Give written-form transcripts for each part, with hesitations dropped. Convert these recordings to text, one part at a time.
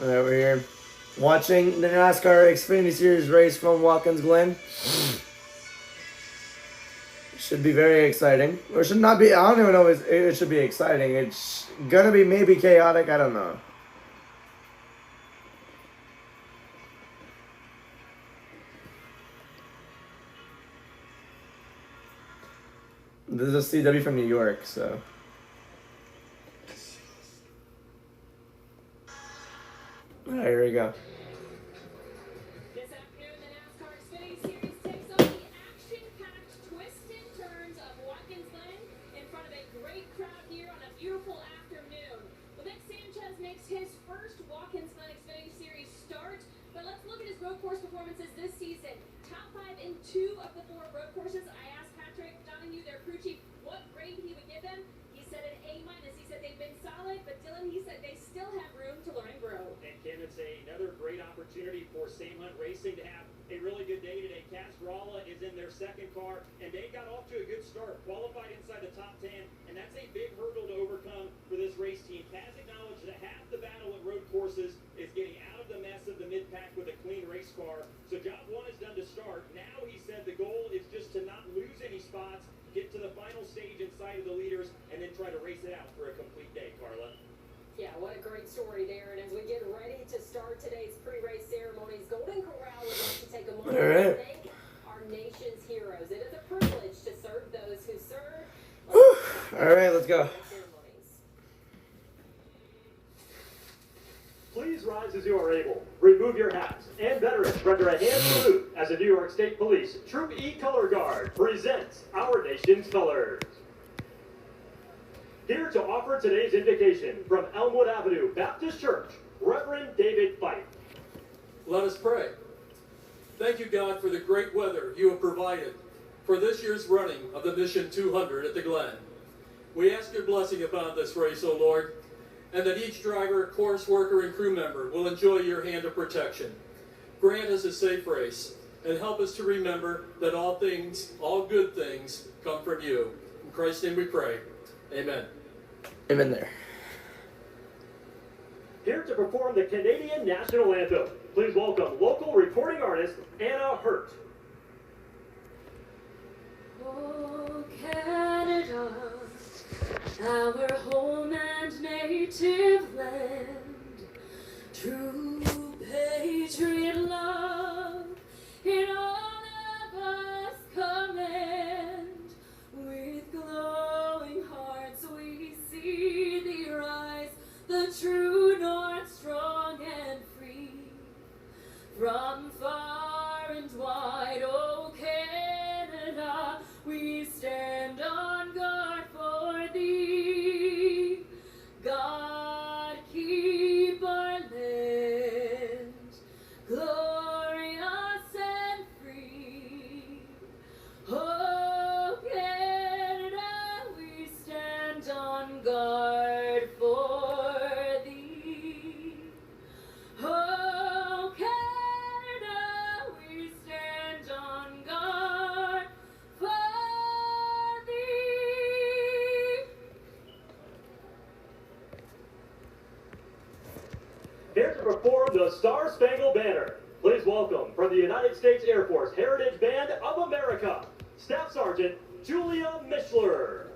We're here watching the NASCAR Xfinity Series race from Watkins, Glen. Should be very exciting. Or should not be. I don't even know if it should be exciting. It's gonna be maybe chaotic. I don't know. This is a CW from New York, so. Alright, here we go. This afternoon, the NASCAR Xfinity Series takes on the action-packed twists and turns of Watkins Glen in front of a great crowd here on a beautiful afternoon. Well, Nick Sanchez makes his first Watkins Glen Xfinity Series start, but let's look at his road course performances this season. Top 5 in 2 of the 4 road courses. I asked Patrick Donahue, their crew chief, what grade he would give them. He said an A-. He said they've been solid, but Dylan, he said they still have room to learn and grow. And Kim, it's another great opportunity for Same Hunt Racing to have a really good day today. Castralla is in their second car, and they got off to a good start, qualified inside the top 10, and that's a big hurdle to overcome for this race team. Kaz acknowledged that half the battle at road courses is getting out of the mess of the mid-pack with a clean race car. So job one is done to start. Now he said the goal is just to not lose any spots, get to the final stage inside of the leaders, and then try to race it out for a complete day, Carla. Yeah, what a great story there. And as we get ready to start today's pre-race ceremonies, Golden Corral would like to take a moment to thank our nation's heroes. It is a privilege to serve those who serve. All right, let's go. Please rise as you are able. Remove your hats. And veterans, render a hand salute as the New York State Police Troop E Color Guard presents our nation's colors. Here to offer today's invocation from Elmwood Avenue Baptist Church, Reverend David Fife. Let us pray. Thank you, God, for the great weather you have provided for this year's running of the Mission 200 at the Glen. We ask your blessing upon this race, O Lord, and that each driver, course worker, and crew member will enjoy your hand of protection. Grant us a safe race, and help us to remember that all things, all good things, come from you. In Christ's name we pray. Amen. Amen there. Here to perform the Canadian National Anthem, please welcome local recording artist Anna Hurt. Oh, Canada, our home and native land, true patriot love in all of us command. With glowing hearts we see thee rise, the true north strong and free. From far and wide, oh Canada, we stand on guard for thee. God keep our land glorious and free. Oh Canada, we stand on guard for thee. Oh Canada, we stand on guard for thee. Here to perform the Star Spangled Banner, please welcome from the United States Air Force Heritage Band of America, Staff Sergeant Julia Mishler.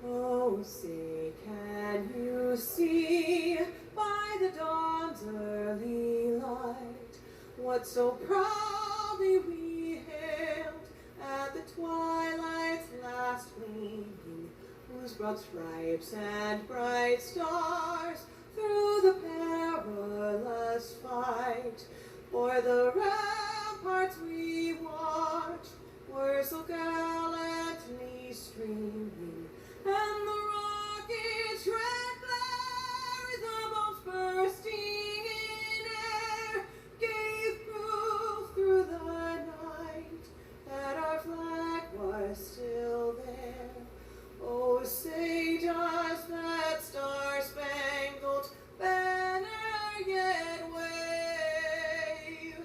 Oh, say, can you see by the dawn's early light what so proudly we hailed at the twilight's last gleaming, whose broad stripes and bright stars through the perilous fight for the ramparts we watched were so gallantly streaming, and the rockets' red glare, the bombs bursting in air, gave proof through the night that our flag was still there. Oh, say does that star-spangled banner yet wave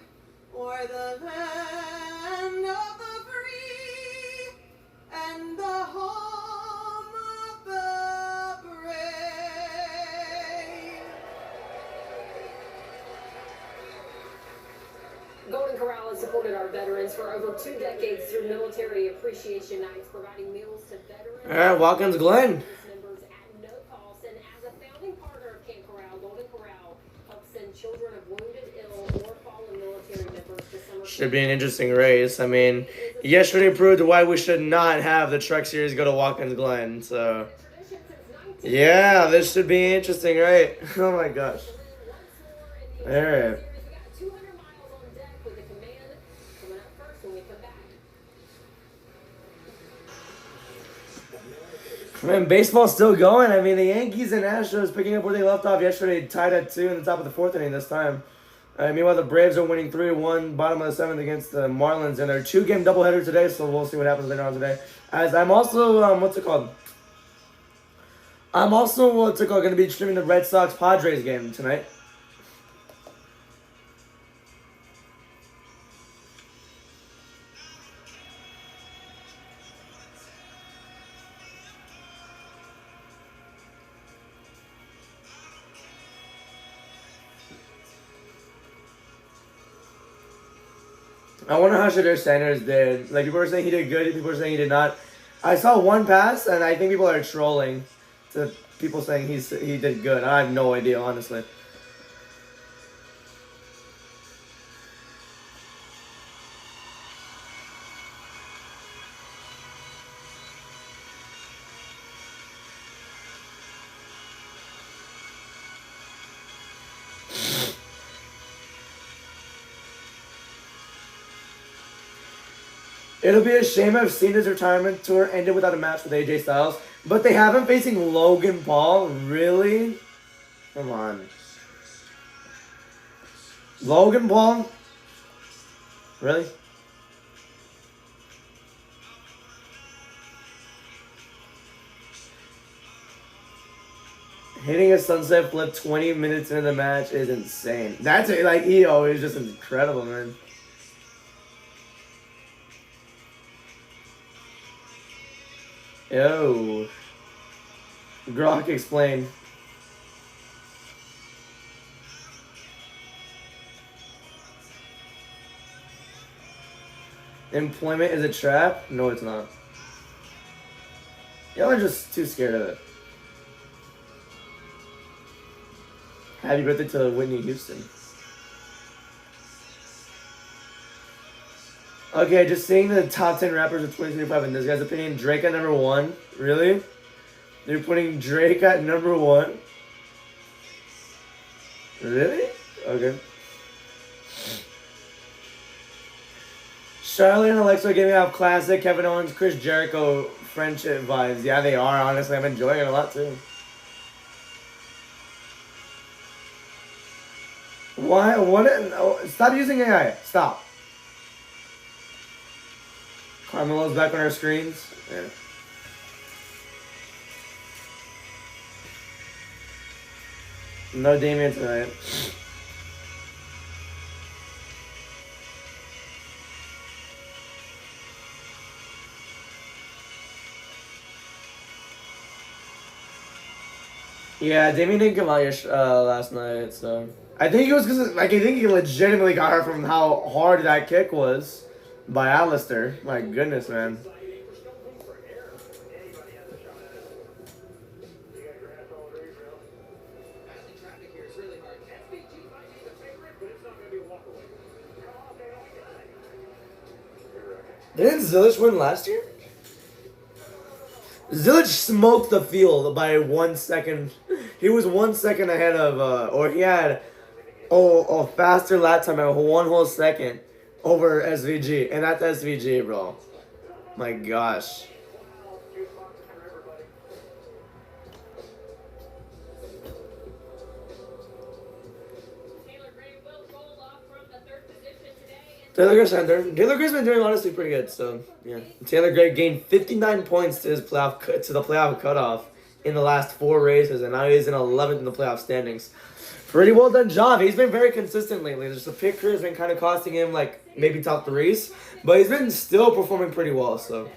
o'er the land of the free and supported our veterans for over 2 decades through military appreciation nights, providing meals to veterans. All right, Watkins Glen. Members at no cost, and as a founding partner of Camp Corral, Golden Corral helps send children of wounded, ill, or fallen military members to summer. Should be an interesting race. I mean, yesterday proved why we should not have the Truck Series go to Watkins Glen. So, yeah, this should be interesting, right? Oh my gosh. All right. Man, baseball's still going. I mean, the Yankees and Astros picking up where they left off yesterday, tied at 2 in the top of the 4th inning this time. Meanwhile, the Braves are winning 3-1, bottom of the 7th against the Marlins, and they're 2-game doubleheader today, so we'll see what happens later on today. As I'm also, going to be streaming the Red Sox-Padres game tonight. I wonder how Shadir Sanders did. Like, people were saying he did good, people were saying he did not. I saw one pass, and I think people are trolling to people saying he did good. I have no idea, honestly. It'll be a shame if Cena's retirement tour ended without a match with AJ Styles, but they have him facing Logan Paul. Really? Come on. Logan Paul? Really? Hitting a sunset flip 20 minutes into the match is insane. That's it. Like, EO is just incredible, man. Yo. Grok, explain. Employment is a trap? No, it's not. Y'all are just too scared of it. Happy birthday to Whitney Houston. Okay, just seeing the top 10 rappers of 2025 in this guy's opinion, Drake at number 1. Really? They're putting Drake at number 1? Really? Okay. Charlotte and Alexa giving off classic Kevin Owens, Chris Jericho friendship vibes. Yeah, they are, honestly. I'm enjoying it a lot, too. Why? What? Oh, stop using AI. Stop. Carmelo's back on our screens. Yeah. No Damian tonight. Yeah, Damian didn't come out last night, so I think it was because I think he legitimately got her from how hard that kick was. By Alistair. My goodness, man. Didn't Zillich win last year? Zillich smoked the field by 1 second. He was 1 second ahead of, or he had a faster lap time at 1 whole second. Over SVG, and that's SVG, bro. My gosh. Taylor Gray's center. Taylor Gray's been doing honestly pretty good, so yeah. Taylor Gray gained 59 points to the playoff cutoff in the last 4 races, and now he's in 11th in the playoff standings. Pretty well done job. He's been very consistent lately. Just the pit crew has been kind of costing him like maybe top 3s, but he's been still performing pretty well. So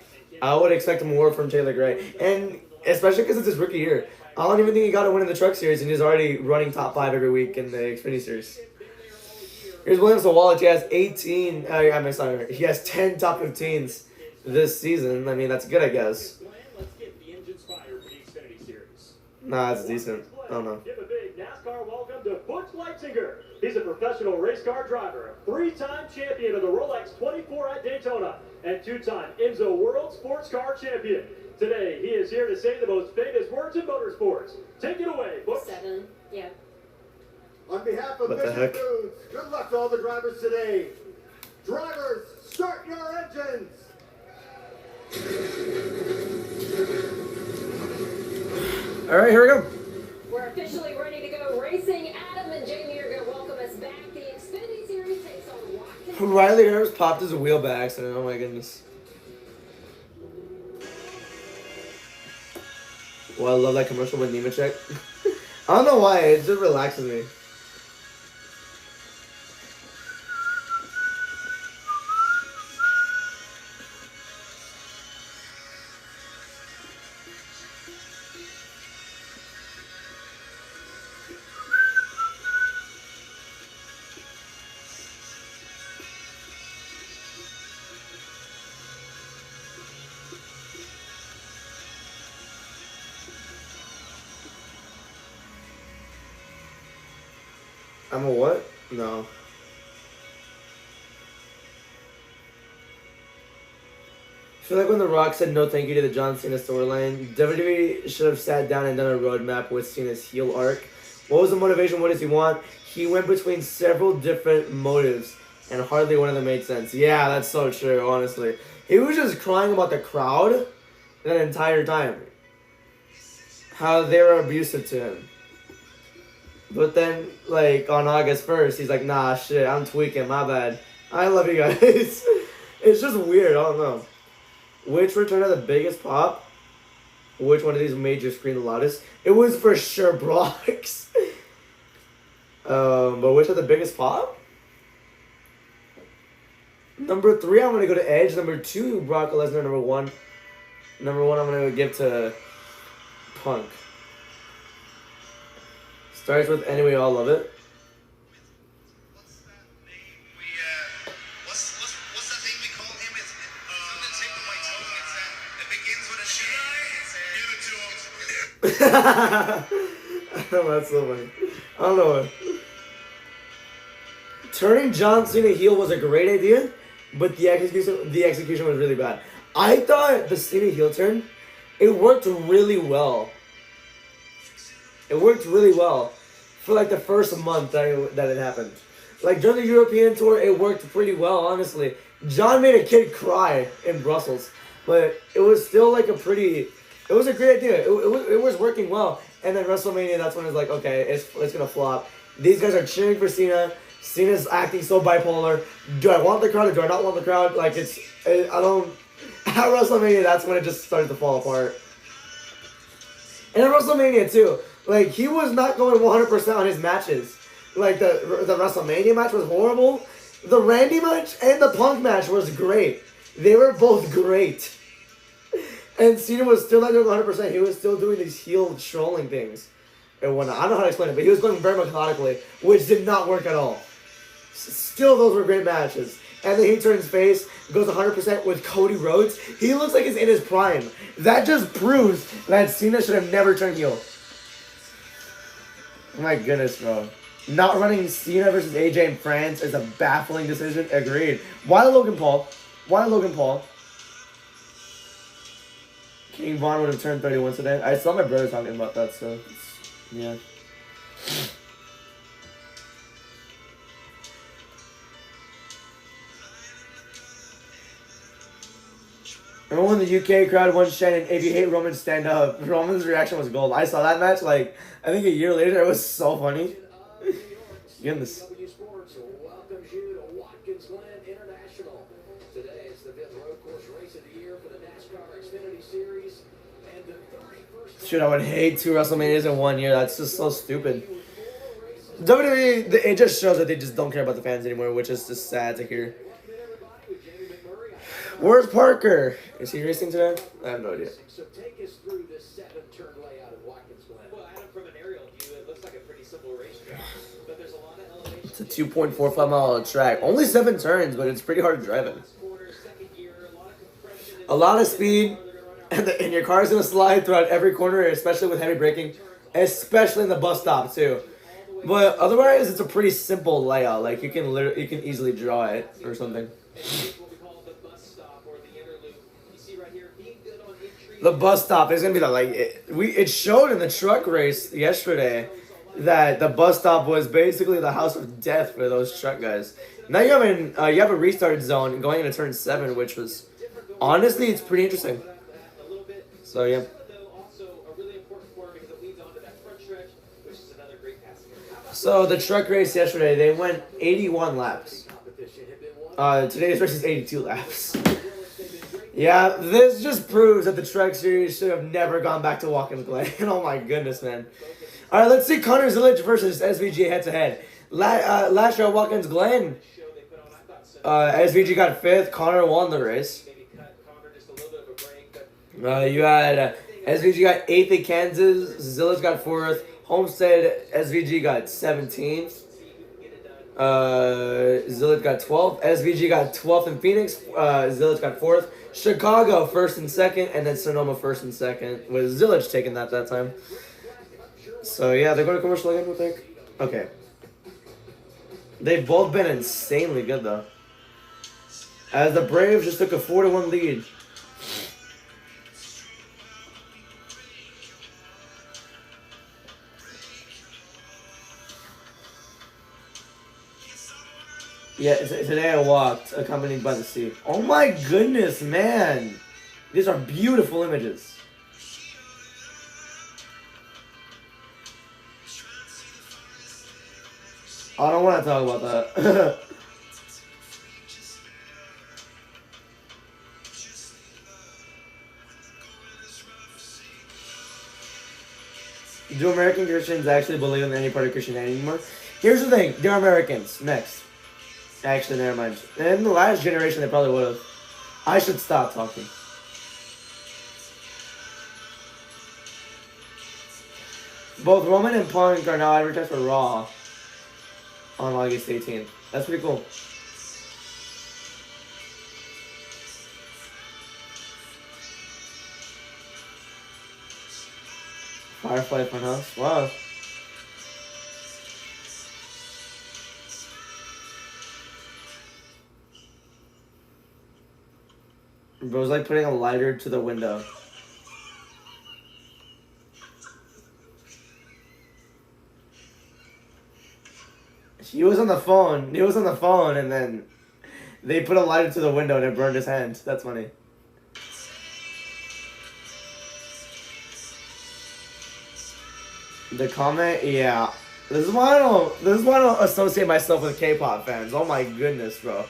I would expect more from Taylor Gray, and especially because it's his rookie year. I don't even think he got a win in the Truck Series, and he's already running top 5 every week in the Xfinity Series. Here's Williams to Wallace. He has 18. I'm sorry. He has 10 top 15s this season. I mean, that's good, I guess. Glen, let's get the engines fired for the Xfinity Series. Nah, it's decent. I don't know. Give a big NASCAR welcome to Butch Leitzinger. He's a professional race car driver, 3-time champion of the Rolex 24 at Daytona, and 2-time IMSA World Sports Car Champion. Today, he is here to say the most famous words in motorsports. Take it away, Butch. 7. Yeah. On behalf of What the Mission heck? Foods, good luck to all the drivers today. Drivers, start your engines. All right, here we go. We're officially ready to go racing. Adam and Jamie are going to welcome us back. The Xfinity Series takes on Watkins. Riley Harris popped his wheel by accident. Oh my goodness. Well, I love that commercial with Nemechek. I don't know why. It just relaxes me. I'm a what? No. I feel like when The Rock said no thank you to the John Cena storyline, WWE should have sat down and done a roadmap with Cena's heel arc. What was the motivation? What does he want? He went between several different motives, and hardly one of them made sense. Yeah, that's so true, honestly. He was just crying about the crowd that entire time. How they were abusive to him. But then, like, on August 1st, he's like, nah, shit, I'm tweaking, my bad. I love you guys. It's just weird, I don't know. Which return had the biggest pop? Which one of these made your screen the loudest? It was for sure Brock's. But which had the biggest pop? Number 3, I'm going to go to Edge. Number 2, Brock Lesnar. Number 1, I'm going to give to Punk. Starts with Anyway, all love it. What's that name? What's that thing we call him? It's on the tip of my tongue. It begins with a G. Give it to him. That's so funny. I don't know. Turning John Cena heel was a great idea, but the execution was really bad. I thought the Cena heel turn, it worked really well. It worked really well for like the first month that it happened. Like during the European tour, it worked pretty well, honestly. John made a kid cry in Brussels, but it was still like it was a great idea. It was working well. And then WrestleMania, that's when it's like, okay, it's gonna flop. These guys are cheering for Cena. Cena's acting so bipolar. Do I want the crowd or do I not want the crowd? Like at WrestleMania, that's when it just started to fall apart. And at WrestleMania too. Like, he was not going 100% on his matches. Like, the WrestleMania match was horrible. The Randy match and the Punk match was great. They were both great. And Cena was still not doing 100%. He was still doing these heel trolling things. And whatnot. I don't know how to explain it, but he was going very methodically, which did not work at all. Still, those were great matches. And then he turns face, goes 100% with Cody Rhodes. He looks like he's in his prime. That just proves that Cena should have never turned heel. My goodness, bro. Not running Cena versus AJ in France is a baffling decision. Agreed. Why Logan Paul? King Von would have turned 31 today. I saw my brother talking about that, so yeah. Remember when the UK crowd won Shannon, if you hate Roman, stand up. Roman's reaction was gold. I saw that match, like, I think a year later. It was so funny. Goodness. W Sports welcomes you to Watkins, Glen International. Today is the 5th road course race of the year for the NASCAR Xfinity Series. And the 31st... Shoot, I would hate 2 WrestleManias in 1 year. That's just so stupid. WWE, it just shows that they just don't care about the fans anymore, which is just sad to hear. Where's Parker? Is he racing today? I have no idea. So take us through this 7-turn layout of Watkins, Glen. Well, Adam, from an aerial view, it looks like a pretty simple racetrack, but there's a lot of elevation. It's a 2.45-mile track. Only 7 turns, but it's pretty hard to drive in. A lot of speed, and your car's going to slide throughout every corner, especially with heavy braking, especially in the bus stop, too. But otherwise, it's a pretty simple layout. Like, you can easily draw it or something. The bus stop is gonna be it showed in the truck race yesterday that the bus stop was basically the house of death for those truck guys. Now you have a restart zone going into turn 7, which was honestly it's pretty interesting. So yeah. So the truck race yesterday, they went 81 laps. Today's race is 82 laps. Yeah, this just proves that the Truck Series should have never gone back to Watkins Glen. Oh my goodness, man. Alright, let's see Connor Zilic versus SVG head-to-head. Last year at Watkins Glen, SVG got 5th, Connor won the race. You had SVG got 8th at Kansas, Zilic got 4th, Homestead, SVG got 17th. Zilic got 12th, SVG got 12th in Phoenix, Zilic got 4th. Chicago 1st and 2nd, and then Sonoma 1st and 2nd, with Zilic taking that time. So yeah, they're going to commercial again, I think. Okay. They've both been insanely good though. As the Braves just took a 4-1 lead. Yeah, today I walked, accompanied by the sea. Oh my goodness, man! These are beautiful images. I don't want to talk about that. Do American Christians actually believe in any part of Christianity anymore? Here's the thing, they're Americans. Next. Actually, never mind. In the last generation, they probably would have. I should stop talking. Both Roman and Punk are now advertised for Raw on August 18th. That's pretty cool. Firefly Funhouse. Wow. Bro's like putting a lighter to the window. He was on the phone. He was on the phone, and then they put a lighter to the window, and it burned his hand. That's funny. The comment, yeah. This is why I don't associate myself with K-pop fans. Oh my goodness, bro.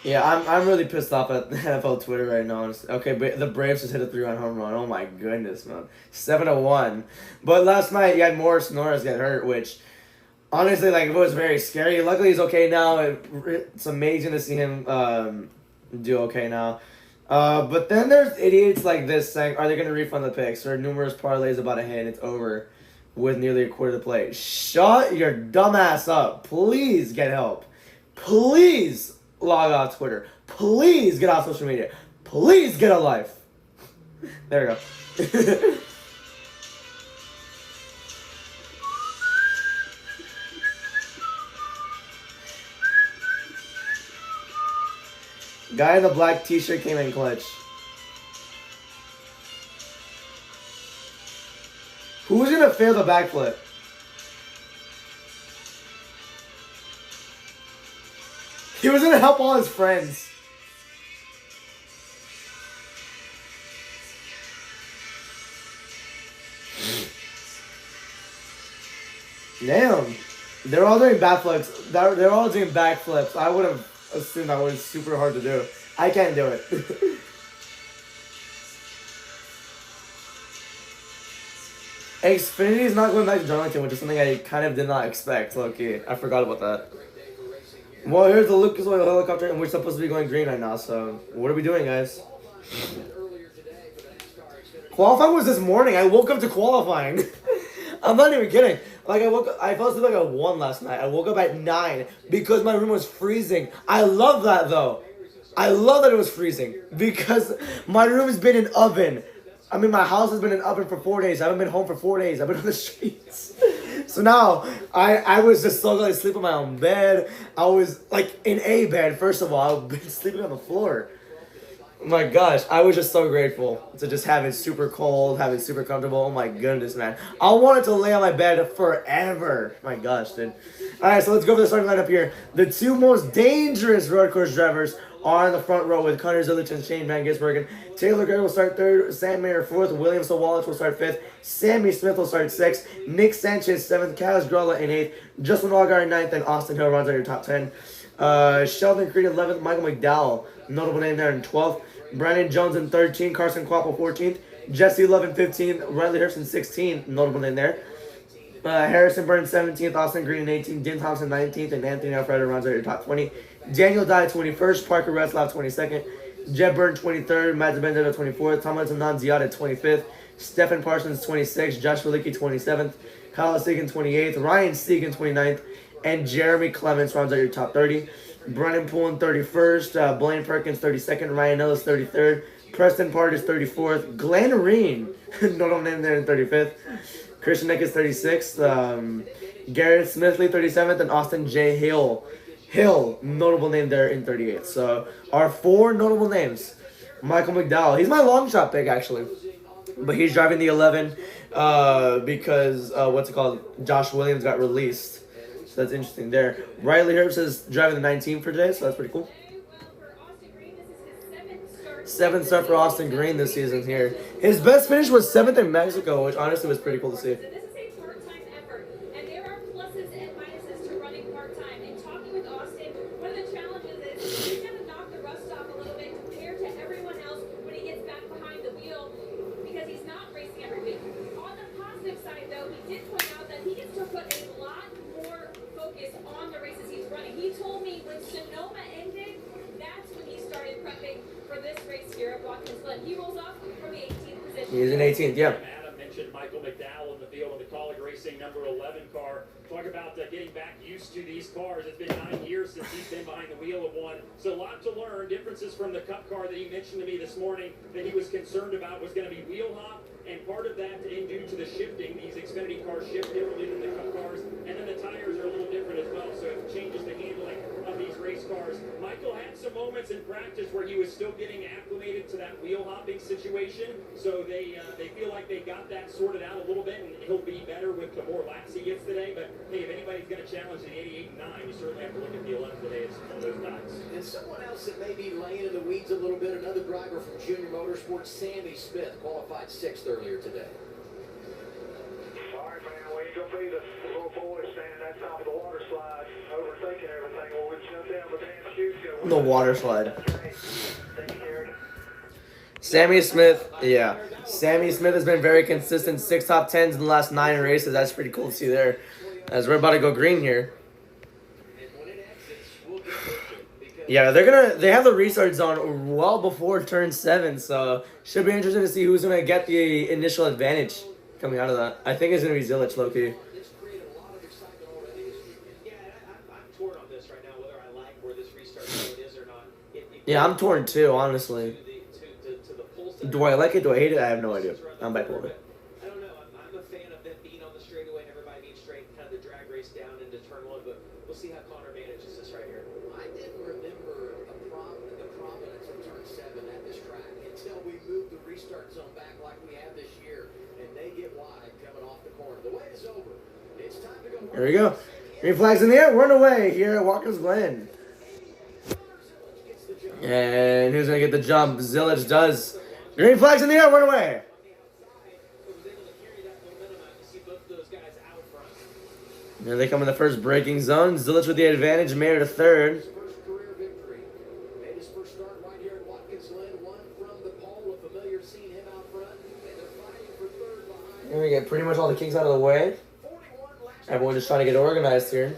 Yeah, I'm really pissed off at NFL Twitter right now. Okay, but the Braves just hit a 3-run home run. Oh my goodness, man. 7-1. But last night you had Morris Norris get hurt, which honestly, like, it was very scary. Luckily he's okay now. It's amazing to see him do okay now. But then there's idiots like this saying, are they going to refund the picks? There are numerous parlays about to hit. It's over with nearly a quarter to play. Shut your dumb ass up. Please get help. Please log off Twitter. Please get off social media. Please get a life. There we go. Guy in the black t-shirt came in clutch. Who's gonna fail the backflip? He was gonna help all his friends. Damn. They're all doing backflips. They're all doing backflips. I would have assumed that was super hard to do. I can't do it. Xfinity is not going back to Darlington, which is something I kind of did not expect. Low-key. I forgot about that. Well, here's the Lucas Oil helicopter, and we're supposed to be going green right now, so what are we doing, guys? Qualifying was this morning. I woke up to qualifying. I'm not even kidding. Like, I fell asleep like at 1 last night. I woke up at 9 because my room was freezing. I love that, though. I love that it was freezing because my room has been an oven. I mean, my house has been an oven for 4 days. I haven't been home for 4 days. I've been on the streets. So now, I was just so glad to sleep in my own bed. I was, like, in a bed, first of all. I've been sleeping on the floor. Oh my gosh, I was just so grateful to just have it super cold, have it super comfortable. Oh my goodness, man. I wanted to lay on my bed forever. My gosh, dude. Alright, so let's go for the starting lineup here. The two most dangerous road course drivers are in the front row with Connor Zilic and Shane Van Gisbergen. Taylor Gray will start 3rd, Sam Mayer 4th, William Wallace will start 5th, Sammy Smith will start 6th, Nick Sanchez 7th, Kaz Gralla in 8th, Justin Allgaier in 9th, and Austin Hill runs out your top 10. Sheldon Creed 11th, Michael McDowell, notable name there in 12th, Brandon Jones in 13th, Carson Quapple 14th, Jesse Love in 15th, Riley Hurst in 16th, notable name there. Harrison Burns 17th, Austin Green in 18th, Din Thompson 19th, and Anthony Alfredo runs out your top 20. Daniel Dye 21st, Parker Retzlaff 22nd, Jeb Byrne 23rd, Matt Benedetto 24th, Thomas Nanziata 25th, Stephen Parsons 26th, Josh Walicki 27th, Kyle Segan 28th, Ryan Segan 29th, and Jeremy Clements runs out your top 30. Brennan Poole 31st, Blaine Perkins 32nd, Ryan Ellis 33rd, Preston Part is 34th, Glen Reen, notable name there in 35th, Christian Nick is 36th, Garrett Smithley 37th, and Austin J. Hill, notable name there in 38th. So our 4 notable names. Michael McDowell, he's my long shot pick actually, but he's driving the 11 because Josh Williams got released. So that's interesting there. Riley Herbst is driving the 19 for today, so that's pretty cool. 7th start for Austin Green this season here. His best finish was 7th in Mexico, which honestly was pretty cool to see. This is a part-time effort, and there are pluses and minuses to running part-time. And talking with Austin, one of the challenges is he's going to knock the rust off a little bit compared to everyone else when he gets back behind the wheel because he's not racing every week. On the positive side, though, he did point out that he gets to put a lot more focus on the races he's running. He told me when Sonoma ended, that's when he started prepping for this race here at Watkins Glen. He rolls off from the 18th position. He's in 18th, yeah. Adam mentioned Michael McDowell in the field of the Colleague Racing number 11 car. Talk about getting back used to these cars. It's been 9 years since he's been behind the wheel of one. So a lot to learn. Differences from the Cup car that he mentioned to me this morning that he was concerned about was going to be wheel hop. And part of that is due to the shifting. These Xfinity cars shift differently than the Cup cars. And then the tires are a little different as well. So it changes the handling of these race cars. Michael had some moments in practice where he was still getting acclimated to that wheel hopping situation. So they feel like they got that sorted out a little bit, and he'll be better with the more laps he gets today. But hey, if anybody's going to challenge the 88 and 9, you certainly have to look at the 11 today as one of those guys. And someone else that may be laying in the weeds a little bit, another driver from Junior Motorsports, Sammy Smith, qualified 6th earlier today. All right, man, we ain't going to be the little boy standing at the top of the water slide, overthinking everything. Well, we jump down the damn chute. The water slide. Sammy Smith, yeah. Sammy Smith has been very consistent. 6 top 10s in the last 9 races. That's pretty cool to see there. As we're about to go green here. Yeah, they have the restart zone well before turn 7, so should be interesting to see who's gonna get the initial advantage coming out of that. I think it's gonna be Zilic, low-key. Yeah, I'm torn too, honestly. Do I like it? Do I hate it? I have no idea. I'm bipolar. I don't know. I'm a fan of them being on the straightaway and everybody being straight, kind of the drag race down into turn 1, but we'll see how Connor manages this right here. I didn't remember the prominence of turn 7 at this track until we moved the restart zone back like we have this year, and they get wide coming off the corner. The wait is over. It's time to go. Here we go. Green flags in the air. We're away here at Watkins Glen. And who's going to get the jump? Zilic does. Green flags in the air. We're away. Here they come in the first braking zone. Zilic with the advantage. Mayer to 3rd. Here we get pretty much all the kinks out of the way. Everyone just trying to get organized here.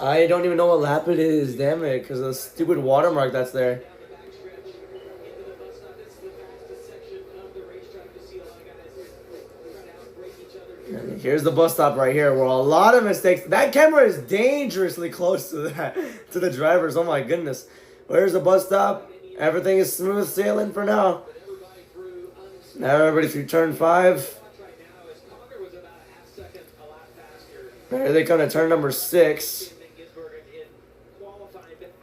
I don't even know what lap it is, damn it, because of the stupid watermark that's there. And here's the bus stop right here where a lot of mistakes. That camera is dangerously close to the drivers. Oh my goodness. Where's the bus stop? Everything is smooth sailing for now. Now everybody through turn 5. There they come to turn number 6.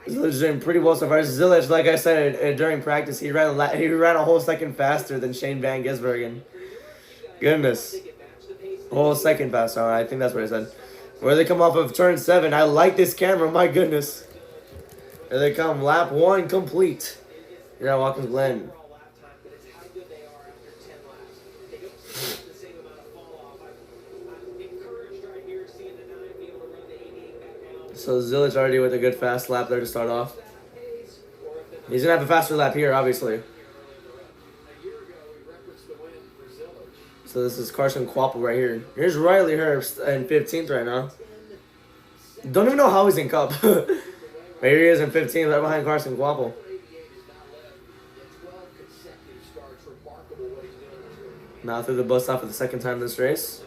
Zilic doing pretty well so far. Zilic, like I said during practice, he ran a whole second faster than Shane Van Gisbergen. Goodness. A whole second faster. I think that's what I said. Where they come off of turn 7. I like this camera. My goodness. Here they come. Lap 1 complete. Here at Watkins Glen. So Zilic already with a good fast lap there to start off. He's going to have a faster lap here, obviously. So this is Carson Kvapil right here. Here's Riley Herbst in 15th right now. Don't even know how he's in Cup. But here he is in 15th, right behind Carson Kvapil. Now through the bus stop for the second time this race.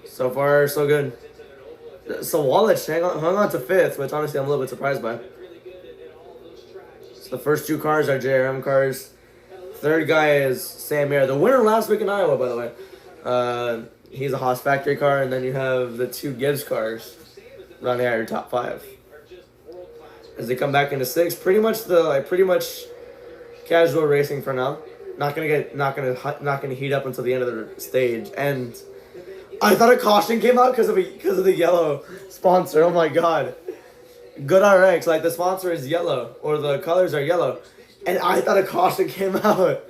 So far, so good. So Wallace hung on to 5th, which honestly I'm a little bit surprised by. So the first 2 cars are JRM cars. Third guy is Sam Mayer, the winner last week in Iowa, by the way. He's a Haas factory car, and then you have the 2 Gibbs cars running out your top 5. As they come back into 6, pretty much casual racing for now. Not gonna heat up until the end of the stage. And I thought a caution came out because of the yellow sponsor. Oh my god. Good RX, like the sponsor is yellow, or the colors are yellow. And I thought a caution came out.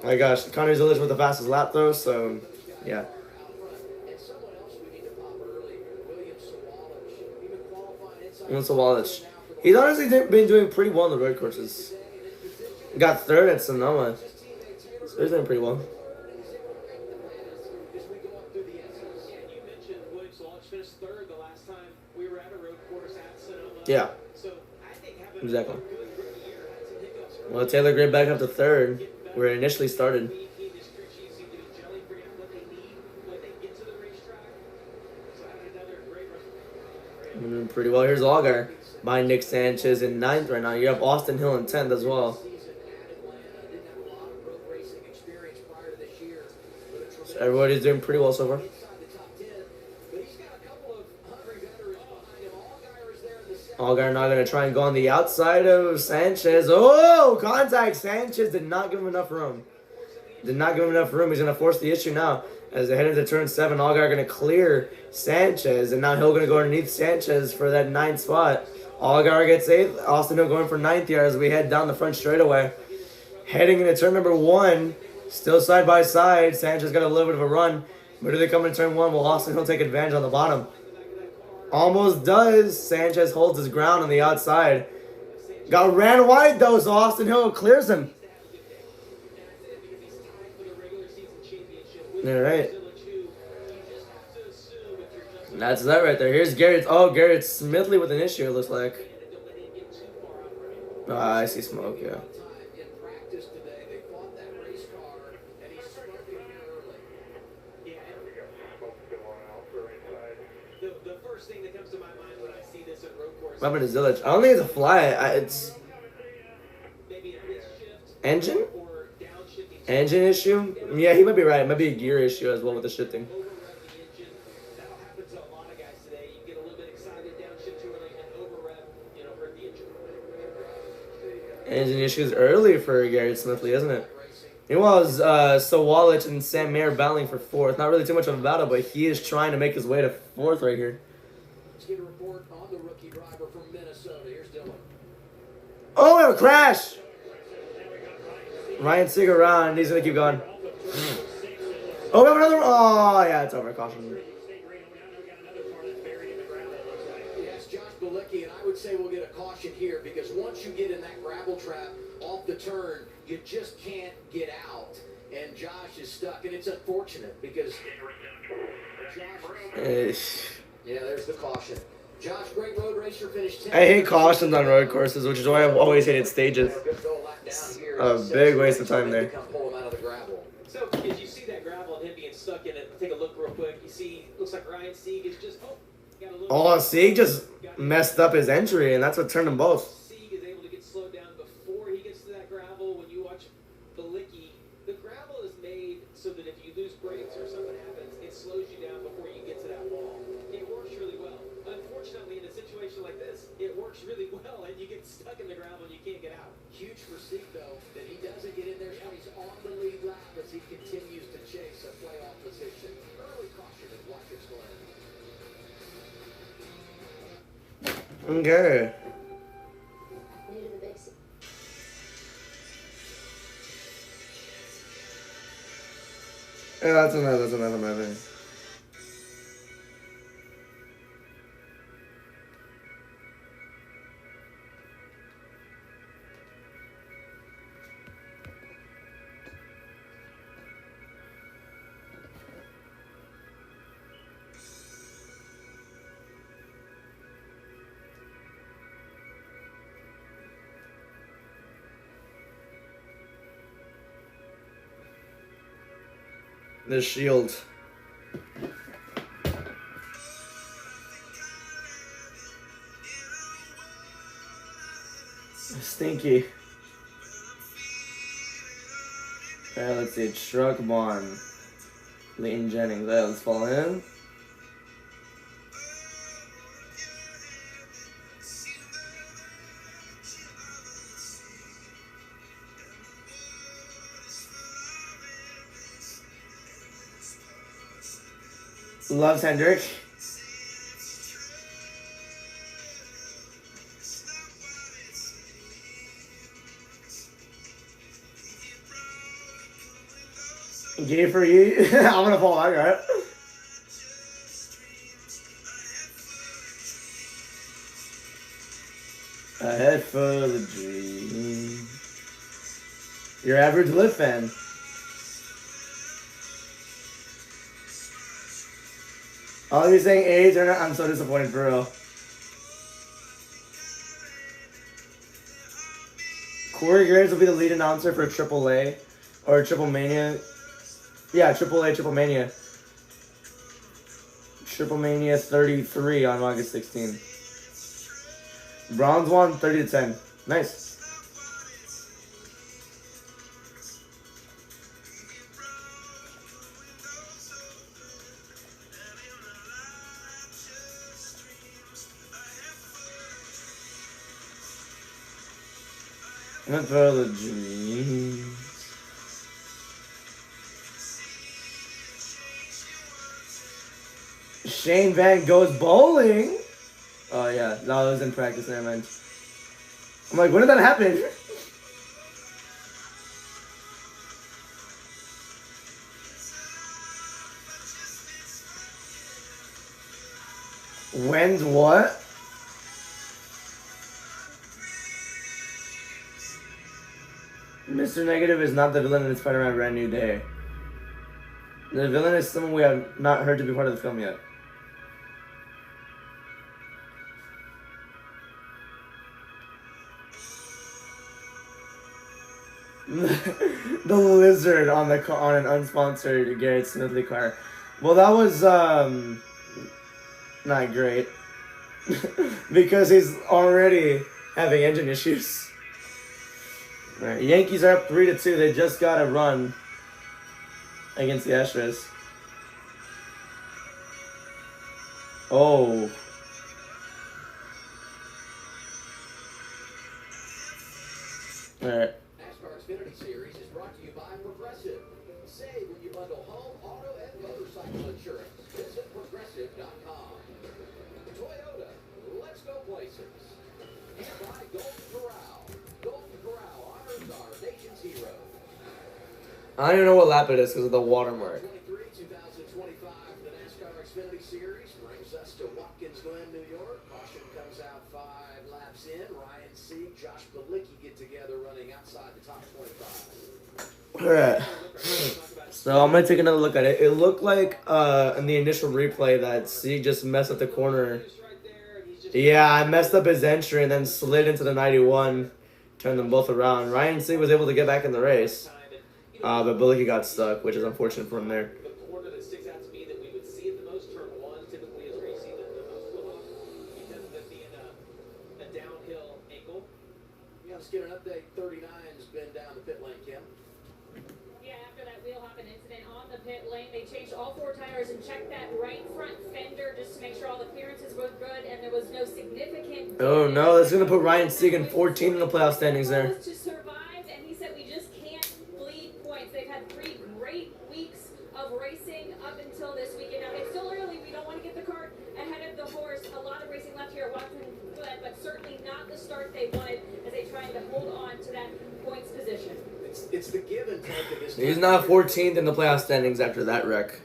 My gosh, Connor Zilic with the fastest lap though, so yeah. William Sawalich. He's honestly been doing pretty well on the road courses. Got 3rd at Sonoma. So he's doing pretty well. Yeah. Exactly. Well, Taylor Gray back up to 3rd, where it initially started. Doing pretty well. Here's Allgaier behind Nick Sanchez in 9th right now. You have Austin Hill in 10th as well. So everybody's doing pretty well so far. Allgaier not going to try and go on the outside of Sanchez. Oh, contact. Sanchez did not give him enough room. Did not give him enough room. He's going to force the issue now. As they head into turn 7, Allgaier going to clear Sanchez. And now Hill going to go underneath Sanchez for that 9th spot. Allgaier gets 8th. Austin Hill going for 9th here as we head down the front straightaway. Heading into turn number 1. Still side by side. Sanchez got a little bit of a run. But do they come into turn 1? Will Austin Hill take advantage on the bottom? Almost does. Sanchez holds his ground on the outside. Got ran wide though, so Austin Hill clears him. Alright. That's that right there. Here's Garrett. Oh, Garrett Smithley with an issue, it looks like. Oh, I see smoke, yeah. What happened to Zilic? I don't think it's a fly. It's engine issue. Yeah, he might be right. It might be a gear issue as well with the shifting. Engine issues early for Garrett Smithley, isn't it? It was Sawalich and Sam Mayer battling for 4th. Not really too much of a battle, but he is trying to make his way to 4th right here. Let's get a report on the rookie driver from Minnesota. Here's Dylan. Oh, we have a crash! Ryan Seeger around. He's going to keep going. Oh, we have another one. Oh, yeah, it's over. Caution. Yes, Josh Bilecki, and I would say we'll get a caution here because once you get in that gravel trap, off the turn, you just can't get out. And Josh is stuck, and it's unfortunate because Josh, yeah, there's the caution. Josh, great road racer, finished 10th. I hate cautions on road courses, which is why I've always hated stages. A big waste of time there. So, as you see that gravel and him being stuck in it, take a look real quick. You see, looks like Ryan Sieg is just, got a little... Oh, Sieg just messed up his entry, and that's what turned them both. Sieg is able to get slowed down before he gets to that gravel. When you watch Balicki, the gravel is made so that if you lose brakes or something happens, it slows you down before you get to that wall. It works really well. Unfortunately, in a situation like this, it works really well, and you get stuck in the gravel and you can't get out. Huge for Sieg, though, that he doesn't get in there, so he's on the lead lap as he continues to chase a playoff position. Early caution at Watkins Glen. Okay. Yeah, that's another movie. The shield. Stinky. Alright, let's see. Truck Barn. Leighton Jennings. Alright, let's fall in. Loves Hendrick. Gay for you. I'm gonna fall out, right? A head full of dreams. Your average Lyft fan. Oh, you're saying age or not? I'm so disappointed for real. Corey Graves will be the lead announcer for AAA or Triple Mania. Yeah, AAA Triple Mania. Triple Mania 33 on August 16. Bronze won 30-10. Nice. Not for the dreams. Shane Van goes bowling. Oh yeah, that was in practice. Never mind. I'm like, when did that happen? When's what? Mr. Negative is not the villain in Spider-Man Brand New Day. The villain is someone we have not heard to be part of the film yet. The lizard on the car, on an unsponsored Garrett Smithley car. Well, that was not great because he's already having engine issues. All right, Yankees are up 3-2. They just got a run against the Astros. Oh. All right. NASCAR Xfinity Series is brought to you by Progressive. Save when you bundle home, auto, and motorcycle insurance. Visit Progressive.com. Toyota, let's go places. And by Golden Corral. Golden Corral honors our nation's hero. I don't even know what lap it is because of the watermark. 2023, 2025, the NASCAR Xfinity Series brings us to Watkins, Glen, New York. Caution comes out 5 laps in. Ryan Sieg, Josh Balicki get together running outside. All right. So I'm gonna take another look at it. It looked like in the initial replay that C just messed up the corner. Yeah, I messed up his entry and then slid into the 91, turned them both around. Ryan C was able to get back in the race, but Bilicki got stuck, which is unfortunate for him there. The corner that sticks out to me that we would see it the most, turn one, typically is where you see the most go off because of it being a downhill angle. Yeah, let's get an update. 39's been down the pit lane, Kim. Yeah, after that wheel hopping incident on the pit lane, they changed all 4 tires and checked that right front fender just to make sure all the clearances were good and there was no significant. Oh no, that's gonna put Ryan Segan 14 in the playoff standings there. To survive, and he said we just can't bleed points. They've had 3 great weeks of racing up until this weekend. Now it's still early. We don't want to get the cart ahead of the horse. A lot of racing left here at Watkins, but certainly not the start they wanted as they tried to hold on to that points position. It's the give and take of this. He's now 14th in the playoff standings after that wreck.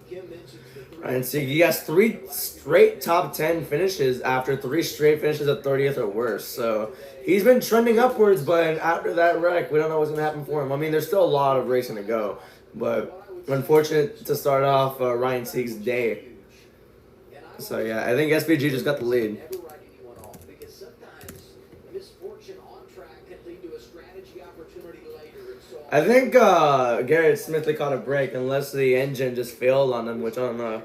Kim mentions the 3. Ryan Segan, he has 3 straight top 10 finishes after 3 straight finishes at 30th or worse. So he's been trending upwards, but after that wreck, we don't know what's going to happen for him. I mean, there's still a lot of racing to go, but unfortunate to start off Ryan Segan's day. So yeah, I think SVG just got the lead. Never write anyone off because sometimes misfortune on track can lead to a strategy opportunity later. And so I think Garrett Smithley caught a break unless the engine just failed on him, which I don't know.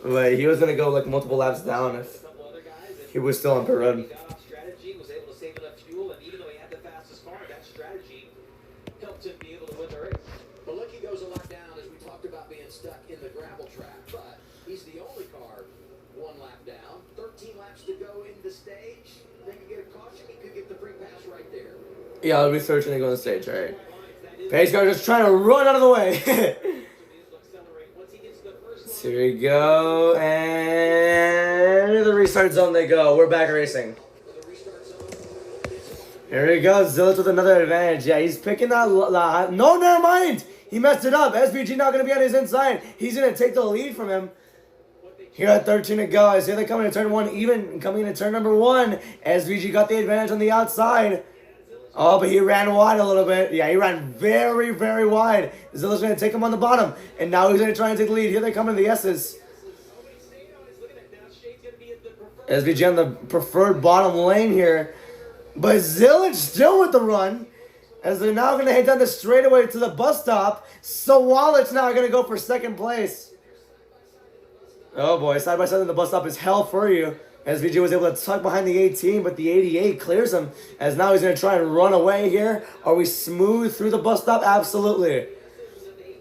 But he was going to go like multiple laps down if he was still on pit road. He got off strategy, was able to save enough fuel, and even though he had the fastest car, that strategy helped him be able to win the race. Bilicki goes a lot down as we talked about being stuck in the gravel track, but he's the only car 1 lap down, 13 laps to go in the stage. They could get a caution, he could get the free pass right there. Yeah, I'll be searching to go on the stage, alright. Pace car just trying to run out of the way. So here we go, and the restart zone they go. We're back racing. Here he goes, Zillich with another advantage. Yeah, he's picking that. No, never mind. He messed it up. SVG not going to be on his inside. He's going to take the lead from him. Here at 13 to go. I see they're coming to turn 1 even. Coming into turn number 1. SVG got the advantage on the outside. Oh, but he ran wide a little bit. Yeah, he ran very, very wide. Zilla's going to take him on the bottom. And now he's going to try and take the lead. Here they come in the S's. SVG on the preferred bottom lane here. But Zilla's still with the run. As they're now going to head down the straightaway to the bus stop. Sawalic's now going to go for second place. Oh boy, side by side in the bus stop is hell for you. SVG was able to tuck behind the 18, but the 88 clears him. As now he's going to try and run away here. Are we smooth through the bus stop? Absolutely.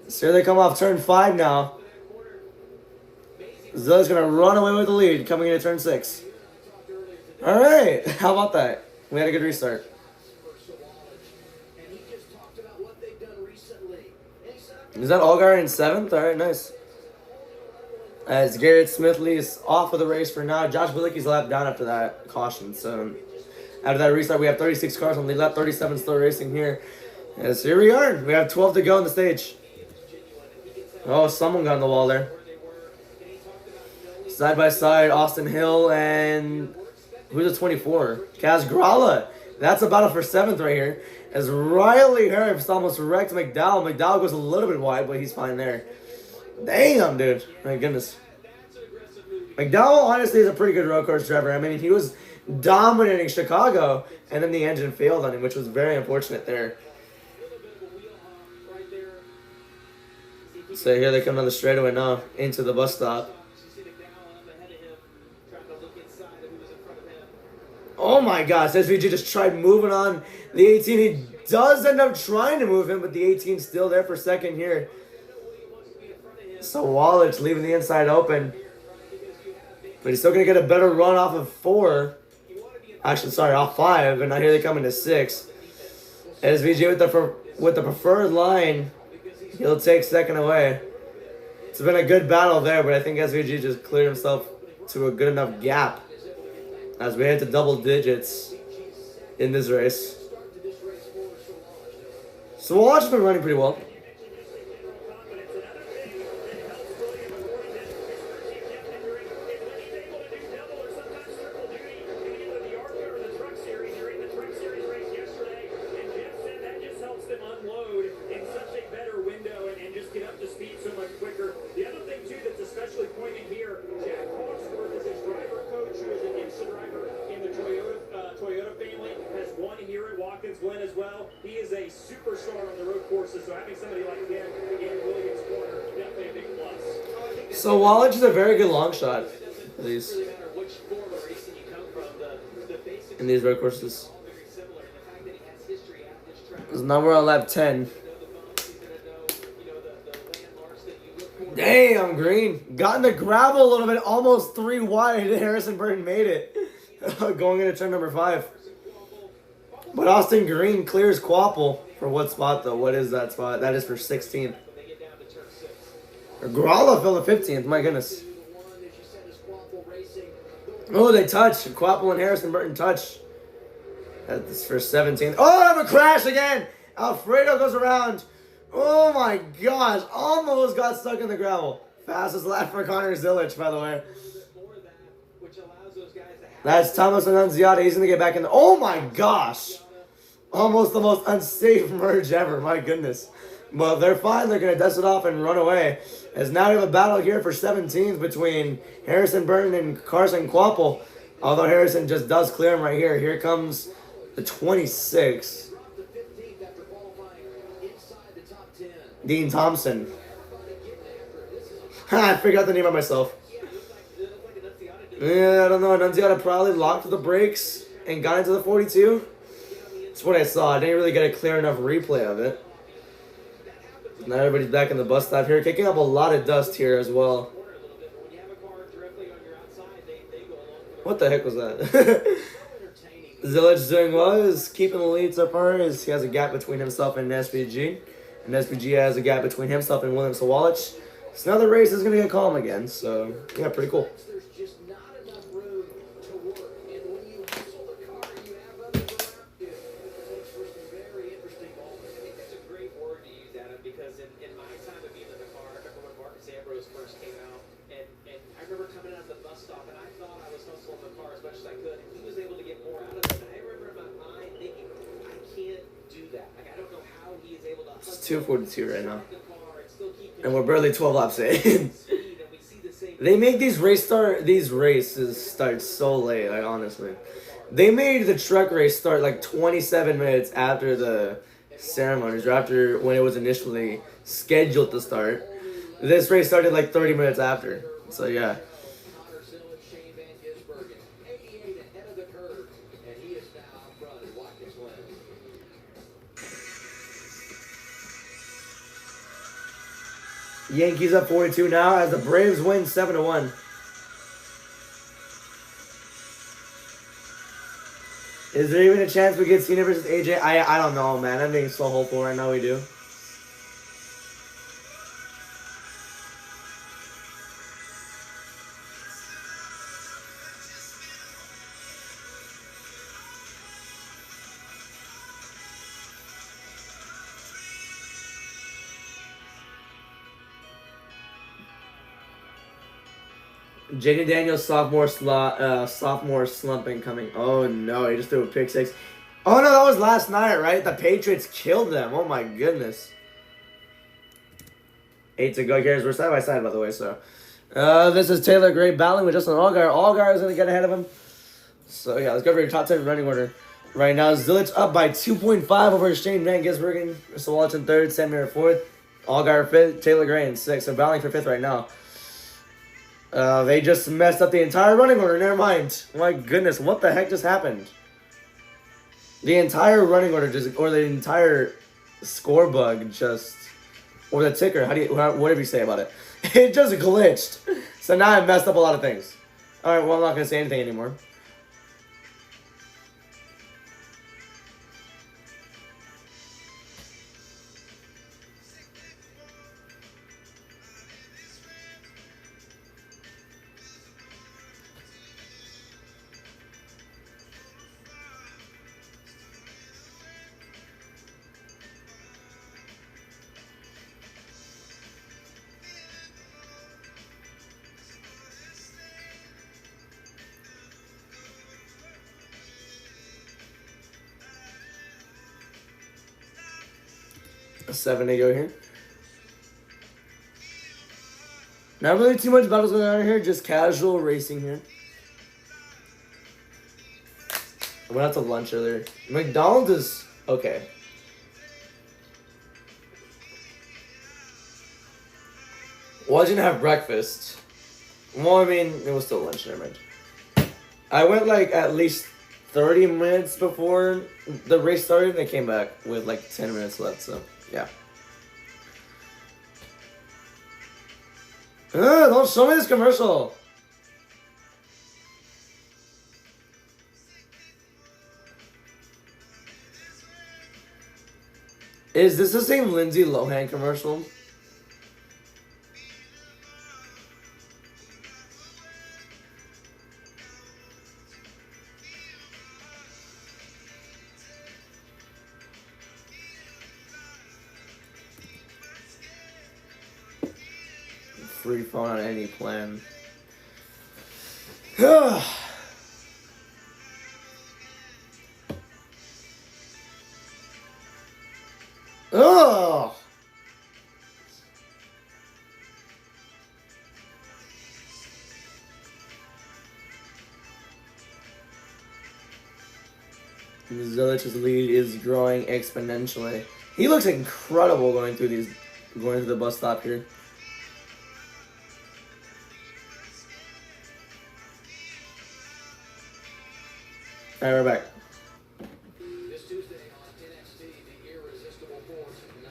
So here they come off turn 5 now. Zilla's going to run away with the lead coming into turn 6. Alright, how about that? We had a good restart. Is that Allgaier in 7th? Alright, nice. As Garrett Smithley is off of the race for now. Josh Bilicki's lap down after that caution. So after that restart, we have 36 cars on the lap 37 still racing here. Yes, here we are. We have 12 to go on the stage. Oh, someone got on the wall there. Side by side, Austin Hill and who's a 24? Kaz Grala. That's a battle for 7th right here. As Riley Herbst almost wrecked McDowell. McDowell goes a little bit wide, but he's fine there. Damn, dude. My goodness. McDowell, honestly, is a pretty good road course driver. I mean, he was dominating Chicago, and then the engine failed on him, which was very unfortunate there. So here they come on the straightaway now, into the bus stop. Oh my gosh, SVG just tried moving on the 18. He does end up trying to move him, but the 18's still there for second here. So Wallace leaving the inside open. But he's still going to get a better run off of 4. Actually, sorry, off 5. And now here they come into 6. SVG with the preferred line. He'll take second away. It's been a good battle there, but I think SVG just cleared himself to a good enough gap as we head to double digits in this race. So Wallace has been running pretty well. Watkins Glen as well. He is a superstar on the road courses, so having somebody like him in Williams' corner, definitely a big plus. So Wallach is a very good long shot. These in these road courses. Now we're on lap 10. Damn, Green. Got in the gravel a little bit, almost 3 wide. Harrison Burton made it. Going into turn number 5. But Austin Green clears Quapple. For what spot, though? What is that spot? That is for 16th. Gralla fell to 15th. My goodness. Oh, they touch. Quapple and Harrison Burton touch. That's for 17th. Oh, I have a crash again. Alfredo goes around. Oh, my gosh. Almost got stuck in the gravel. Fastest lap for Connor Zilic, by the way. That's Thomas Annunziata. He's going to get back in the... Oh, my gosh. Almost the most unsafe merge ever. My goodness. But they're fine. They're going to dust it off and run away. As now we have a battle here for 17th between Harrison Burton and Carson Quapple. Although Harrison just does clear him right here. Here comes the 26. Dean Thompson. I figured out the name by myself. Yeah, I don't know. Annunziata probably locked the brakes and got into the 42. That's what I saw. I didn't really get a clear enough replay of it. Now everybody's back in the bus stop here. Kicking up a lot of dust here as well. What the heck was that? Zilic doing well. He's keeping the lead so far. As he has a gap between himself and SVG. And SVG has a gap between himself and William Sawalich. So now the race is going to get calm again. So, yeah, pretty cool. It's 2:42 right now. And we're barely 12 laps in. They make these races start so late, like honestly. They made the truck race start like 27 minutes after the ceremonies, or after when it was initially scheduled to start. This race started like 30 minutes after. So yeah. Yankees up 42 now as the Braves win 7-1. Is there even a chance we get Cena versus AJ? I don't know, man. I'm being so hopeful right now. We do. Jaden Daniels sophomore slump incoming. Oh no, he just threw a pick 6. Oh no, that was last night, right? The Patriots killed them. Oh my goodness. 8 to go. We're side by side, by the way. So this is Taylor Gray battling with Justin Allgaier. Allgaier is gonna get ahead of him. So yeah, let's go for your top 10 running order. Right now, Zilic up by 2.5 over Shane Van Gisbergen. Sawalich in 3rd, Samir in 4th, Allgaier 5th, Taylor Gray in 6th. So battling for 5th right now. They just messed up the entire running order. Never mind. My goodness, what the heck just happened? The entire running order or the entire score bug or the ticker. Whatever you say about it. It just glitched. So now I messed up a lot of things. All right, well, I'm not gonna say anything anymore. A 7 to go here. Not really too much battles going on here, just casual racing here. I went out to lunch earlier. McDonald's is Okay. Well, I didn't have breakfast. Well, I mean, it was still lunch, never mind. I went like at least 30 minutes before the race started, and I came back with like 10 minutes left, so yeah. Ugh, don't show me this commercial! Is this the same Lindsay Lohan commercial? Free phone on any plan. Ugh. Zilich's lead is growing exponentially. He looks incredible going through the bus stop here. Alright, we're back. This Tuesday on NXT, the irresistible force, Nia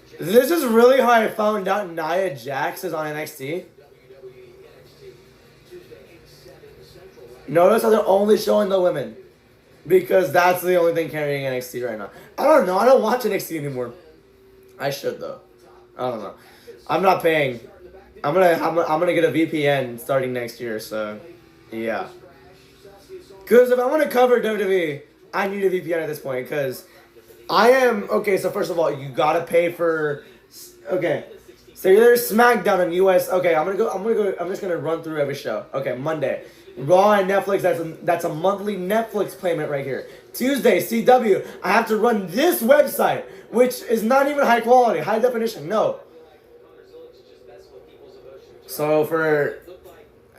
Jax. This is really how I found out Nia Jax is on NXT. Notice how they're only showing the women. Because that's the only thing carrying NXT right now. I don't know. I don't watch NXT anymore. I should though. I don't know. I'm not paying. I'm gonna get a VPN starting next year. So, yeah. Because if I want to cover WWE, I need a VPN at this point. Because I am okay. So first of all, you gotta pay for. Okay. So there's SmackDown on US. Okay, I'm just gonna run through every show. Okay, Monday. Raw and Netflix, that's a monthly Netflix payment right here. Tuesday, CW, I have to run this website, which is not even high quality, high definition, no. So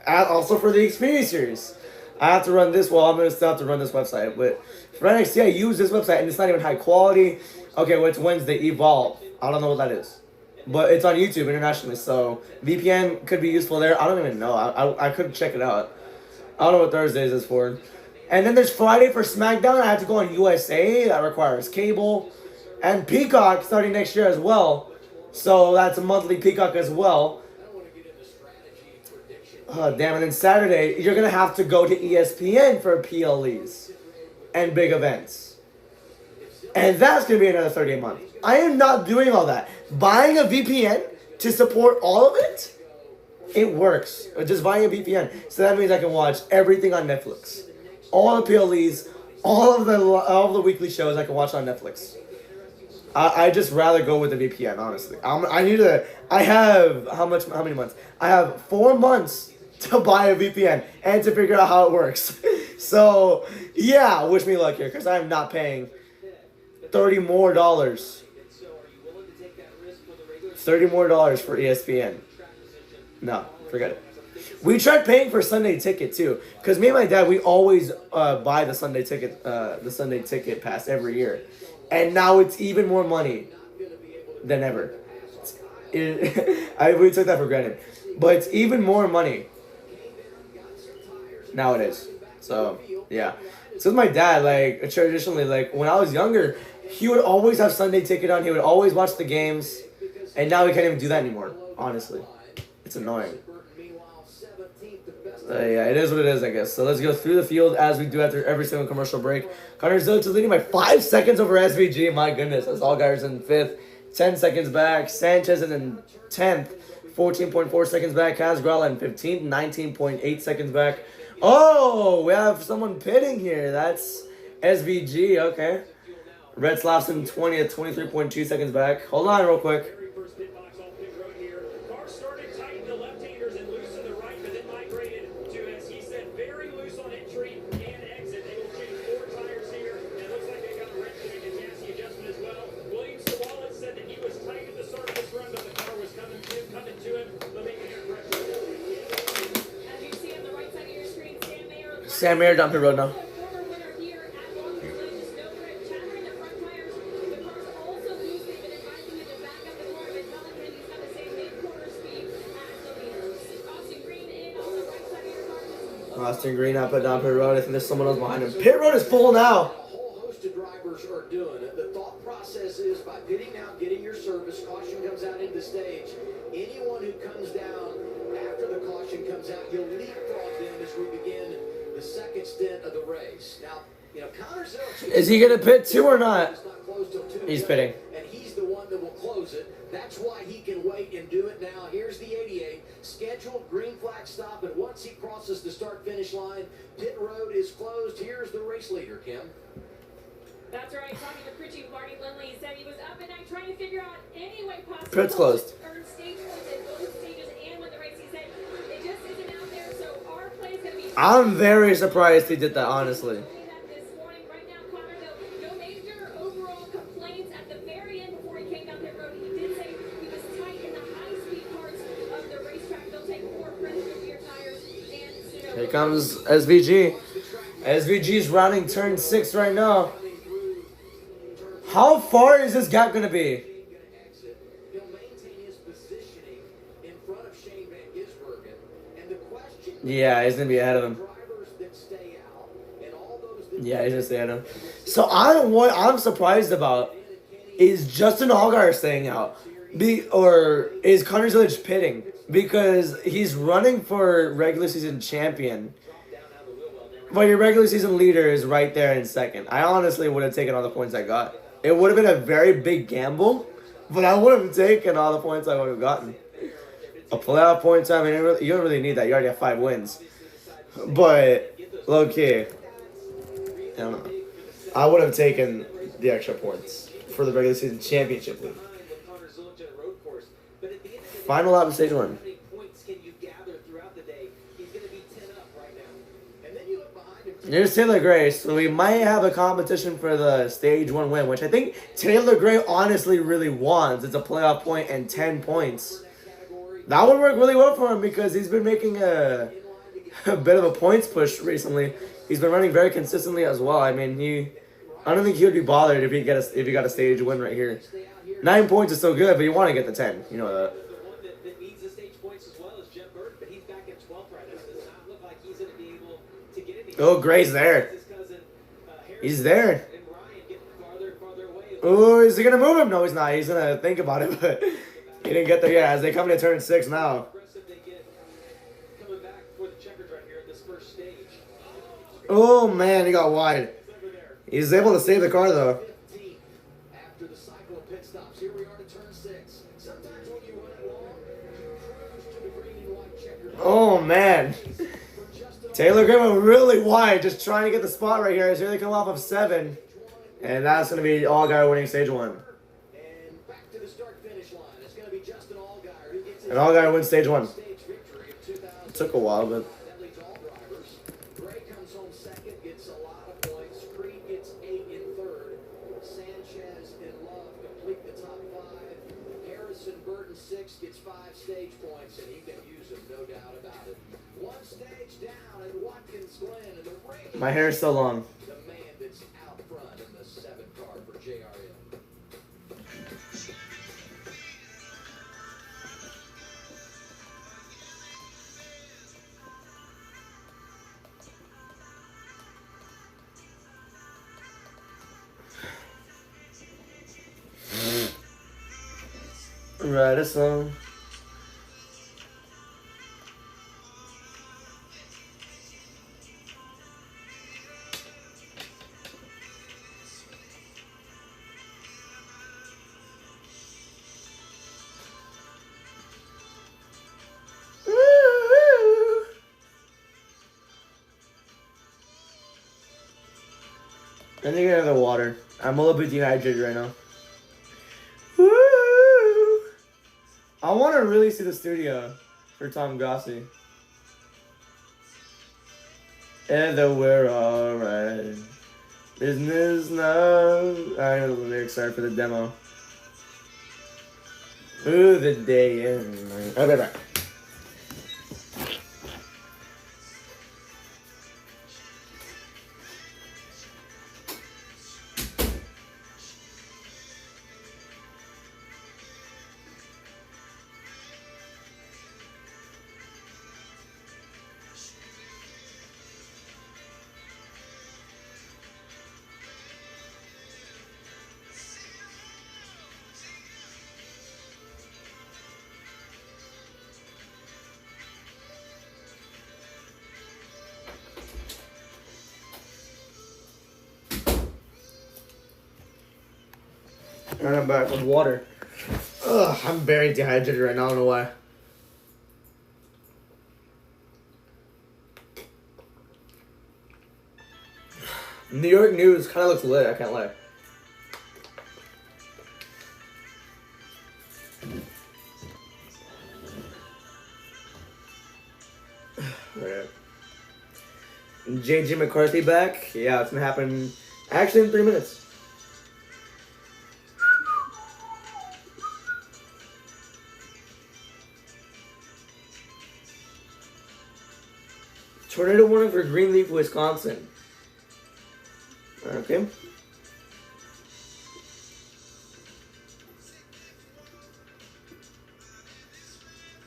also for the Xfinity series, I have to run this, well, I'm going to still have to run this website, but for NXT, I use this website, and it's not even high quality. Okay, well, it's Wednesday, Evolve, I don't know what that is. But it's on YouTube internationally, so VPN could be useful there. I don't even know, I could check it out. I don't know what Thursdays is for. And then there's Friday for SmackDown. I have to go on USA. That requires cable. And Peacock starting next year as well. So that's a monthly Peacock as well. Oh, damn. And then Saturday, you're going to have to go to ESPN for PLEs and big events. And that's going to be another $30 a month. I am not doing all that. Buying a VPN to support all of it? It works. Just buying a VPN. So that means I can watch everything on Netflix. All the PLEs, all of the weekly shows I can watch on Netflix. I just rather go with the VPN, honestly. I have, how many months? I have 4 months to buy a VPN and to figure out how it works. So, yeah, wish me luck here, because I am not paying $30 more. $30 more for ESPN. No, forget it. We tried paying for Sunday ticket too, because me and my dad, we always buy the Sunday ticket pass every year, and now it's even more money than ever. We took that for granted, but it's even more money nowadays. So yeah, so with my dad, like traditionally, like when I was younger, he would always have Sunday ticket on. He would always watch the games, and now he can't even do that anymore. Honestly. It's annoying. Yeah, it is what it is, I guess. So let's go through the field as we do after every single commercial break. Connor Zilch is leading by 5 seconds over SVG. My goodness. That's Allgaiers in 5th. 10 seconds back. Sanchez in 10th. 14.4 seconds back. Casgrala in 15th. 19.8 seconds back. Oh, we have someone pitting here. That's SVG. Okay. Red Slaps in 20th. 23.2 seconds back. Hold on real quick. Sam Mayer down the road now. Austin Green out put down pit road. I think there's someone else behind him. Pit road is full now. A whole host of drivers are doing it. The thought process is by pitting out, getting your service, caution comes out into stage. Anyone who comes down after the caution comes out, you'll leapfrog them as we begin the second stint of the race. Now, you know, Connor's Is he going to pit 2 or not? it's not closed till 2 He's today, pitting. and he's the one that will close it. That's why he can wait and do it now. Here's the 88, scheduled green flag stop, and once he crosses the start-finish line, pit road is closed. Here's the race leader, Kim. That's right. Talking to crew chief Marty Lindley, he said he was up at night trying to figure out any way possible Pit's closed. to earn stage points in both stages and win the race. He said it just isn't out there, so our play is going to be. I'm very surprised he did that, honestly. This morning, right now, Connor, no major overall complaints at the very end before he came down pit road. He did say he was tight in the high-speed parts of the racetrack. They'll take 4 Predator rear tires and Here comes SVG. SVG's rounding turn 6 right now. How far is this gap going to be? He'll maintain his positioning in front of Shane Van Gisbergen. And the question Yeah, he's going to be ahead of him. drivers that stay out and all those that Yeah, he's going to stay ahead of him. So what I'm surprised about is Justin Allgaier staying out. Or is Connor Zillage pitting? Because he's running for regular season champion. But your regular season leader is right there in second. I honestly would have taken all the points I got. It would have been a very big gamble, but I would have taken all the points I would have gotten. A playoff points, I mean, you don't really need that. You already have 5 wins. But, low-key, I don't know. I would have taken the extra points for the regular season championship league. Final lap of stage 1. There's Taylor Gray, so we might have a competition for the stage 1 win, which I think Taylor Gray honestly really wants. It's a playoff point and 10 points. That would work really well for him because he's been making a bit of a points push recently. He's been running very consistently as well. I mean, I don't think he would be bothered if he got a stage win right here. 9 points is so good, but you want to get the 10. You know that. Oh, Gray's there. He's there. Oh, is he going to move him? No, he's not. He's going to think about it, but he didn't get there yet as they come into turn 6 now. Oh, man, he got wide. He's able to save the car, though. After the cycle of pit stops, here we are to turn 6. Sometimes when you run it long, you cruise to the green and white checkered. Oh, man. Taylor Gray went really wide, just trying to get the spot right here. So here they come off of 7. And that's going to be Allgaier winning stage 1. And back to the start-finish line. It's going to be Justin Allgaier who gets his And Allgaier wins stage 1. stage victory of 2000. It took a while, but... That leads all drivers. Gray comes home second, gets a lot of points. Creed gets 8 in third. Sanchez and Love complete the top 5. Harrison Burton 6 gets 5 stage points, and he can use them, no doubt about it. 1 stage down, and Watkins, Glen, and the reigning My hair is so long. the man that's out front in the 7 car for JRM. Write a song. I think I have the water. I'm a little bit dehydrated right now. Woo! I want to really see the studio for Tom Grassi. And though we're alright. Business now. I know the lyrics are for the demo. Ooh, the day is. I'll be back. And I'm back with water. Ugh, I'm very dehydrated right now. I don't know why. New York news kind of looks lit. I can't lie. Alright. JJ McCarthy back. Yeah, it's gonna happen actually in 3 minutes. Tornado warning for Greenleaf, Wisconsin. Okay.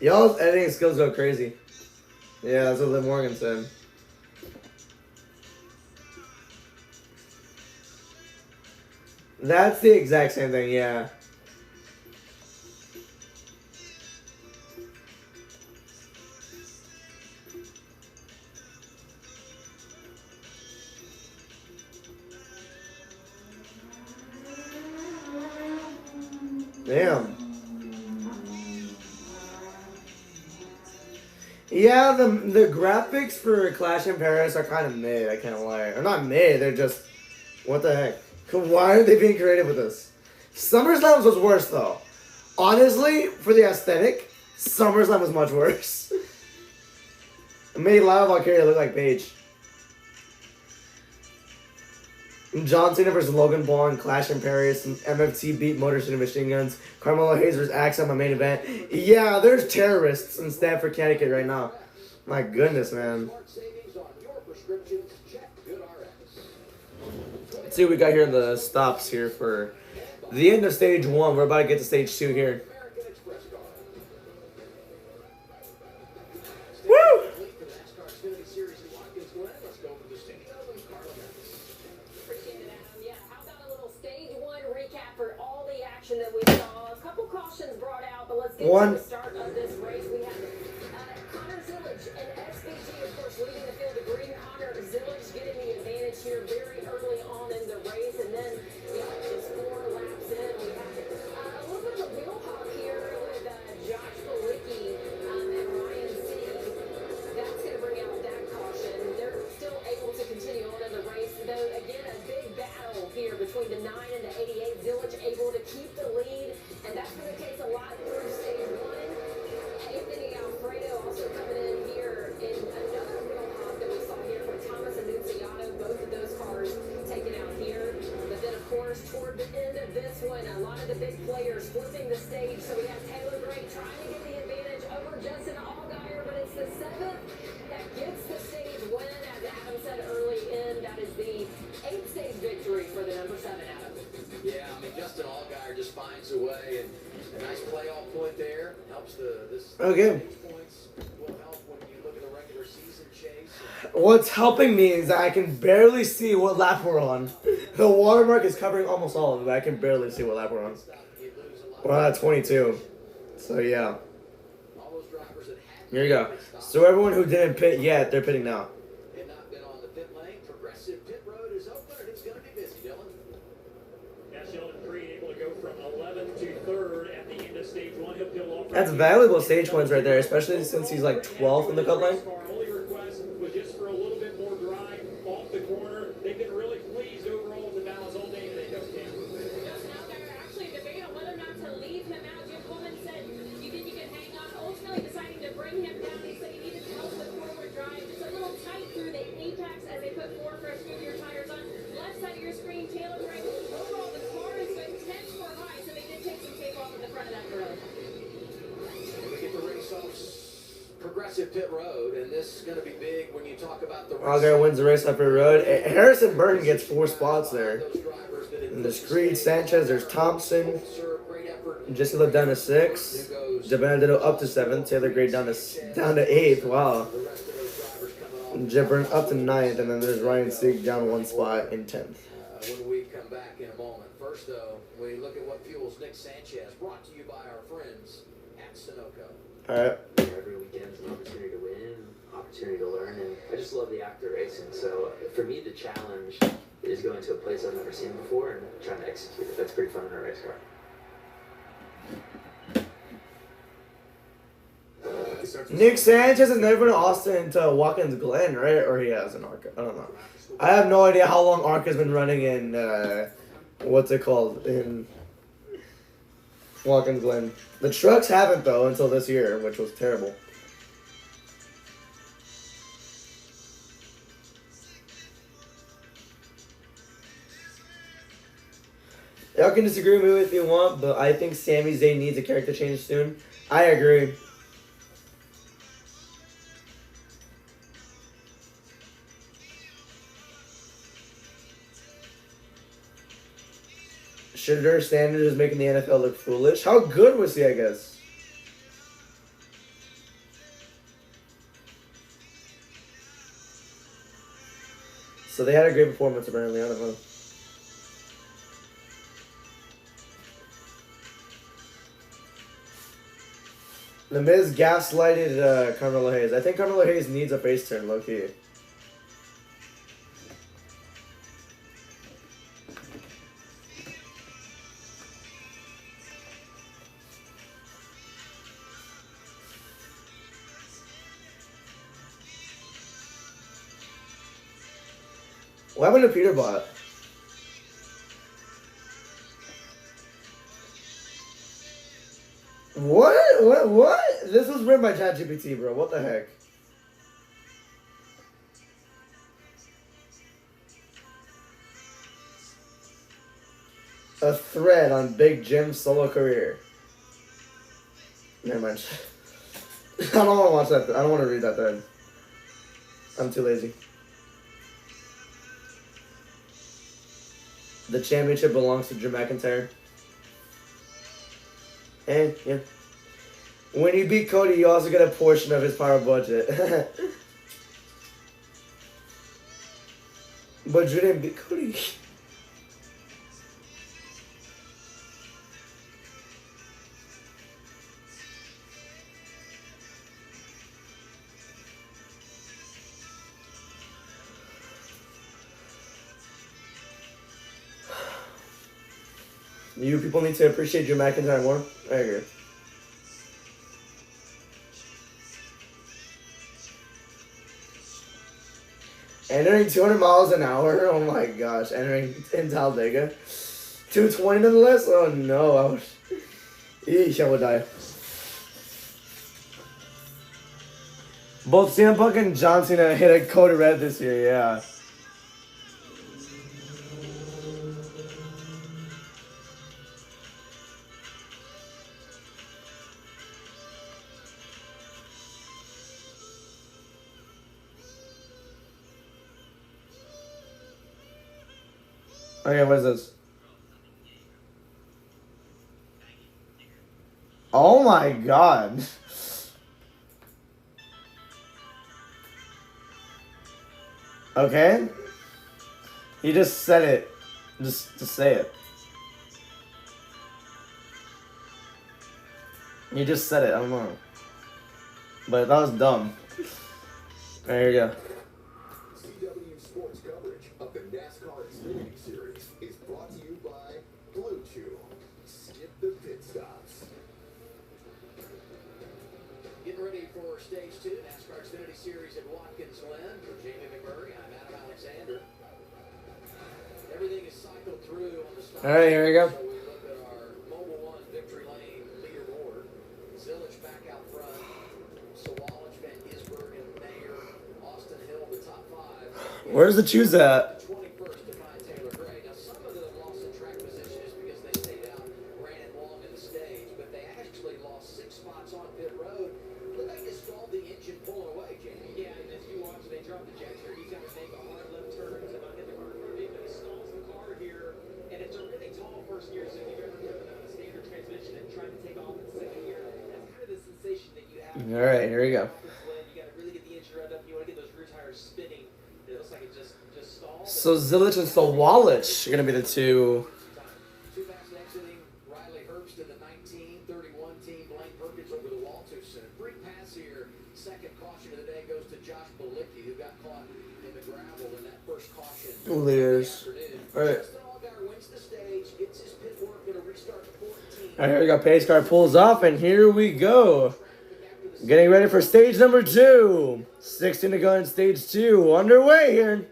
Y'all's editing skills go crazy. Yeah, that's what Liv Morgan said. That's the exact same thing, yeah. Damn. Yeah, the graphics for Clash in Paris are kind of mid, I can't lie. Or not mid, they're just... What the heck? Why are they being creative with this? SummerSlam was worse, though. Honestly, for the aesthetic, SummerSlam was much worse. It made Lyle Valkyria look like Paige. John Cena versus Logan Paul in Clash in Paris. And MFT beat Motor City Machine Guns. Carmelo Hayes versus Axe on my main event. Yeah, there's terrorists in Stamford, Connecticut right now. My goodness, man. Let's see what we got here in the stops here for the end of stage 1. We're about to get to stage 2 here. Woo! That we saw. A couple cautions brought out, but let's get to the start of this race. We have Connor Zillage and SVT, of course, leading the field of green. Connor Zillage getting the advantage here very early on in the race, and then just 4 laps in, we have a little bit of a wheel hop here with Josh Balicki and Ryan C. That's going to bring out that caution. They're still able to continue on in the race, though. Again, a big battle here between the 9 and the 88. Zillage able to keep the lead, and that's been the case a lot through stage 1. Anthony Alfredo also coming in here in another wheel hop that we saw here from Thomas and Nunciato, both of those cars taken out here. But then, of course, toward the end of this one, a lot of the big players flipping the stage. So we have Taylor Gray trying to get the advantage over Justin Allgaier, but it's the 7th that gets the stage win. As Adam said early in, that is the 8th stage victory for the number 7, Adam. Yeah, I mean, Justin Allgaier just finds a way, and a nice playoff point there helps this. Okay. Points will help when you look at the regular season chase. What's helping me is that I can barely see what lap we're on. The watermark is covering almost all of it, but I can barely see what lap we're on. We're on at 22. So, yeah. Here you go. So, everyone who didn't pit yet, they're pitting now. That's valuable stage points right there, especially since he's like 12th in the cut line. Only request was just for a little bit more drive off the corner. They've been really pleased overall with the balance all day today, Coach Cam. Justin Allgaier actually debated on whether or not to leave him out. Jim Coleman said, "You think you can hang on?" Ultimately deciding to bring him down. He said he needed help with forward drive, just a little tight through the apex as they put 4 fresh figure tires on. Left side of your screen, Taylor Gray. Overall, the car has been 10 for high, so they did take some tape off in the front of that road. Progressive pit road, and this is going to be big when you talk about the Allgaier wins the race up the road. Harrison Burton gets 4 spots there. And there's Creed, Sanchez, there's Thompson. Jesse Love down to 6. DeBenedetto up to 7. Taylor Gray down to 8th. Wow. Jim Burton up to 9th, and then there's Ryan Sieg down 1 spot in 10th. When we come back in a moment. First, though, we look at what fuels Nick Sanchez, brought to you by our friends at Sunoco. All right. Every weekend's an opportunity to win. opportunity to learn, and I just love the act of racing. So for me, the challenge is going to a place I've never seen before and trying to execute it. That's pretty fun in a race car. Nick Sanchez has never been to Austin to Watkins Glen, right? Or he has an ARCA. I don't know. I have no idea how long ARCA's been running in, what's it called? In Watkins Glen. The trucks haven't, though, until this year, which was terrible. Y'all can disagree with me if you want, but I think Sami Zayn needs a character change soon. I agree. Shooter Sanders is making the NFL look foolish. How good was he, I guess? So they had a great performance, apparently. I don't know. The Miz gaslighted Carmelo Hayes. I think Carmelo Hayes needs a face turn, low-key. What happened to Peterbot? What? This was written by ChatGPT, bro. What the heck? A thread on Big Jim's solo career. Never mind. I don't want to watch that. I don't want to read that thread. I'm too lazy. The championship belongs to Drew McIntyre. And, yeah. When you beat Cody, you also get a portion of his power budget. But Drew didn't beat Cody. You people need to appreciate Drew McIntyre more. I agree. Entering 200 miles an hour. Oh my gosh. Entering in Talladega. 220 nonetheless. Oh no. I would. Eesh, I would die. Both CM Punk and John Cena hit a code red this year. Yeah. Okay, what is this? Oh my god. Okay. He just said it. Just to say it. He just said it, I don't know. But that was dumb. Alright, here we go. CW Sports coverage of the NASCAR Xfinity Series is brought to you by Blue Chew. Skip the pit stops. Getting ready for stage 2, NASCAR Xfinity Series at Watkins, Glen. For Jamie McMurray, I'm Adam Alexander. Everything is cycled through on the start. All right, here we go. So we look at our Mobile One Victory Lane leaderboard. Zilich back out front. Sawalich, Van Gisberg, and Mayer. Austin Hill, the top 5. Where's the choose at? 21st to find Taylor Gray. Now, some of them lost in track position just because they stayed out, ran it long in the stage, but they actually lost 6 spots on pit road. Look like they stalled the engine pulling away, Jamie. Yeah, and as you watch, they drop the jet here. He's got to make a hard left turn to not hit the car in front of him, but he stalls the car here. And it's a really tall first gear, so if you've ever driven a standard transmission and tried to take off in second gear, that's kind of the sensation that you have. All right, here we go. You got to really get the engine revved up. You want to get those rear tires spinning. It looks like it just stalled. So Zilich and Sawalich are gonna be the two. Too fast exiting. Riley Herbst in the 1931 team. Blaine Perkins over the wall too soon. Free pass here. Second caution of the day goes to Leaders. All right. Justin Allgaier wins the stage, gets his pit work, gonna restart 14. All right, here we go. Pace car pulls off, and here we go. Getting ready for stage number 2. 16 to go in stage 2. Underway here.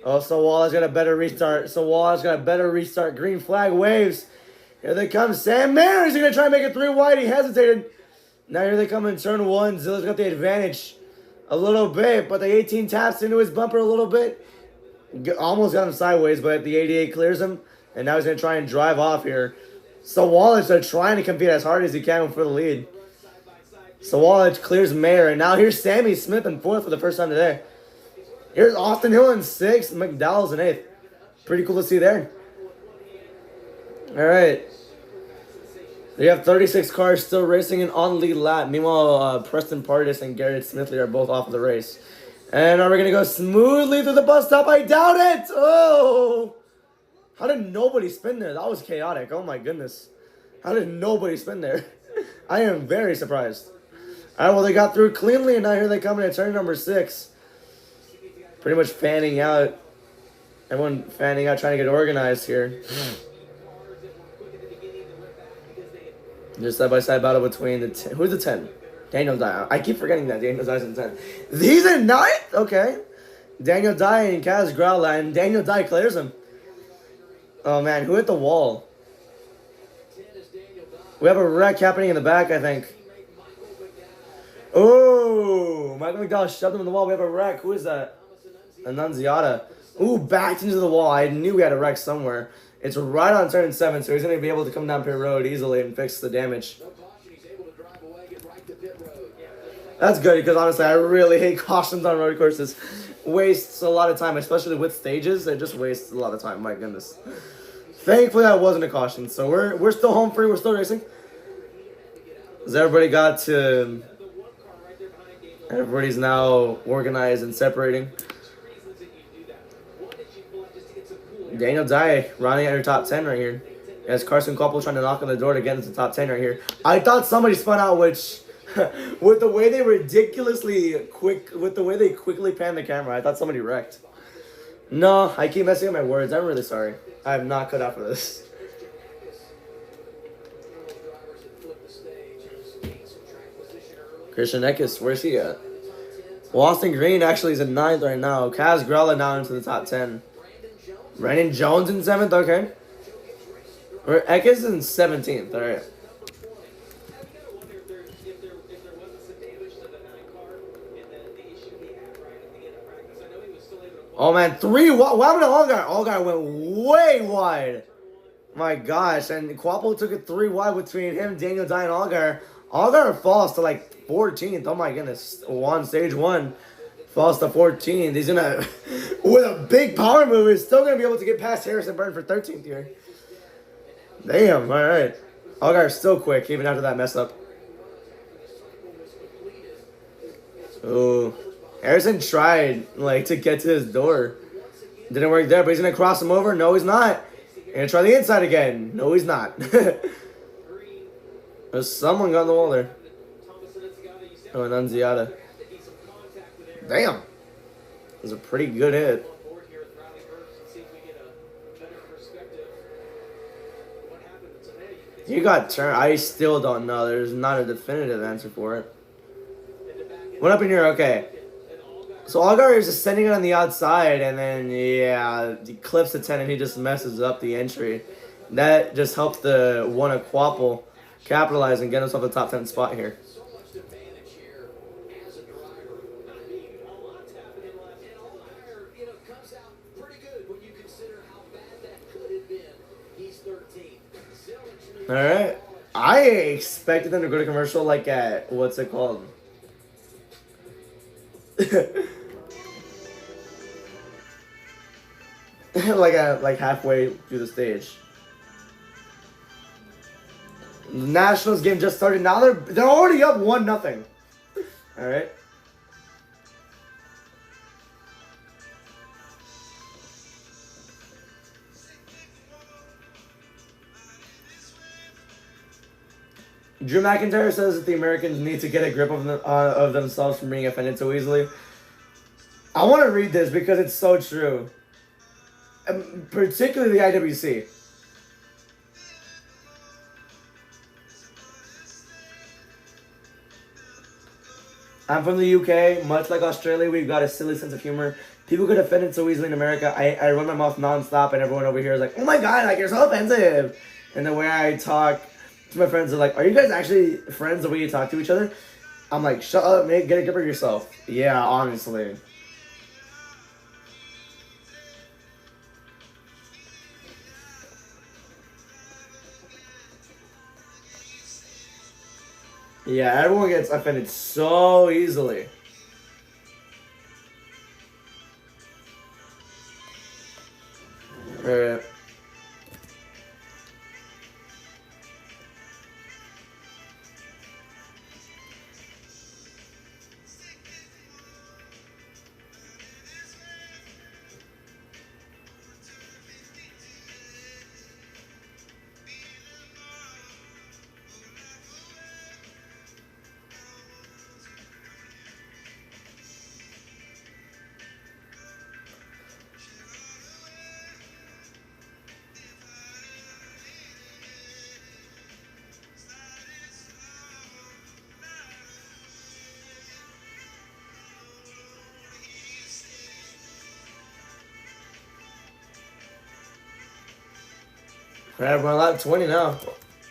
Oh, so Wallace got a better restart. So Wallace got a better restart. Green flag waves. Here they come. Sam Mayer is going to try and make it 3 wide. He hesitated. Now here they come in turn 1. Zilla's got the advantage a little bit, but the 18 taps into his bumper a little bit. Almost got him sideways, but the 88 clears him. And now he's going to try and drive off here. So Wallace are trying to compete as hard as he can for the lead. So Wallace clears Mayer. And now here's Sammy Smith in 4th for the first time today. Here's Austin Hill in 6th. McDowell's in 8th. Pretty cool to see there. All right. They have 36 cars still racing in on lead lap. Meanwhile, Preston Pardis and Garrett Smithley are both off of the race. And are we going to go smoothly through the bus stop? I doubt it. Oh. How did nobody spin there? That was chaotic. Oh, my goodness. How did nobody spin there? I am very surprised. All right, well, they got through cleanly, and now here they come in at turn number 6. Pretty much fanning out. Everyone fanning out, trying to get organized here. Just side-by-side battle between the 10. Who's the 10? Daniel Dye. I keep forgetting that. Daniel Dye's in 10. He's in 9th? Okay. Daniel Dye and Kaz Growla, and Daniel Dye clears him. Oh, man. Who hit the wall? We have a wreck happening in the back, I think. Oh, Michael McDowell shoved him in the wall. We have a wreck. Who is that? Annunziata. Ooh, backed into the wall. I knew we had a wreck somewhere. It's right on turn 7, so he's going to be able to come down pit road easily and fix the damage. That's good, because honestly, I really hate cautions on road courses. Wastes a lot of time, especially with stages. It just wastes a lot of time. My goodness. Thankfully, that wasn't a caution. So we're still home free. We're still racing. Has everybody got to... Everybody's now organized and separating. Daniel Dye running at your top 10 right here. As Carson Koppel trying to knock on the door to get into the top 10 right here. I thought somebody spun out, which... with the way they quickly panned the camera, I thought somebody wrecked. No, I keep messing up my words. I'm really sorry. I am not cut out for this. Christian Eckes, where's he at? Well, Austin Green actually is in 9th right now. Kaz Grella now into the top 10. Brandon Jones in 7th, okay. Eckes is in 17th, alright. Oh man, 3 wide. What happened to Allgaier? Allgaier went way wide. My gosh, and Quappo took it 3 wide between him, Daniel Dye, and Allgaier. Allgaier falls to like 14th. Oh my goodness. Stage 1 falls to 14th. He's gonna, with a big power move, he's still gonna be able to get past Harrison Burton for 13th here. Damn, alright. Allgaier's still quick, even after that mess up. Ooh. Harrison tried, like, to get to his door. Didn't work there, but he's going to cross him over. No, he's not. Going to try the inside again. No, he's not. There's someone got in the wall there. Oh, Annunziata. Damn. It was a pretty good hit. You got turned. I still don't know. There's not a definitive answer for it. What up in here? Okay. So Allgaier is just sending it on the outside, and then, yeah, he clips the 10, and he just messes up the entry. That just helps the one of Quapple capitalize and get himself a top 10 spot here. All right. I expected them to go to commercial like at, what's it called? like halfway through the stage. The Nationals game just started. Now they're already up 1-0. All right. Drew McIntyre says that the Americans need to get a grip of themselves from being offended so easily. I want to read this because it's so true. particularly the IWC. I'm from the UK. Much like Australia, we've got a silly sense of humor. People get offended so easily in America. I run my mouth nonstop, and everyone over here is like, "Oh my god, like you're so offensive." And the way I talk to my friends are like, "Are you guys actually friends the way you talk to each other?" I'm like, "Shut up, mate. Get a grip of yourself." Yeah, honestly. Yeah, everyone gets offended so easily. Right. Alright, we're on lap 20 now.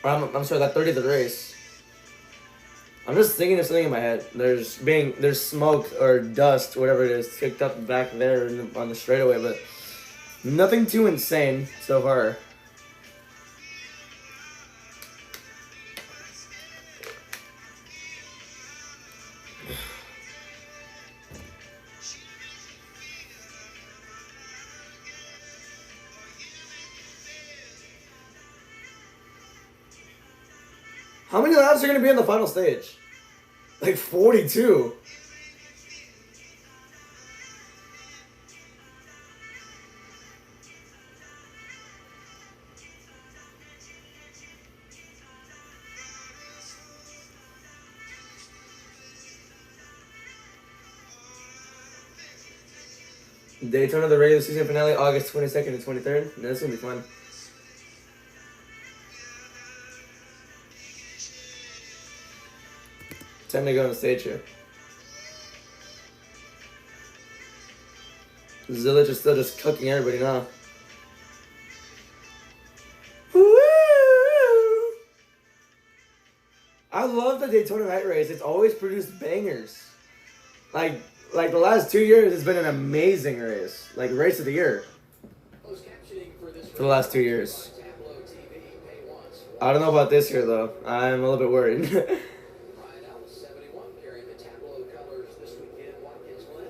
I'm sorry, that 30th race. I'm just thinking of something in my head. There's smoke or dust, whatever it is, kicked up back there on the straightaway, but nothing too insane so far. How many laps are going to be in the final stage? Like 42. Daytona, the regular season finale, August 22nd and 23rd. This will be fun. Time to go on the stage here. Zillage is still just cooking everybody now. Woo! I love the Daytona night race. It's always produced bangers. Like the last 2 years, it's been an amazing race. Like race of the year. For the last 2 years. I don't know about this year though. I'm a little bit worried. Carrying the tableau colors this weekend, Watkins, Glen.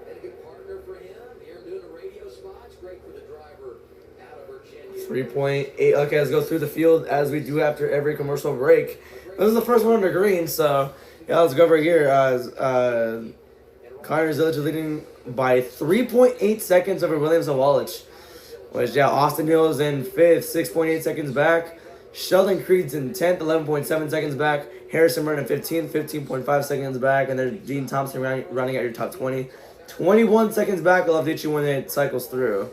And a good partner for him. Here doing the radio spots. Great for the driver out of Virginia. 3.8. Okay, let's go through the field as we do after every commercial break. This is the first one under green, so yeah, let's go over here. Connor Zillage is leading by 3.8 seconds over Williams and Wallace. Which, yeah, Austin Hill's in 5th, 6.8 seconds back. Sheldon Creed's in 10th, 11.7 seconds back. Harrison Burton in 15th, 15.5 seconds back. And there's Dean Thompson running at your top 20. 21 seconds back. I'll update you when it cycles through.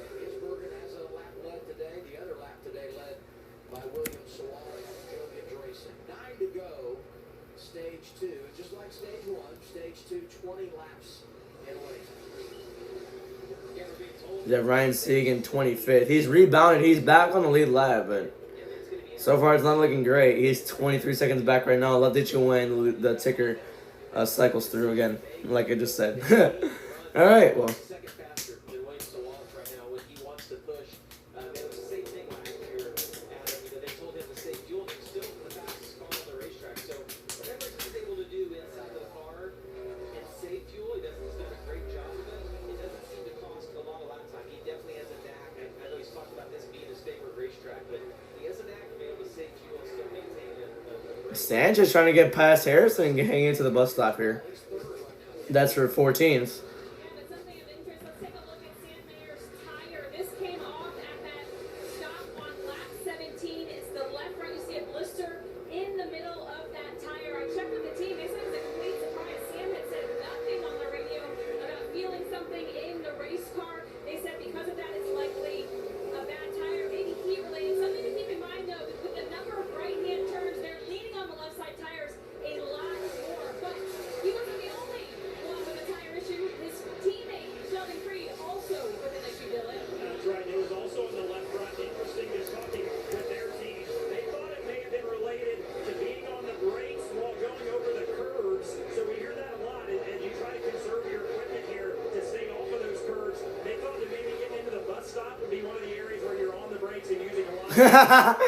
Yeah, Ryan Sieg in 25th. He's rebounded. He's back on the lead lap, but so far it's not looking great. He's 23 seconds back right now. I'll update you when the ticker cycles through again, like I just said. All right, well. Sanchez trying to get past Harrison and hang into the bus stop here. That's for 14th. and using a lot of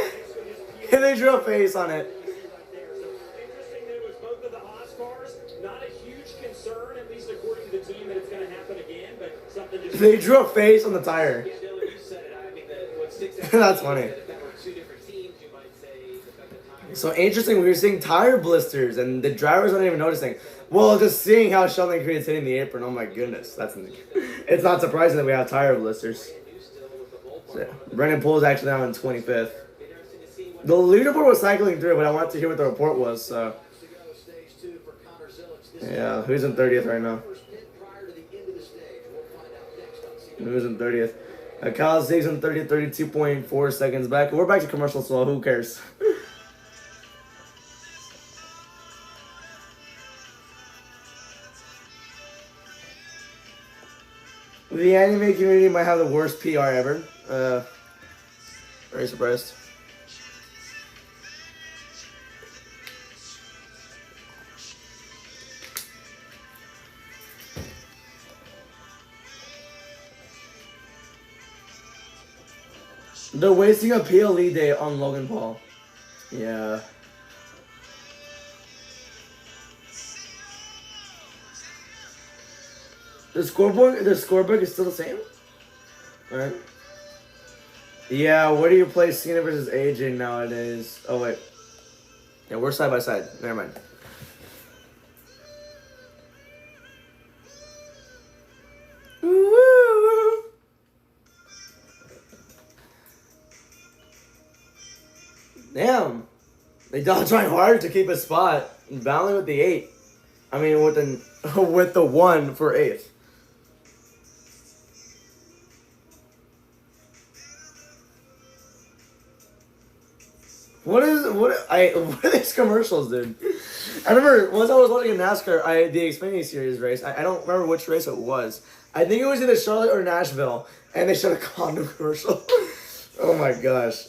And they drew a face on it. interesting that it was both of the Haas cars. Not a huge concern, at least according to the team, that it's going to happen again, but something just... They drew a face on the tire. Yeah, Dylan, you said it. I mean, what sticks out That's to me funny. is that if that were two different teams, you might say the fact that tires. So interesting, we were seeing tire blisters, and the drivers aren't even noticing. Well, just seeing how Sheldon Creed's hitting the apron, oh my goodness, it's not surprising that we have tire blisters. So, Brendan Poole is actually now in 25th. The leaderboard was cycling through, but I wanted to hear what the report was. So, yeah, who's in 30th right now? Who's in 30th? Kyle Zeig's in 30th, 32.4 seconds back. We're back to commercial, so who cares? The anime community might have the worst PR ever. Very surprised. They're wasting a PLE day on Logan Paul. Yeah. The scorebook is still the same? Alright. Yeah, where do you play Cena versus AJ nowadays? Oh, wait. Yeah, we're side by side. Never mind. Woo! Damn. They don't try hard to keep a spot. Battling with the 8. I mean, with the 1 for 8th. What are these commercials, dude? I remember once I was watching NASCAR, the Xfinity Series race. I don't remember which race it was. I think it was either Charlotte or Nashville, and they showed a condom commercial. Oh my gosh.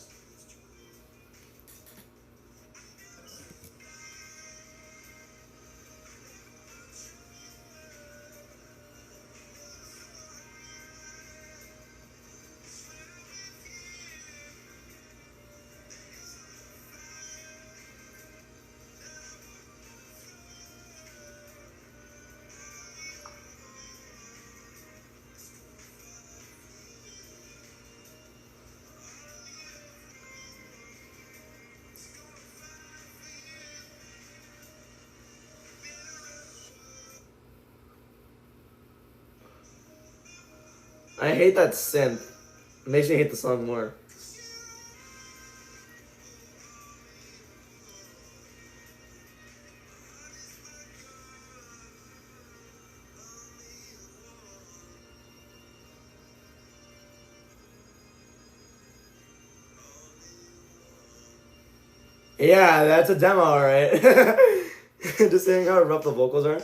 I hate that synth. It makes me hate the song more. Yeah, that's a demo, right? Just saying how rough the vocals are.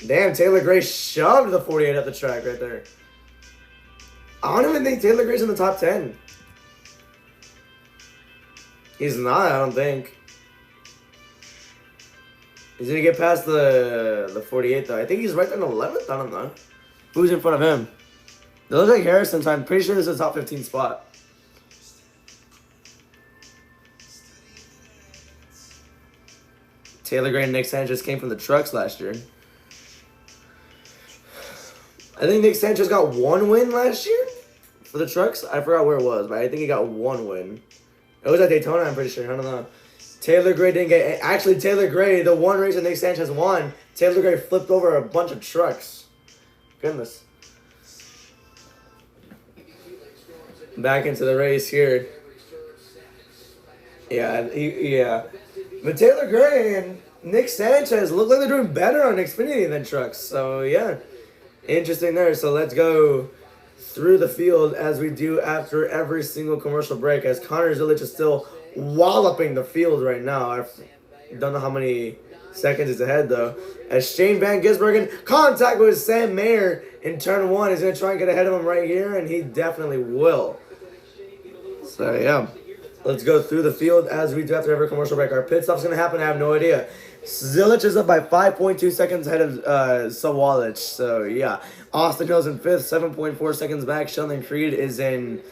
Damn, Taylor Gray shoved the 48 up the track right there. I don't even think Taylor Gray's in the top 10. He's not, I don't think. He's gonna get past the 48 though. I think he's right there in 11th. I don't know. Who's in front of him? It looks like Harrison, so I'm pretty sure this is a top 15 spot. Taylor Gray and Nick Sanchez came from the trucks last year. I think Nick Sanchez got 1 win last year for the trucks. I forgot where it was, but I think he got 1 win. It was at Daytona, I'm pretty sure. I don't know. Taylor Gray didn't get... Actually, Taylor Gray, the one race that Nick Sanchez won, Taylor Gray flipped over a bunch of trucks. Goodness. Back into the race here. Yeah. But Taylor Gray and Nick Sanchez look like they're doing better on Xfinity than trucks. So, yeah. Interesting there. So, let's go through the field as we do after every single commercial break, as Connor Zilic is still walloping the field right now. I don't know how many seconds is ahead, though. As Shane Van Gisbergen, contact with Sam Mayer in turn 1. He's going to try and get ahead of him right here, and he definitely will. So, yeah. Let's go through the field as we do after every commercial break. Our pit stop's going to happen. I have no idea. Zilich is up by 5.2 seconds ahead of Sawalich. So yeah, Austin Hill's in 5th, 7.4 seconds back. Sheldon Creed is in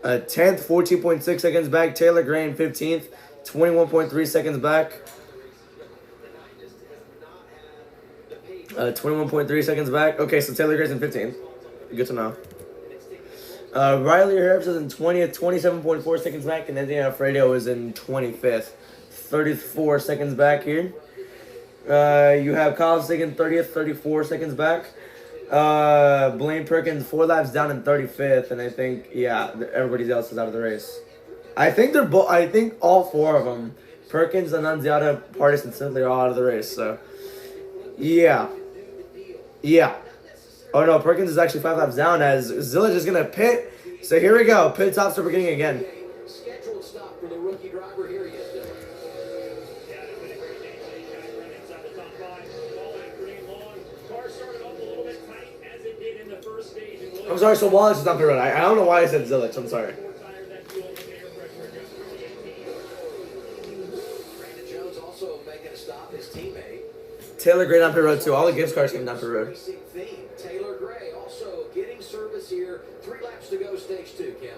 10th, 14.6 seconds back. Taylor Gray in 15th, 21.3 seconds back. 21.3 seconds back. Okay, so Taylor Gray's in 15th. Good to know. Riley Harris is in 20th, 27.4 seconds back, and Anthony Alfredo is in 25th, 34 seconds back here. You have Kyle Sagan 30th, 34 seconds back. Blaine Perkins 4 laps down in 35th, and I think everybody else is out of the race. I think they're both. I think all 4 of them, Perkins, Annunziata, Partis, and Simply, are all out of the race. So yeah. Oh no, Perkins is actually 5 laps down as Zilich is gonna pit. So here we go. Pit stops are beginning again. Scheduled stop for the rookie driver here. I'm sorry, so Wallace is not pit road. I don't know why I said Zilich. I'm sorry. Brandon Jones also making a stop. His teammate. Taylor Gray down pit road too. All the Gibbs cars came down pit road. Taylor Gray also getting service here. 3 laps to go, stage 2, Kim.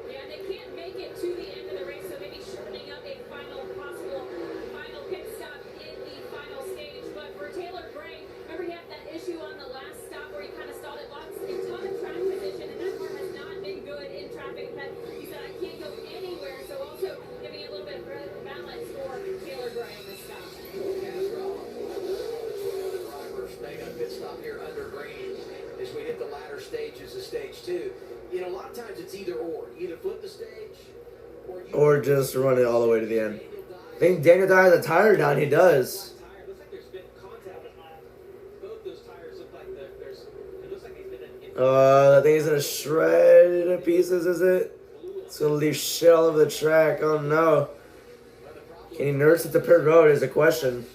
Yeah, they can't make it to the end of the race, so maybe shortening up a possible final pit stop in the final stage. But for Taylor Gray, remember he had that issue on the last stop where he kind of stalled it, lost a ton of track position, and that car has not been good in traffic. But he said, I can't go anywhere, so also giving a little bit of balance for Taylor Gray in this stop. Making a pit stop here under green as we hit the latter stages of stage 2. You know, a lot of times it's either or. Either flip the stage or just run it all the way to the end. I think Daniel Dye has a tire down. He does. Looks like there's been contact with both those tires. Look like it looks like he's been in. I think he's gonna shred to pieces. Is it? It's gonna leave shit all over the track. Oh no. Can he nurse it to pit road? Is a question.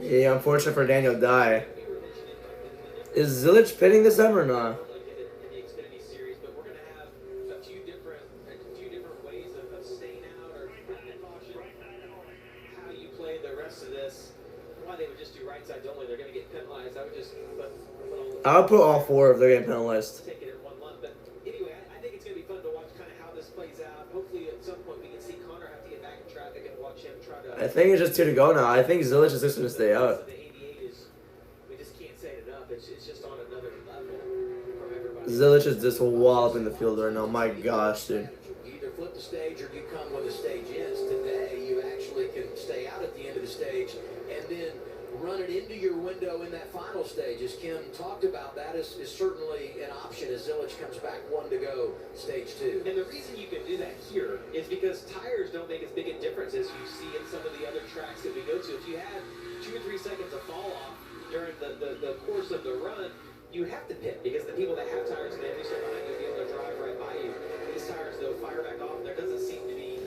Yeah, unfortunate for Daniel Dye. Is Zilich pitting this time or not? In the Xfinity series, but we're going to have a few different ways of staying out or caution. How you play the rest of this? Why they would just do right sides only? They're going to get penalized. I would just I'll put all 4 if they're getting penalized. Take it in one lump. But anyway, I think it's going to be fun to watch kind of how this plays out. Hopefully, at some point, we can see Connor have to get back in traffic and watch him try to. I think it's just 2 to go now. I think Zilich is just going to stay out. We just can't say it enough. It's just on another level from everybody. Zilich is just walloping the field right now. My gosh, dude. You either flip the stage or you come when the stage ends. Today, you actually can stay out at the end of the stage and then run it into your window in that final stage. As Kim talked about, that is certainly an option as Zilich comes back 1 to go, stage 2. And the reason you can do that here is because tires don't make as big a difference as you see in some of the other tracks that we go to. If you have 2 or 3 seconds of fall off during the course of the run, you have to pit because the people that have tires and they have behind you will be able to drive right by you. These tires, though, fire back off. There doesn't seem to be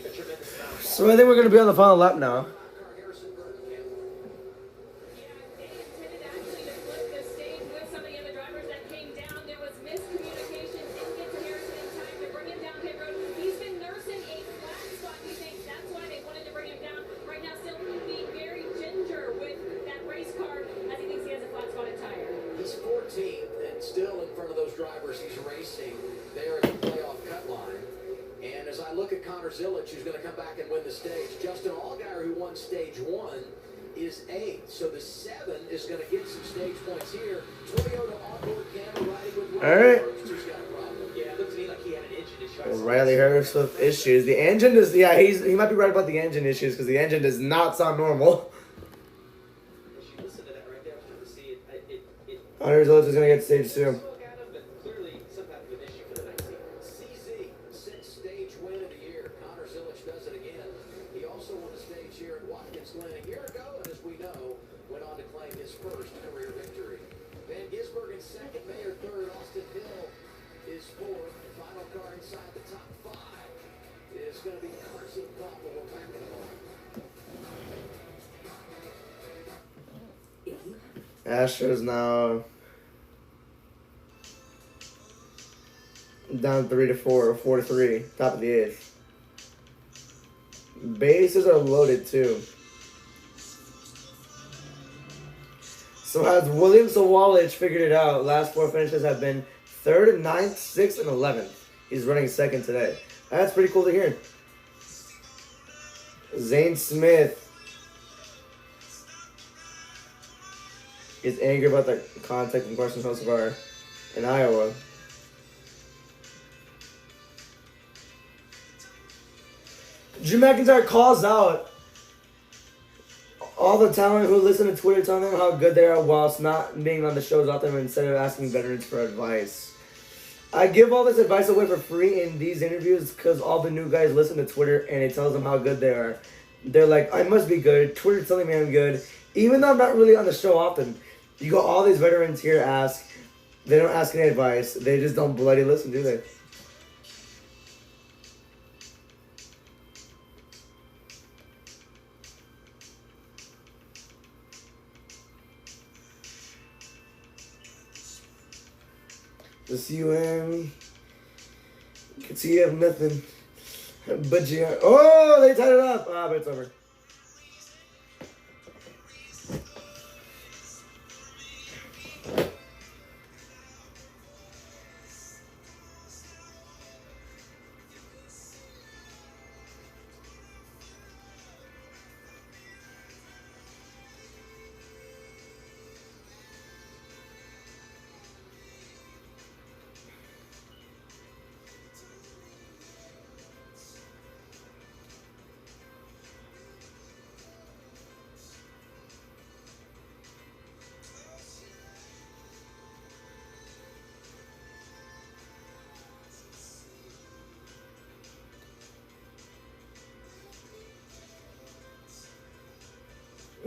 a tremendous amount of So I think we're going to be on the final lap now. And still in front of those drivers he's racing there at the playoff cut line. And as I look at Connor Zilich, who's going to come back and win the stage, Justin Allgaier, who won stage 1, is 8th. So the 7 is going to get some stage points here. Toyota onboard camera riding with Alright. Who's got a problem? Yeah, it looks to me like he had an engine issue. Riley Harris with issues. The engine is, he might be right about the engine issues because the engine does not sound normal. Hunter Zilich is going to get stage 2. CZ, 6th stage win of the year. Connor Zilich does it again. He also won a stage here at Watkins, Glen a year ago, and as we know, went on to claim his first career victory. Van Gisbergen's 2nd, Mayer 3rd, Austin Hill is 4th. The final car inside the top 5 is going to be Carson Koppel. We're back in the moment. Astros now down 3-4, 4-3, top of the 8th. Bases are loaded too. So has William Sawalich figured it out? Last 4 finishes have been 3rd, 9th, 6th, and 11th. He's running 2nd today. That's pretty cool to hear. Zane Smith is angry about the contact and question so far in Iowa. Drew McIntyre calls out all the talent who listen to Twitter telling them how good they are whilst not being on the shows out there instead of asking veterans for advice. I give all this advice away for free in these interviews because all the new guys listen to Twitter and it tells them how good they are. They're like, I must be good. Twitter's telling me I'm good. Even though I'm not really on the show often. You got all these veterans here ask. They don't ask any advice. They just don't bloody listen, do they? Just you and can see you have nothing. But you are, oh, they tied it up. Ah, but it's over.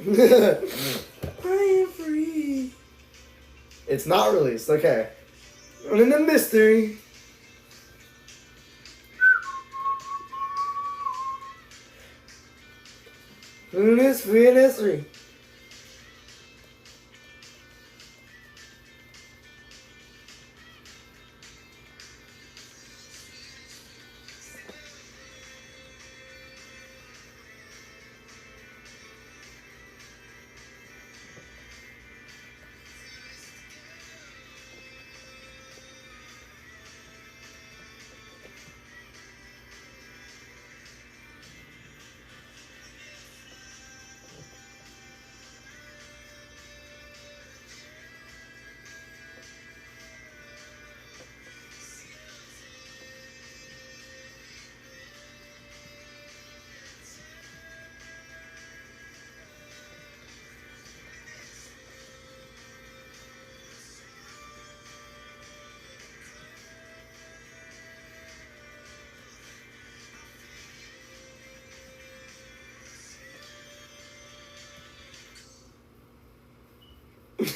I am free. It's not released. Okay. Running the mystery. Mystery.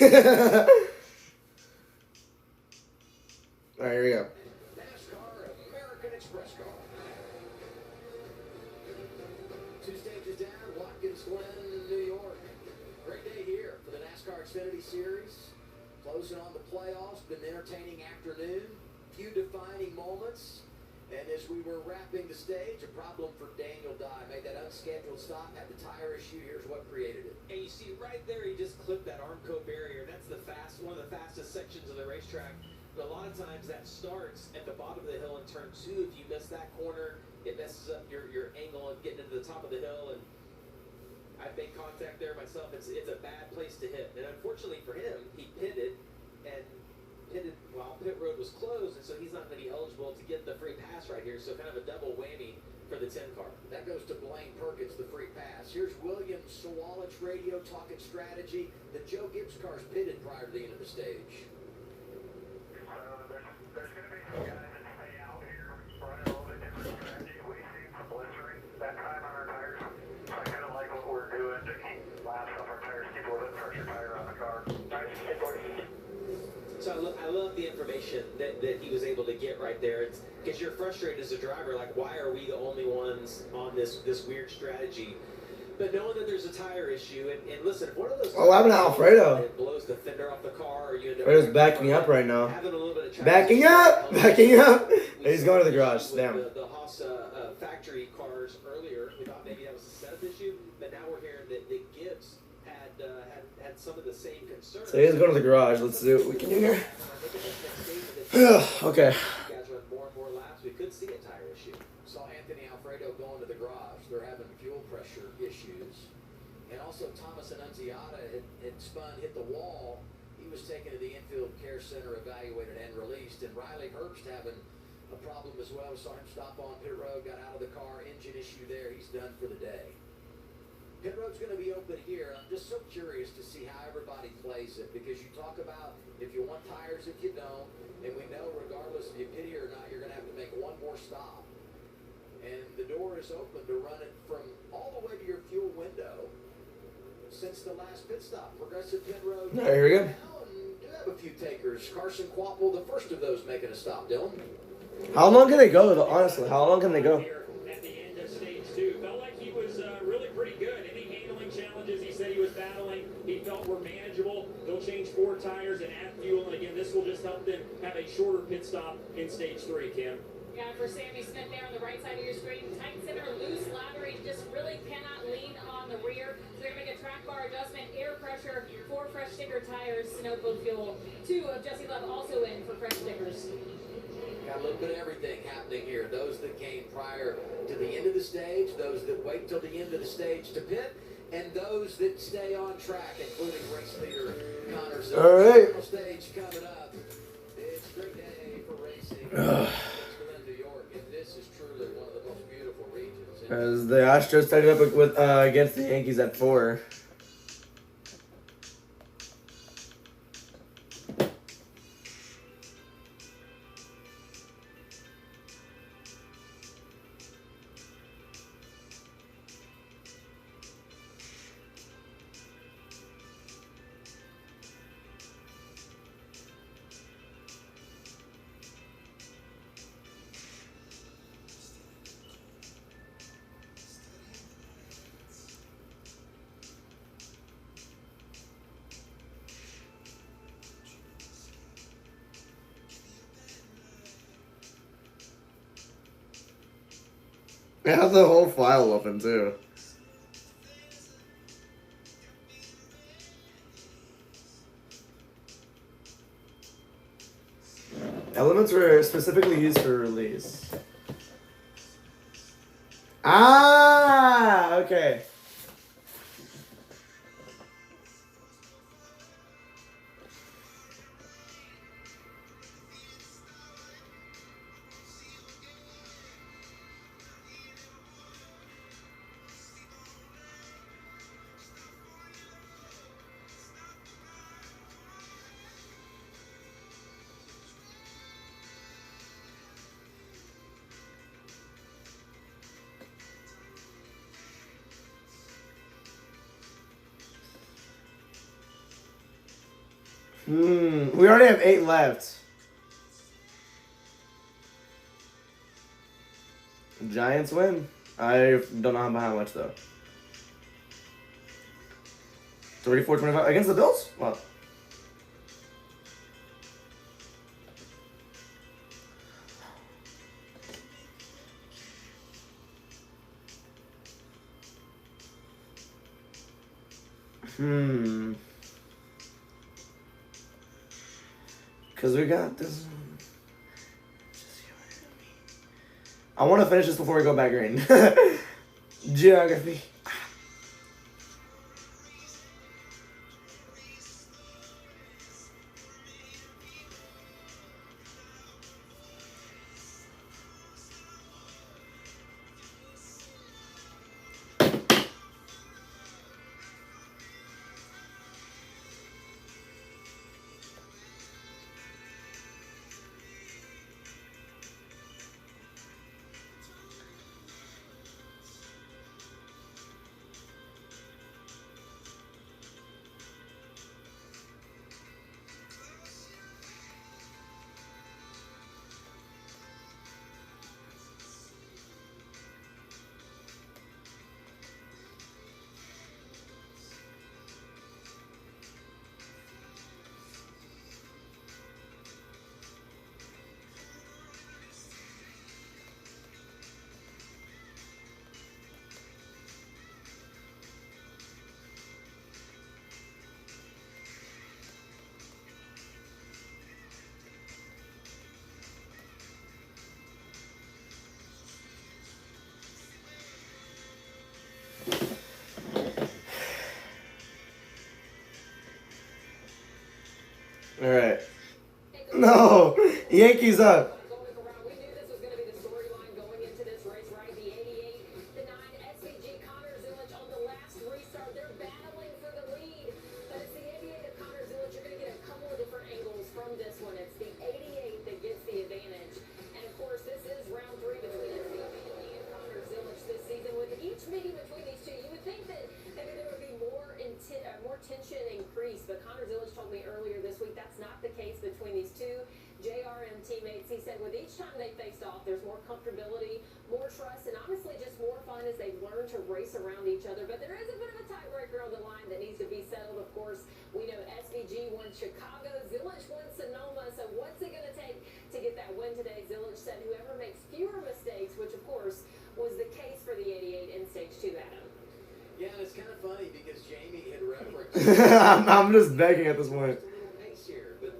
Alright, here we go. NASCAR American Express car. 2 stages down, Watkins, Glen, New York. Great day here for the NASCAR Xfinity Series. Closing on the playoffs, been an entertaining afternoon. Few defining moments. And as we were wrapping the stage, a problem for Daniel Dye. Made that unscheduled stop, had the tire issue. Here's what created it. And you see right there, he just clipped that Armco barrier. That's one of the fastest sections of the racetrack. But a lot of times that starts at the bottom of the hill in turn 2. If you miss that corner, it messes up your angle of getting into the top of the hill. And I've made contact there myself. It's a bad place to hit. And unfortunately for him, he pitted while pit road was closed, and so he's not going to be eligible to get the free pass right here. So kind of a double whammy for the 10 car. That goes to Blaine Perkins, the free pass. Here's William Sawalich radio talking strategy. The Joe Gibbs car's pitted prior to the end of the stage. There's going to be some guys that stay out here running a little bit different strategy. We've seen some blistering that time on our tires. So I kind of like what we're doing to keep laps off our tires, keep a little bit pressure tire on the car. Nice, hey boys. So I love the information that he was able to get right there. It's because you're frustrated as a driver, like why are we the only ones on this weird strategy? But knowing that there's a tire issue, and listen, if one of those Oh, what happened to Alfredo? it blows the fender off the car, or you end up Alfredo's backing up right now. having a little bit of traction. Backing up! Backing up! He's going to the garage. Damn. The Haas factory cars earlier, we thought maybe that was a setup issue, but now we're hearing that Gibbs had some of the same concerns. So he's going to the garage. Let's see what we can do here. Okay. Guys run more and more laps. We could see a tire issue. Saw Anthony Alfredo going to the garage. They're having fuel pressure issues. And also Thomas Annunziata had spun, hit the wall. He was taken to the infield care center, evaluated and released. And Riley Herbst having a problem as well. We saw him stop on pit road, got out of the car, engine issue there. He's done for the day. Pit road's going to be open here. I'm just so curious to see how everybody plays it, because you talk about if you want tires, if you don't, and we know regardless if you pit here or not, you're going to have to make one more stop. And the door is open to run it from all the way to your fuel window since the last pit stop. Progressive Pit Road. All right, here we go. Do have a few takers. Carson Quapple, the first of those making a stop, Dylan. How long can they go, though? Honestly, how long can they go? At the end of stage 2, felt like he was really pretty good. Any handling challenges he said he was battling, he felt were manageable. They'll change 4 tires and add fuel, and again, this will just help them have a shorter pit stop in stage 3, Kim. Yeah, for Sammy Smith there on the right side of your screen, tight center, loose ladder, he just really cannot lean on the rear. So they're going to make a track bar adjustment, air pressure, 4 fresh sticker tires, Sunoco fuel. 2 of Jesse Love also in for fresh stickers. Got a little bit of everything happening here. Those that came prior to the end of the stage, those that wait till the end of the stage to pit, and those that stay on track, including race leader Connor. So all right. Final stage coming up. It's a great day for racing. Glen, New York, and this is truly one of the most beautiful regions. As the Astros tied it up with against the Yankees at 4. It has the whole file open too. Elements were specifically used for release. Ah, okay. We already have 8 left. Giants win. I don't know how much though. 34-25 against the Bills? What? Because we got this. I want to finish this before we go back green. Geography. no. Yankees up. We knew this was going to be the storyline going into this race, right? The 88, the 9 SVG, Connor Zilic on the last restart. They're battling for the lead. But it's the 88 of Connor Zilic. You're going to get a couple of different angles from this one. It's the 88 that gets the advantage. And of course, this is round 3 between SVG and Connor Zilic this season. With each meeting between these two, you would think that maybe there would be more tension increased. But Connor Zilic told me earlier this week that's not the case between these two JRM teammates. He said with each time they faced off, there's more comfortability, more trust, and honestly just more fun as they've learned to race around each other. But there is a bit of a tiebreaker on the line that needs to be settled. Of course, we know SVG won Chicago, Zilic won Sonoma. So what's it going to take to get that win today? Zilic said whoever makes fewer mistakes, which of course was the case for the 88 in stage 2, Adam. Yeah, and it's kind of funny because Jamie had referenced. I'm just begging at this point. Pace here, but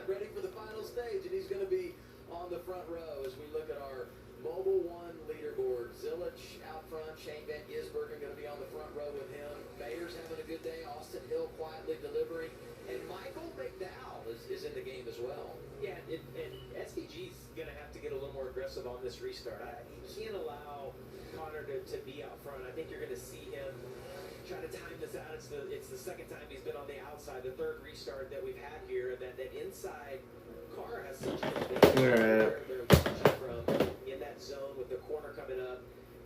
ready for the final stage, and he's going to be on the front row as we look at our Mobile One leaderboard. Zilic out front, Shane Van Gisbergen going to be on the front row with him. Mayer's having a good day. Austin Hill quietly delivering, and Michael McDowell is in the game as well. Yeah, and SVG's going to have to get a little more aggressive on this restart. You can't allow Connor to be out front. I think you're going to see him try to time this out. It's the second time he's been on the outside, the third restart that we've had here. That inside car has such an advantage. They're launching from in that zone with the corner coming up.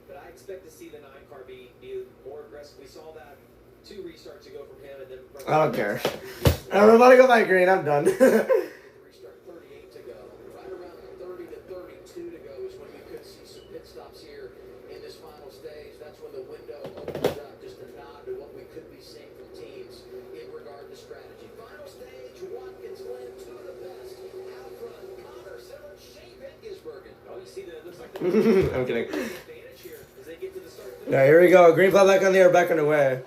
But I expect to see the 9 car be more aggressive. We saw that 2 restarts ago from him, and then I don't care. I'm about to go by green. I'm done. Restart 38 to go. Right around 30 to 32 to go is when we could see some pit stops here in this final stage. That's when the window opens up, just a nod to what we could be seeing from teams in regard to strategy. Final stage, Watkins, Glen, 2 of the best. Out front, Connor Zilic, Shane Van Gisbergen. Oh, you see that? It looks like I'm kidding. advantage here as they get to the start. Yeah, here we go. Green flag back on the air, back underway.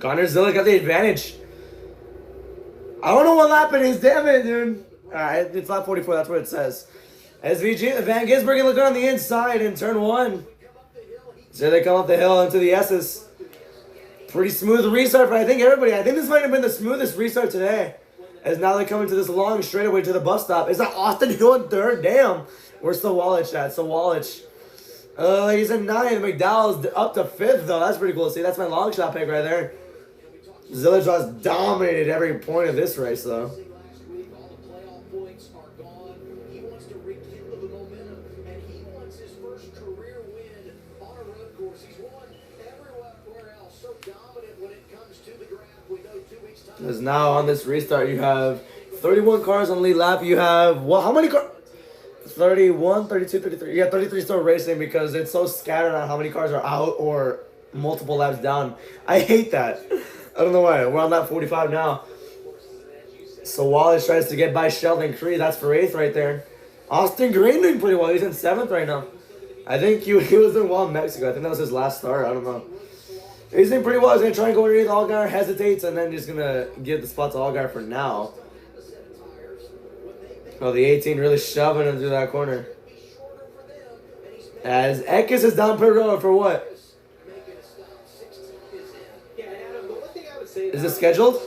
Connor Zilic got the advantage. I don't know what lap it is. Damn it, dude. Alright, it's lap 44. That's what it says. SVG, Van Gisbergen looking on the inside in turn 1. So they come up the hill into the S's. Pretty smooth restart for I think everybody. I think this might have been the smoothest restart today. As now they come into this long straightaway to the bus stop. Is that Austin Hill in 3rd? Damn. Where's Sawallich at? Sawallich. He's in 9th. McDowell's up to 5th, though. That's pretty cool to see. That's my long shot pick right there. Zilic has dominated every point of this race, though. Last week, all the playoff points are gone. He wants to rekindle the momentum, and he wants his first career win on a road course. He's won everywhere else. So dominant when it comes to the draft. We know 2 weeks' time. Because now on this restart, you have 31 cars on the lead lap. You have, well, how many cars? 31, 32, 33. You got 33 still racing because it's so scattered on how many cars are out or multiple laps down. I hate that. I don't know why. We're on lap 45 now. So Wallace tries to get by Sheldon Creed. That's for 8th right there. Austin Green doing pretty well. He's in 7th right now. I think he was doing well in Mexico. I think that was his last start. I don't know. He's doing pretty well. He's going to try and go underneath Allgaier. Hesitates and then just going to give the spot to Allgaier for now. Oh, the 18 really shoving him through that corner. As Eckes is down pit road for what? Is it scheduled?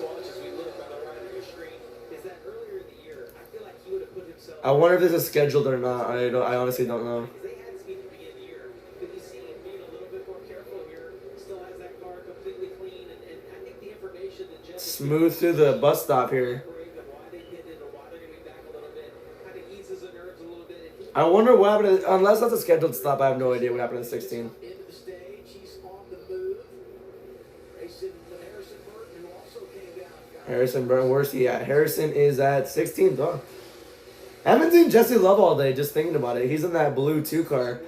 I wonder if this is scheduled or not. I honestly don't know. Smooth through the bus stop here. I wonder what happened. Unless that's a scheduled stop, I have no idea what happened in 16. Harrison Burton, where's he at? Harrison is at 16th. Oh. I haven't seen Jesse Love all day, just thinking about it. He's in that blue 2 car.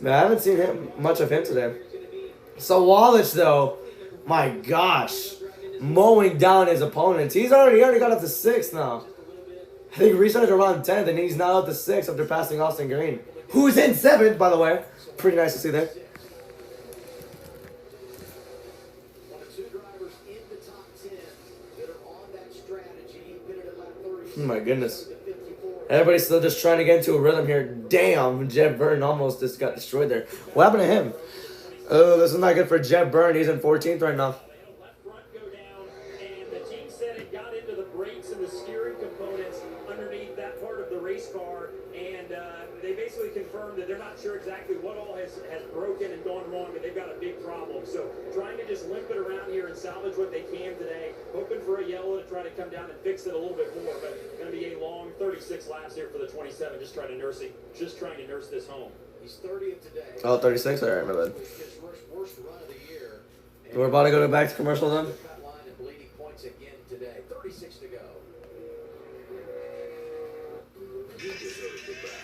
Man, I haven't seen much of him today. So Wallace, though, my gosh, mowing down his opponents. He already got up to 6th now. I think he restarted around 10th, and he's now up to 6th after passing Austin Green, who's in 7th, by the way. Pretty nice to see there. Oh my goodness. Everybody's still just trying to get into a rhythm here. Damn, Jeff Burton almost just got destroyed there. What happened to him? Oh, this is not good for Jeff Burton. He's in 14th right now. brakes and the steering components underneath that part of the race car, and they basically confirmed that they're not sure exactly what all has broken and gone wrong, but they've got a big problem. So trying to just limp it around here and salvage what they can today, hoping for a yellow to try to come down and fix it a little bit more, but going to be a long 36 laps here for the 27, just trying to nurse this home. He's 30th today. Oh, 36? All right, my bad. His worst run of the year. We're about to go back to commercial then? Cut line and bleeding points again today. 36 to go. He deserves the best.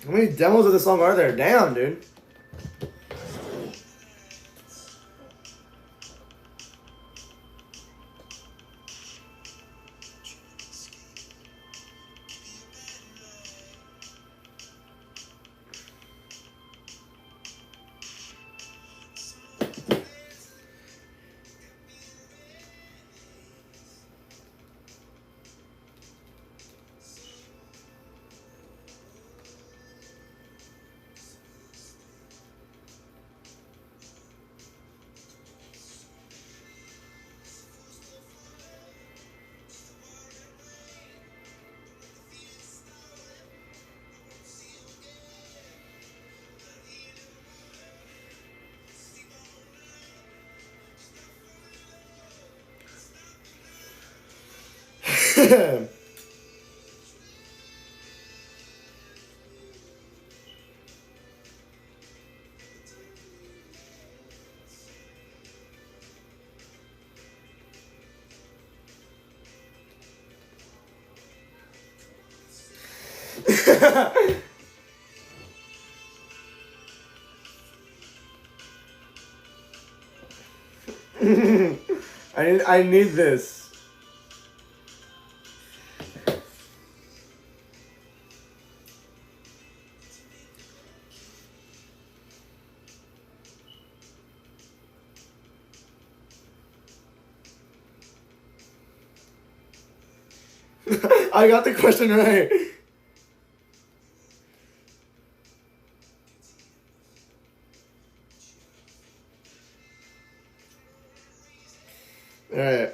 How many demos of this song are there? Damn, dude. I need this. I got the question right. Alright.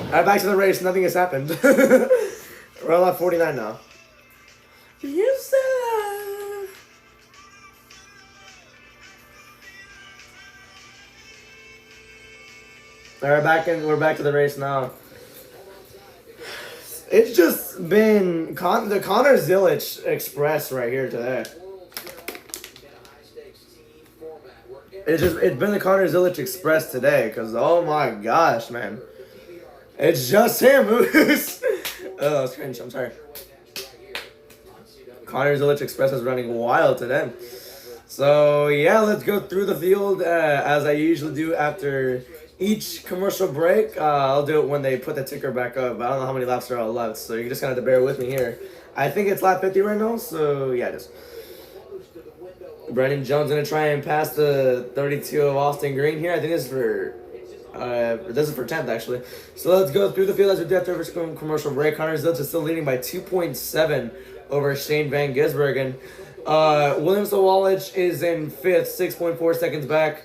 Alright, back to the race. Nothing has happened. We're on lap 49 now. Yes, sir. Alright, we're back to the race now. It's just been the Connor Zilic Express right here today. It's been the Connor Zilic Express today, cause oh my gosh, man, it's just him. Oh, that's cringe. I'm sorry. Connor Zilic Express is running wild today. So yeah, let's go through the field as I usually do after each commercial break. I'll do it when they put the ticker back up. I don't know how many laps there are left, so you just gonna have to bear with me here. I think it's lap 50 right now, so yeah, just. Brandon Jones gonna try and pass the 32 of Austin Green here. I think this is for 10th actually. So let's go through the field as we do after commercial break. Connor Zilic is still leading by 2.7 over Shane Van Gisbergen. Williams Sawalich is in 5th, 6.4 seconds back.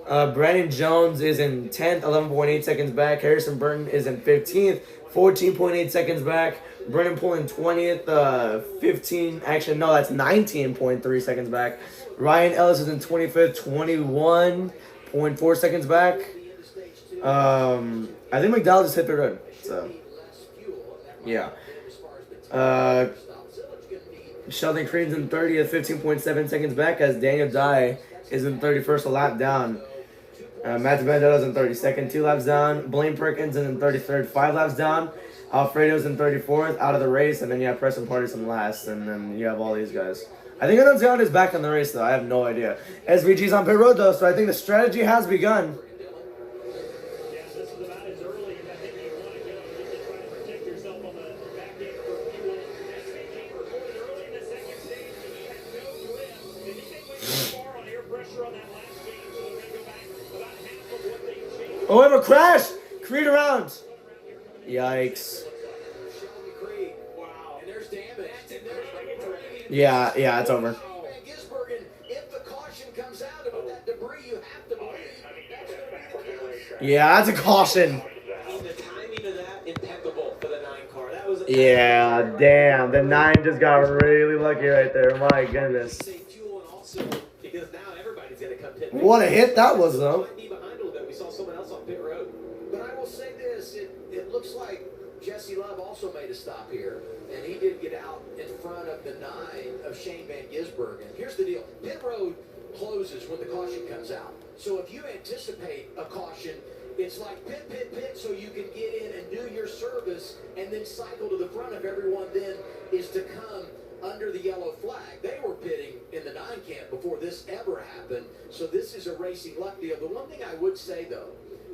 Brandon Jones is in 10th, 11.8 seconds back. Harrison Burton is in 15th, 14.8 seconds back. Brennan Poole in 20th, 15, actually, no, that's 19.3 seconds back. Ryan Ellis is in 25th, 21.4 seconds back. I think McDowell just hit the road, so, yeah. Sheldon Crean's in 30th, 15.7 seconds back, as Daniel Dye is in 31st, a lap down. Matthew Bandetta's in 32nd, 2 laps down. Blaine Perkins is in 33rd, 5 laps down. Alfredo's in 34th, out of the race, and then you have Preston Partis in last, and then you have all these guys. I think Annunziata is back in the race, though. I have no idea. SVG's on pit road, though, so I think the strategy has begun. Yes, this is about as early as I think you want to go just to try to protect yourself on the back end for fuel. SVG reported early in the second stage that he had no grip. They think they went too far on air pressure on that last game, so they're going to go back about half of what they changed. Oh, we have a crash! Creed around. Yikes. Wow. And there's damage. Yeah, it's over. If the caution comes out with that debris, you have to believe that's going to be the case. Yeah, that's a caution. The timing of that, impeccable for the 9 car. That was Yeah, damn. The 9 just got really lucky right there. My goodness. save fuel and also because now everybody's going to come pit. What a hit that was, though. Might be behind a little bit. We saw someone else on pit road. But I will say this, it looks like Jesse Love also made a stop here, and he did get out in front of the 9 of Shane Van Gisbergen. Here's the deal. Pit road closes when the caution comes out. So if you anticipate a caution, it's like pit, so you can get in and do your service and then cycle to the front of everyone then is to come under the yellow flag. They were pitting in the 9 camp before this ever happened, so this is a racing luck deal. The one thing I would say, though,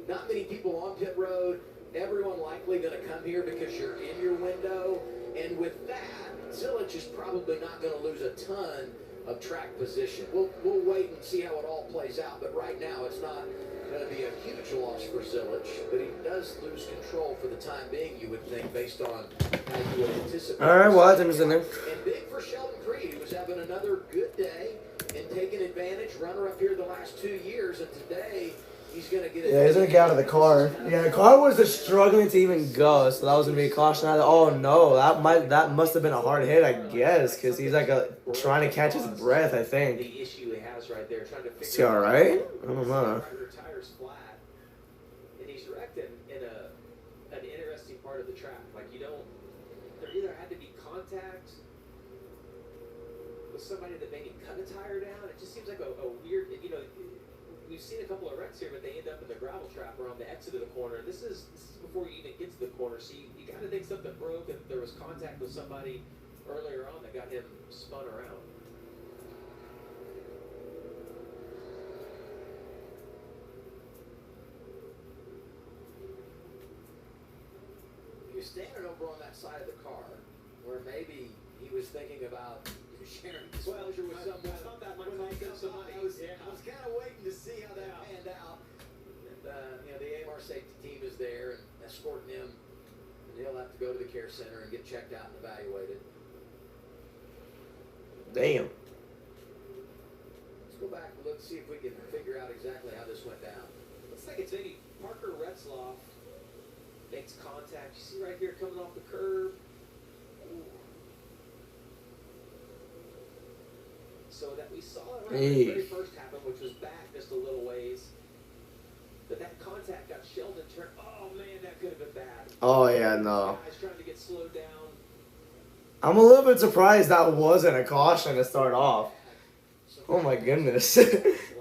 not many people on pit road, everyone likely going to come here because you're in your window, and with that, Zilich is probably not going to lose a ton of track position. We'll wait and see how it all plays out, but right now it's not going to be a huge loss for Zilich, but he does lose control for the time being, you would think, based on how you would anticipate. All right, well, that's interesting there. And big for Sheldon Creed, who was having another good day and taking advantage, runner up here the last 2 years, and today he's going to get it. Yeah, he's going to get out of the car. Yeah, the car was just struggling to even go, so that was going to be a caution. Oh, no, that must have been a hard hit, I guess, because he's like trying to catch his breath, I think. The issue he has right there, trying to figure Is he all right? I don't know. Your tires flat, and he's wrecked in an interesting part of the track. Like there either had to be contact with somebody that maybe cut a tire down. It just seems like a weird, we've seen a couple of wrecks here, but they end up in the gravel trap or on the exit of the corner. This is before you even get to the corner, so you got to think something broke and there was contact with somebody earlier on that got him spun around. You're standing over on that side of the car where maybe he was thinking about sharing exposure with someone. I thought that might cost him some money. I was kind of waiting to see how that panned out. And, the AMR safety team is there and escorting him. And he'll have to go to the care center and get checked out and evaluated. Damn. Let's go back and look, see if we can figure out exactly how this went down. Looks like it's maybe Parker Retzloff makes contact. You see right here coming off the curb. Ooh. So that we saw it right when the very first happened, which was back just a little ways. But that contact got Sheldon turned. Oh man, that could have been bad. Oh yeah, no. Guys trying to get slowed down. I'm a little bit surprised that wasn't a caution to start off. Oh my goodness.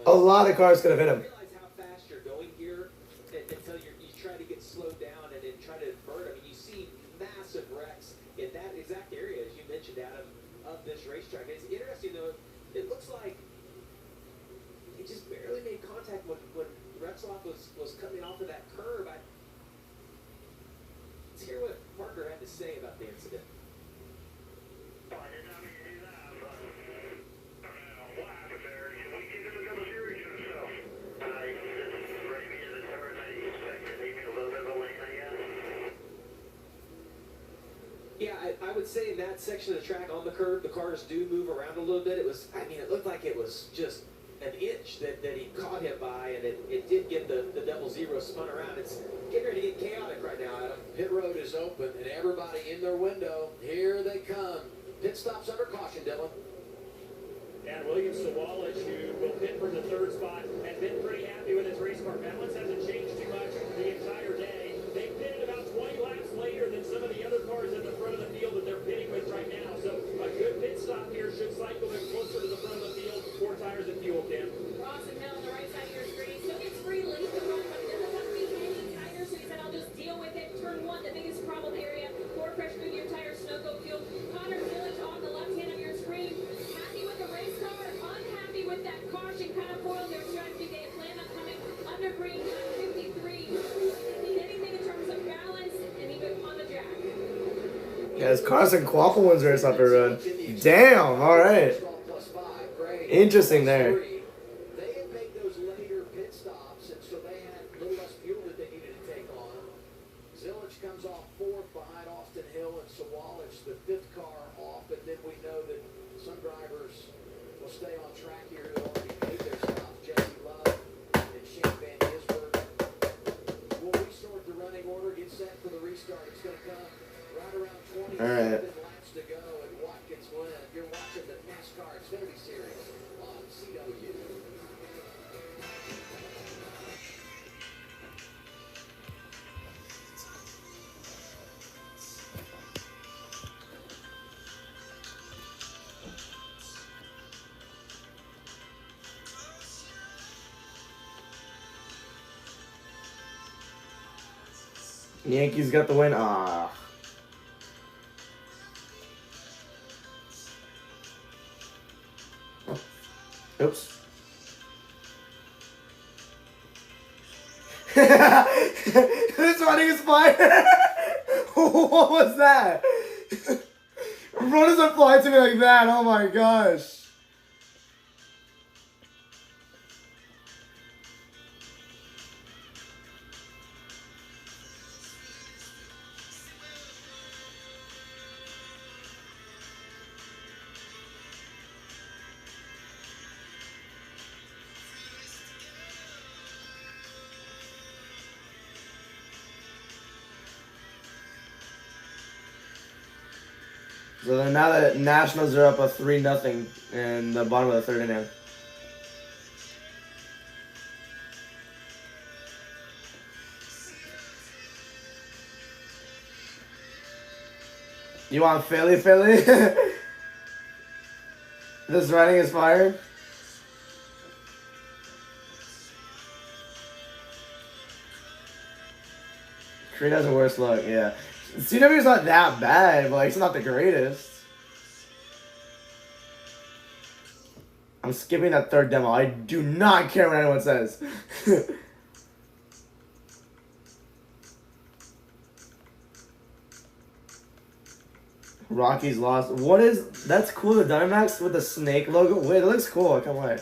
A lot of cars could have hit him. Realize how fast you're going here until you try to get slowed down and then try to invert. I mean, you see massive wrecks in that exact area, as you mentioned, Adam, of this racetrack. It's interesting though. It looks like he just barely made contact when Retzloff was coming off of that curb. Let's hear what Parker had to say about the incident. I did not mean to do that, but what happened there? We gave him a double series himself. He just right me in the turn that he expected, maybe a little bit of a lane, I guess. Yeah, I would say in that section of the track on the curb, the cars do move around a little bit. It was, I mean, it looked like it was just an inch that he caught him by, and it did get the double zero spun around. It's getting ready to get chaotic right now, Adam. Pit road is open, and everybody in their window. Here they come. Pit stops under caution, Dylan. And William Sawalich, who will pit for the third spot, has been pretty happy with his race car balance. Hasn't changed too much the entire day. They pitted about 20 laps later than some of the other cars at the front of the field that they're pitting with right now. So a good pit stop here should cycle them closer to the front of the field. 4 tires and fuel, Kim. Ross and Hill on the right side of your screen. So it's free lead to run, but it doesn't have to be any tighter. So he said, I'll just deal with it. Turn 1, the biggest problem area. Pour fresh Goodyear tires, snow go fuel. Connor Village on the left hand of your screen. Happy with the race car, unhappy with that caution. Kind of foiled their strategy. They had planned on coming under green, 53. Need anything in terms of balance and even on the jack. Yeah, it's Carson Quaffle wins race up here, run. Damn, alright. Interesting there. They had made those later pit stops, and so they had a little less fuel that they needed to take on. Zillage comes off 4th behind Austin Hill and Sawalich, the 5th car off, and then we know that some drivers will stay on track here who already made their stops. Jesse Love and Shane Van Gisbergen. We'll restart the running order, get set for the restart. It's going to come right around 27 laps to go at Watkins, Glen. You're watching the NASCAR Xfinity Series on CW. Yankees got the win. Ah. Oops. This running is fire. What was that? Runners are flying to me like that. Oh my gosh. So then now the Nationals are up a 3-0 in the bottom of the 3rd inning. You want Philly? This running is fired. Creed has a worse luck, yeah. CW's not that bad, but like, it's not the greatest. I'm skipping that 3rd demo. I do not care what anyone says. Rockies lost. What is... That's cool, the Diamondbacks with the snake logo. Wait, it looks cool. I can't wait.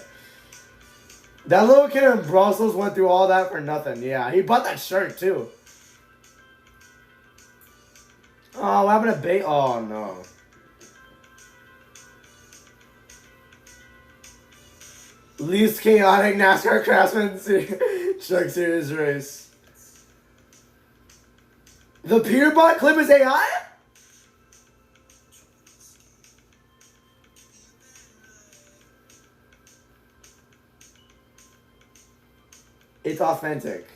That little kid in Brussels went through all that for nothing. Yeah, he bought that shirt, too. Oh, what happened to Bay? Oh, no. Least chaotic NASCAR Craftsman Truck Series race. The Peterbot clip is AI? It's authentic.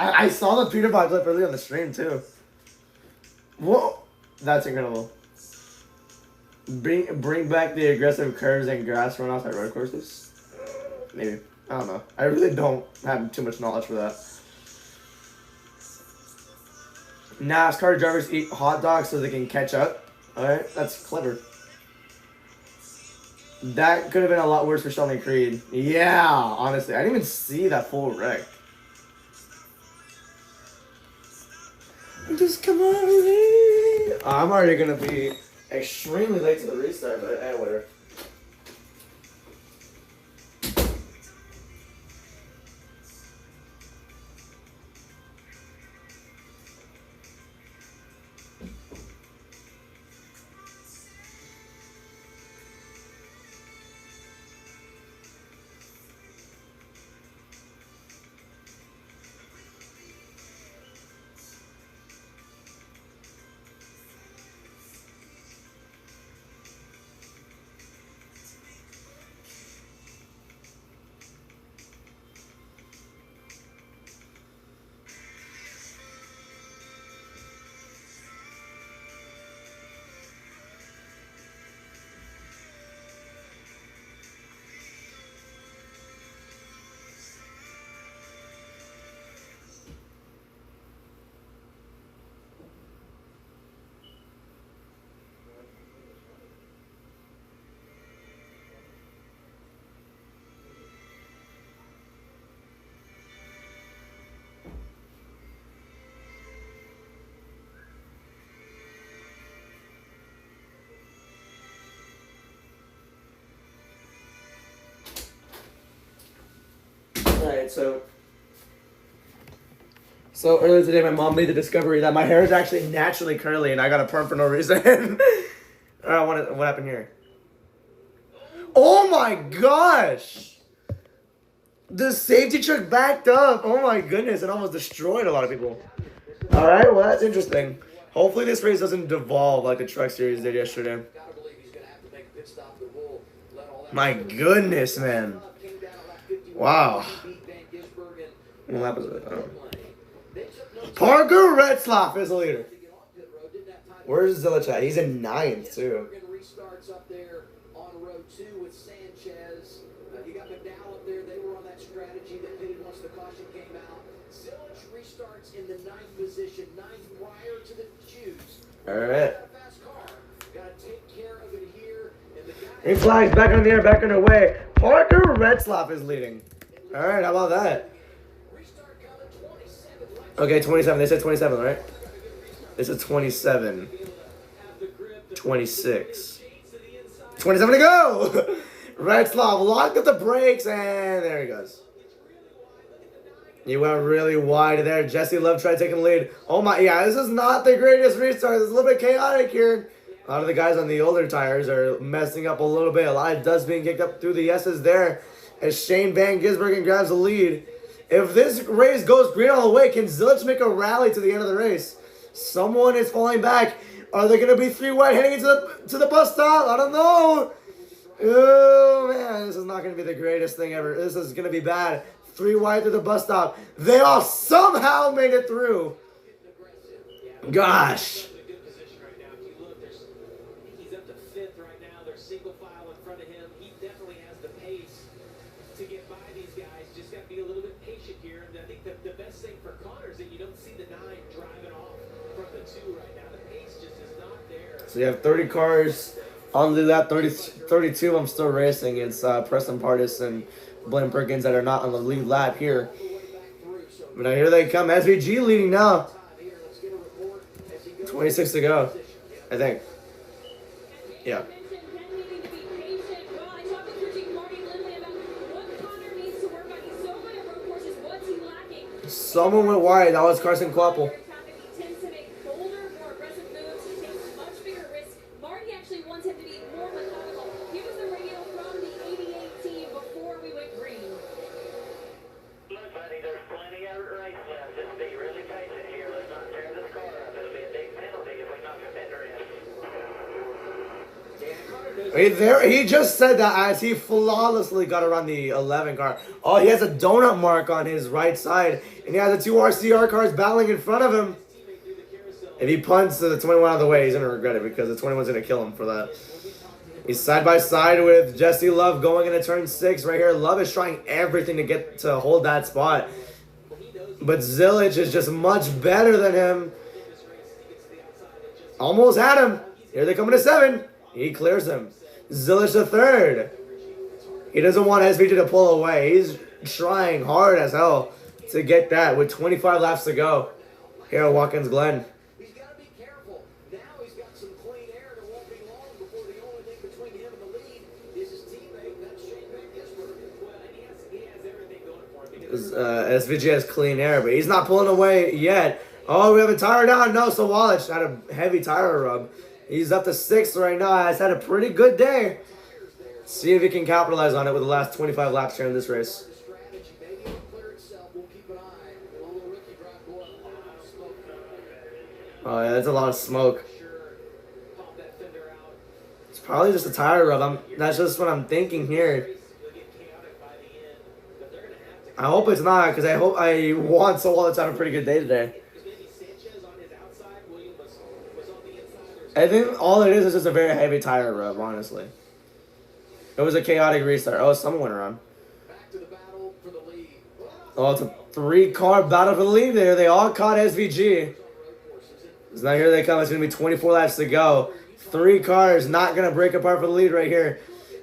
I saw the Peterbot clip earlier on the stream too. Whoa, that's incredible. Bring back the aggressive curves and grass runoffs at road courses. Maybe, I don't know. I really don't have too much knowledge for that. NASCAR drivers eat hot dogs so they can catch up. All right, that's clever. That could have been a lot worse for Sheldon Creed. Yeah, honestly, I didn't even see that full wreck. Just come on, me. I'm already gonna be extremely late to the restart, but whatever. Alright, so earlier today my mom made the discovery that my hair is actually naturally curly and I got a perm for no reason. Alright, what happened here? Oh my gosh! The safety truck backed up. Oh my goodness, it almost destroyed a lot of people. Alright, well that's interesting. Hopefully this race doesn't devolve like the truck series did yesterday. My goodness, man. Wow. What happens with it? Parker Retzlaff is the leader. Where's Zilich at? He's in 9th, too. Restarts up there on row 2 with Sanchez. You got McDowell up there. They were on that strategy that pitted once the caution came out. Zilich restarts in the 9th position, 9th prior to the choose. All right. Got to take care of it here. He flags back on the air, back on the way. Parker Retzlaff is leading. All right, how about that? Okay, 27. They said 27, right? They said 27. 26. 27 to go! Retzlaff locked up the brakes, and there he goes. He went really wide there. Jesse Love tried taking the lead. Oh my, yeah, this is not the greatest restart. It's a little bit chaotic here. A lot of the guys on the older tires are messing up a little bit. A lot of dust being kicked up through the S's there as Shane Van Gisbergen grabs the lead. If this race goes green all the way, can Zilich make a rally to the end of the race? Someone is falling back. Are there going to be 3 wide heading into the bus stop? I don't know. Oh, man, this is not going to be the greatest thing ever. This is going to be bad. 3 wide to the bus stop. They all somehow made it through. Gosh. He's up to 5th right now. There's single file in front of him. He definitely has the pace to get by these guys. Just got to be a little bit patient here. And I think the best thing for Connor is that you don't see the 9 driving off from the 2 right now. The pace just is not there. So you have 30 cars on the lap, 32 I'm still racing. It's Preston Pardis and Blaine Perkins that are not on the lead lap here. But now here they come. SVG leading now. 26 to go, I think. Yeah. Someone went wide. That was Carson Kvapil. He just said that as he flawlessly got around the 11 car. Oh, he has a donut mark on his right side, and he has the 2 RCR cars battling in front of him. If he punts the 21 out of the way, he's going to regret it because the 21's going to kill him for that. He's side by side with Jesse Love going into turn 6 right here. Love is trying everything to hold that spot. But Zilich is just much better than him. Almost had him. Here they come into 7. He clears him. Zilich the 3rd. He doesn't want SVG to pull away. He's trying hard as hell to get that with 25 laps to go here at Watkins Glen. He's got to be careful. Now he's got some clean air, and it won't be long before the only thing between him and the lead is his teammate, that's Shane Van Gisbergen. Well, and he has everything going for him. SVG has clean air, but he's not pulling away yet. Oh, we have a tire down. No, so Walich had a heavy tire rub. He's up to 6th right now. He's had a pretty good day. See if he can capitalize on it with the last 25 laps here in this race. Oh, yeah, that's a lot of smoke. It's probably just a tire rub. That's just what I'm thinking here. I hope it's not, because I want Sawallich to have a pretty good day today. I think all it is just a very heavy tire rub, honestly. It was a chaotic restart. Oh, someone went around. Oh, it's a 3-car battle for the lead there. They all caught SVG. So now here they come. It's going to be 24 laps to go. 3 cars not going to break apart for the lead right here.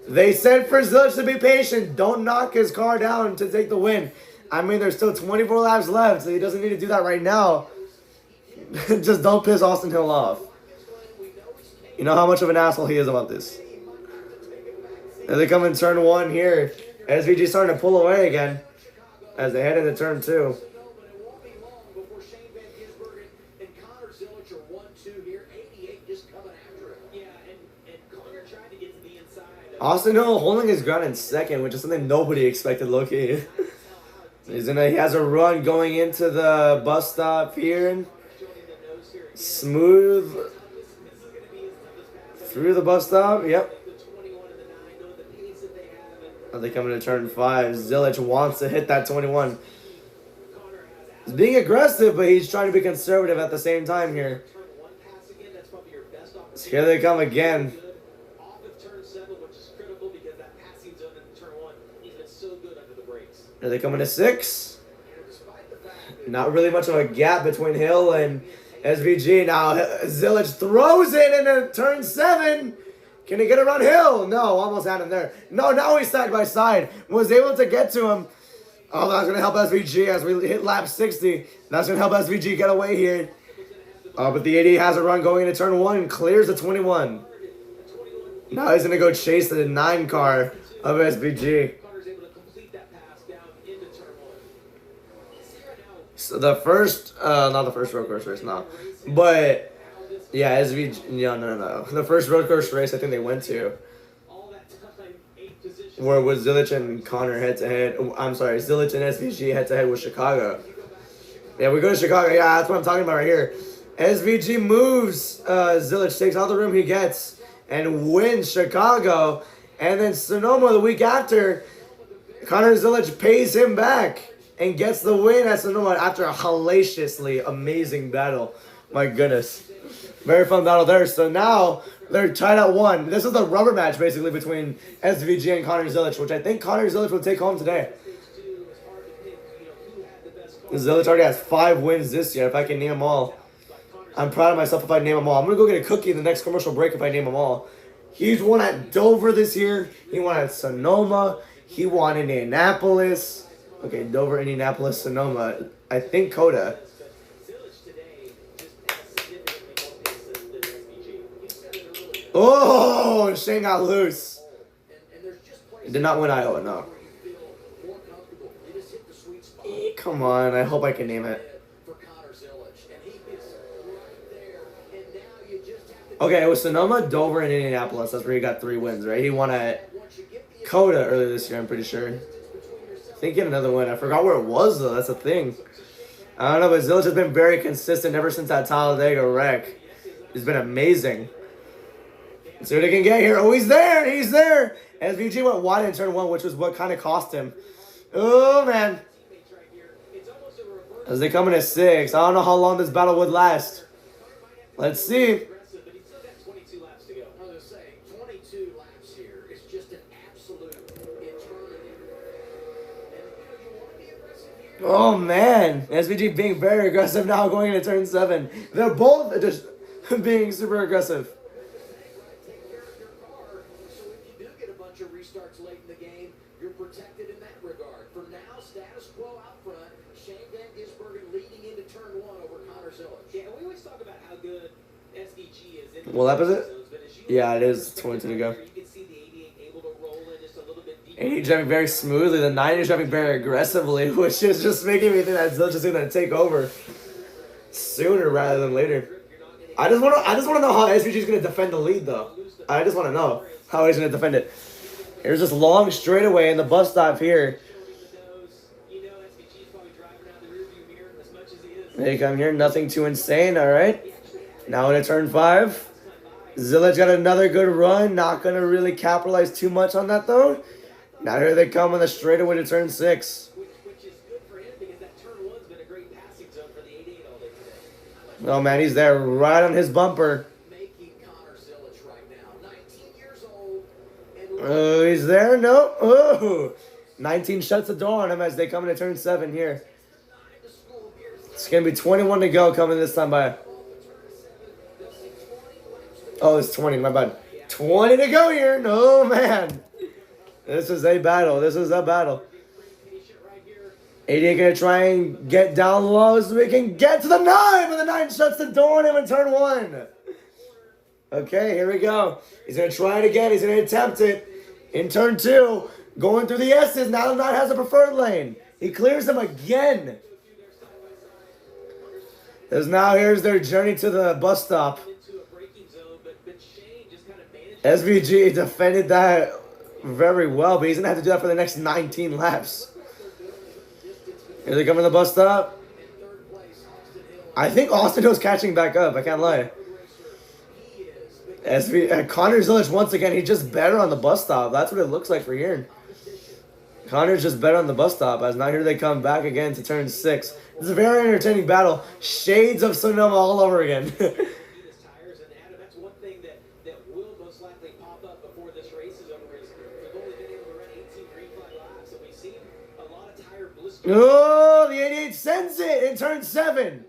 They said for Zilich to be patient. Don't knock his car down to take the win. I mean, there's still 24 laps left, so he doesn't need to do that right now. Just don't piss Austin Hill off. You know how much of an asshole he is about this. As they come in turn 1 here, SVG starting to pull away again. as they head into turn 2. But it won't be long before Shane Van Gisbergen and Connor Zilic are 1-2 here. 88 just coming after him. Yeah, and Connor tried to get to the inside. Austin Hill holding his ground in second, which is something nobody expected, low-key. He has a run going into the bus stop here. Smooth through the bus stop. Yep. Are they coming to turn 5? Zilic wants to hit that 21. He's being aggressive, but he's trying to be conservative at the same time here. So here they come again. Off of turn 7, which is critical because that passing zone in turn 1, he's been so good under the brakes. Are they coming to 6? Not really much of a gap between Hill and SVG. Now Zilic throws it into turn 7. Can he get around Hill? No, almost had him there. No, now he's side by side. Was able to get to him. Oh, that's going to help SVG as we hit lap 60. That's going to help SVG get away here. But the 80 has a run going into turn 1 and clears the 21. Now he's going to go chase the 9 car of SVG. So the first, not the first road course race, no. But, yeah, SVG, no. The first road course race I think they went to, where was Zilic and Connor head-to-head. I'm sorry, Zilic and SVG head-to-head with Chicago. Yeah, we go to Chicago. Yeah, that's what I'm talking about right here. SVG moves, Zilic takes all the room he gets and wins Chicago. And then Sonoma the week after, Connor Zilic pays him back and gets the win at Sonoma after a hellaciously amazing battle. My goodness. Very fun battle there. So now they're tied at 1. This is the rubber match basically between SVG and Connor Zilic, which I think Connor Zilic will take home today. Zilic already has 5 wins this year, if I can name them all. I'm proud of myself if I name them all. I'm going to go get a cookie in the next commercial break if I name them all. He's won at Dover this year. He won at Sonoma. He won in Indianapolis. Okay, Dover, Indianapolis, Sonoma. I think Coda. Oh, Shane got loose. He did not win Iowa, no. Come on, I hope I can name it. Okay, it was Sonoma, Dover, and Indianapolis. That's where he got 3 wins, right? He won at Coda earlier this year, I'm pretty sure. I think he had another win. I forgot where it was, though. That's the thing. I don't know, but Zilic has been very consistent ever since that Talladega wreck. He's been amazing. Let's see what he can get here. Oh, he's there. He's there. SVG went wide in turn 1, which was what kind of cost him. Oh, man. As they come in at 6. I don't know how long this battle would last. Let's see. Oh, man. SVG being very aggressive now going into turn 7. They're both just being super aggressive. What lap is it? Yeah, it is 22 to go. 80 driving very smoothly. The 9 is driving very aggressively, which is just making me think that Zilic is going to take over sooner rather than later. I just want to know how SVG is going to defend the lead, though. I just want to know how he's going to defend it. Here's this long straightaway in the bus stop here. They come here, nothing too insane. All right. Now into turn 5. Zilic got another good run. Not going to really capitalize too much on that, though. Now here they come on the straightaway to turn 6. Oh, man, he's there right on his bumper. Oh, he's there? No. Oh, 19 shuts the door on him as they come into turn 7 here. It's going to be 21 to go coming this time by. Oh, it's 20. My bad. 20 to go here. No, man. This is a battle. This is a battle. 88 going to try and get down low so we can get to the 9. But the 9 shuts the door on him in turn 1. Okay, here we go. He's going to try it again. He's going to attempt it in turn 2. Going through the S's. Now the 9 has a preferred lane. He clears them again. As now here's their journey to the bus stop. SVG defended that very well, but he's going to have to do that for the next 19 laps. Here they come to the bus stop. I think Austin Hill's catching back up. I can't lie. Connor Zilic, once again, he's just better on the bus stop. That's what it looks like for here. Connor's just better on the bus stop. As now here they come back again to turn 6. It's a very entertaining battle. Shades of Sonoma all over again. Oh, the 88 sends it in turn 7.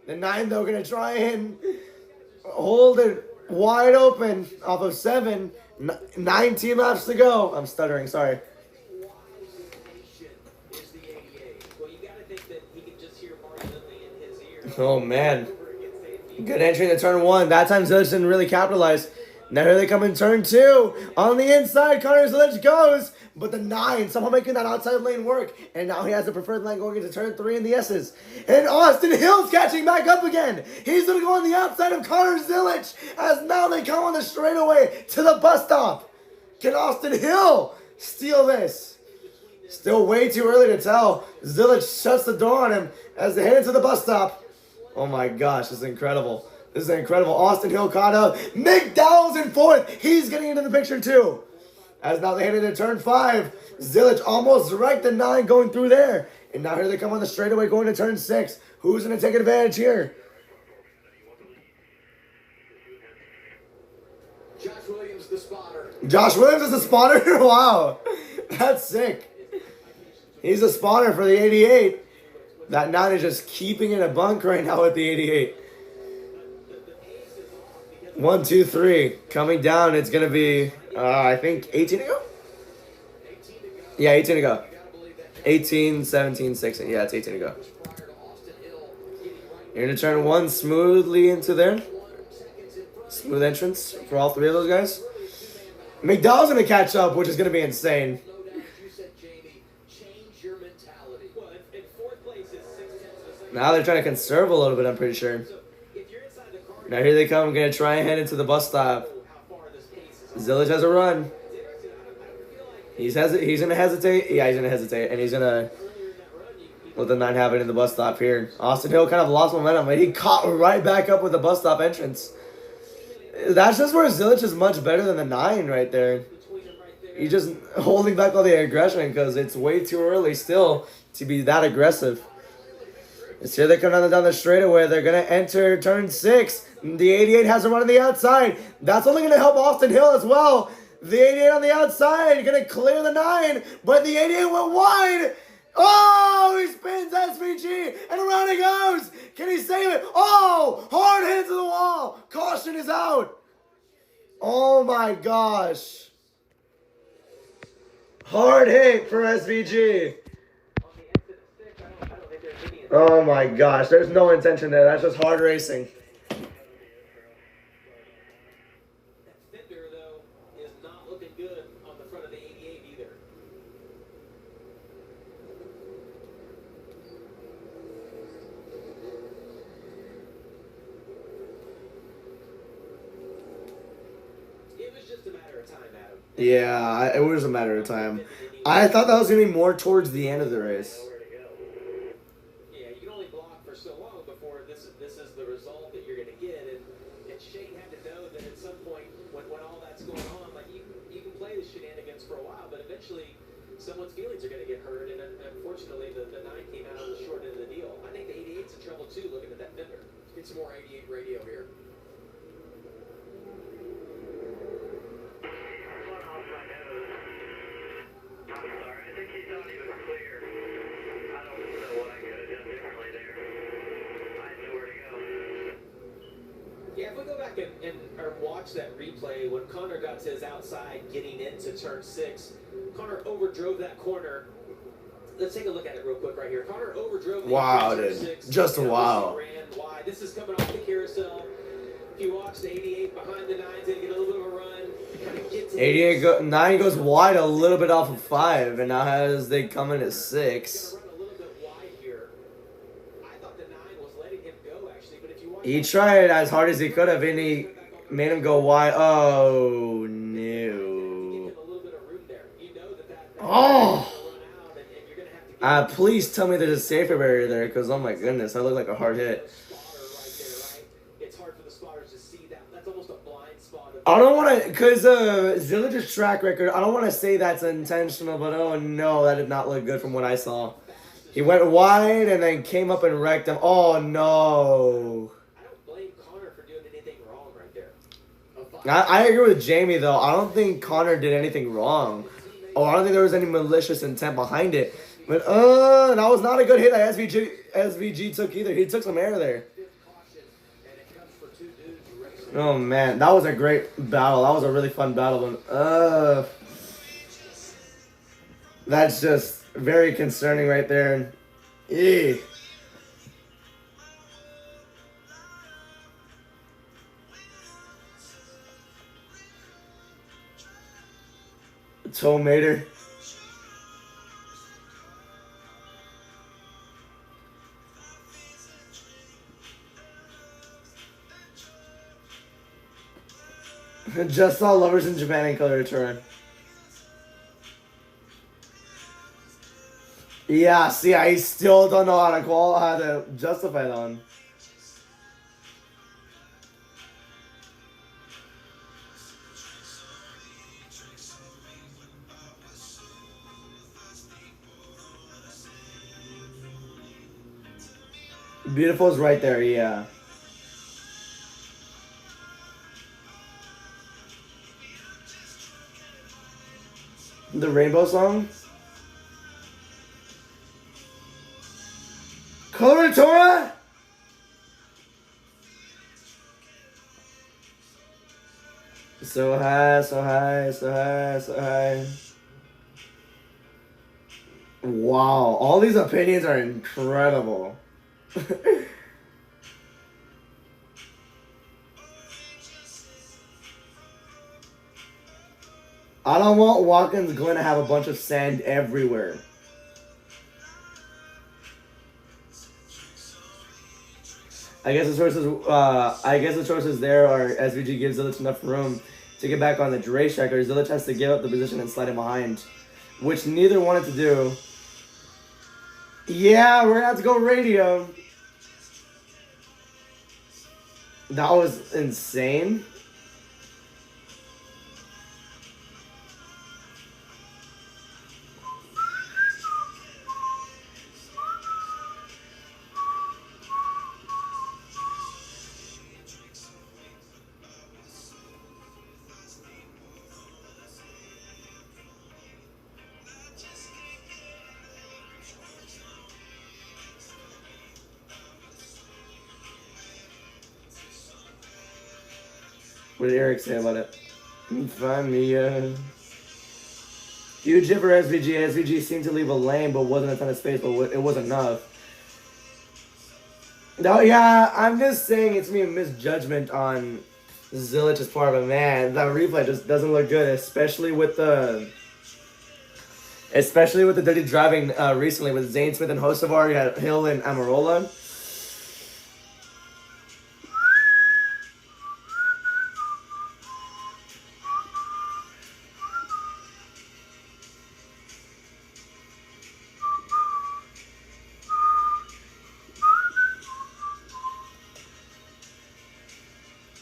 The 9, though, going to try and hold it wide open off of 7. 19 laps to go. I'm stuttering, sorry. Oh, man. Good entry into turn 1. That time Zilic didn't really capitalize. Now here they come in turn 2. On the inside, Connor Zilic goes. But the 9 somehow making that outside lane work. And now he has the preferred lane going into turn 3 in the S's. And Austin Hill's catching back up again. He's going to go on the outside of Connor Zilic. As now they come on the straightaway to the bus stop. Can Austin Hill steal this? Still way too early to tell. Zilic shuts the door on him as they head into the bus stop. Oh my gosh, this is incredible. This is incredible. Austin Hill caught up. McDowell's in 4th. He's getting into the picture too. As now they head into turn 5. Zilic almost wrecked the 9 going through there. And now here they come on the straightaway going to turn 6. Who's going to take advantage here? Josh Williams, the spotter. Josh Williams is the spotter? Wow. That's sick. He's a spotter for the 88. That 9 is just keeping it a bunk right now with the 88. 1, 2, 3. Coming down, it's going to be, I think, 18 to go? Yeah, 18 to go. 18, 17, 16. Yeah, it's 18 to go. You're going to turn 1 smoothly into there. Smooth entrance for all 3 of those guys. McDowell's going to catch up, which is going to be insane. Now they're trying to conserve a little bit, I'm pretty sure. Now here they come. Going to try and head into the bus stop. Zilic has a run. He's going to hesitate. Yeah, he's going to hesitate. And he's going to let the 9 have it in the bus stop here. Austin Hill kind of lost momentum, but he caught right back up with the bus stop entrance. That's just where Zilic is much better than the 9 right there. He's just holding back all the aggression because it's way too early still to be that aggressive. It's here they come down the straightaway. They're going to enter turn 6. The 88 has a run on the outside. That's only going to help Austin Hill as well. The 88 on the outside. Going to clear the 9. But the 88 went wide. Oh, he spins SVG. And around he goes. Can he save it? Oh, hard hit to the wall. Caution is out. Oh, my gosh. Hard hit for SVG. Oh my gosh, there's no intention there. That's just hard racing. That fender, though, is not looking good on the front of the 88 either. It was just a matter of time, Adam. Yeah, it was a matter of time. I thought that was going to be more towards the end of the race. This is the result that you're going to get, and Shane had to know that at some point when all that's going on, like you can play the shenanigans for a while, but eventually someone's feelings are going to get hurt, and unfortunately the 9 came out on the short end of the deal. I think the 88's in trouble too, looking at that fender. Get some more 88 radio here. I'm sorry, I think he thought he was clear. I don't know what I could have done differently there. I knew where to go. Yeah, if we go back or watch that replay, when Connor got to his outside getting into turn 6, Connor overdrove that corner. Let's take a look at it real quick right here. Connor overdrove the wow, turn dude. 6. Just wow. Ran wide. This is coming off the carousel. If you watch the 88 behind the 9s, they get a little bit of a run. Kind of get to 9 goes wide a little bit off of 5, and now as they come in at 6. run a little bit wide here. I thought the 9 was letting him go, actually, but if you watch He tried as hard as he could have, and he made him go wide. Oh, no. a little bit of room there. You know that Oh! run out, and you're going to have to get Please tell me there's a safer barrier there, because oh my goodness, that looked like a hard hit. spotter right there, right? It's hard for the spotters to see that. That's almost a blind spot. I don't want to, because Zillage's track record, I don't want to say that's intentional, but oh no, that did not look good from what I saw. He went wide and then came up and wrecked him. Oh no. I don't blame Connor for doing anything wrong right there. I agree with Jamie, though. I don't think Connor did anything wrong. Oh, I don't think there was any malicious intent behind it. But, that was not a good hit that SVG took either. He took some air there. Oh, man. That was a great battle. That was a really fun battle. And, that's just very concerning right there. Eeh. Tomater. Just saw Lovers in Japan in color return. Yeah, see, I still don't know how to justify that one. Beautiful's right there, yeah. The Rainbow song? Coloratura? So high, so high, so high, so high. Wow, all these opinions are incredible. I don't want Watkins Glen to have a bunch of sand everywhere. I guess the choices there are SVG gives Zilich enough room to get back on the racetrack, or Zilich has to give up the position and slide him behind, which neither wanted to do. Yeah, we're gonna have to go radio. That was insane. What did Eric say about it? Find me, huge hit for SVG. SVG seemed to leave a lane, but wasn't a ton of space, but it was enough. No, yeah, I'm just saying it's me a misjudgment on Zilich's part, but man, that replay just doesn't look good, especially with the dirty driving recently with Zane Smith and Hocevar. You had Hill and Amarola.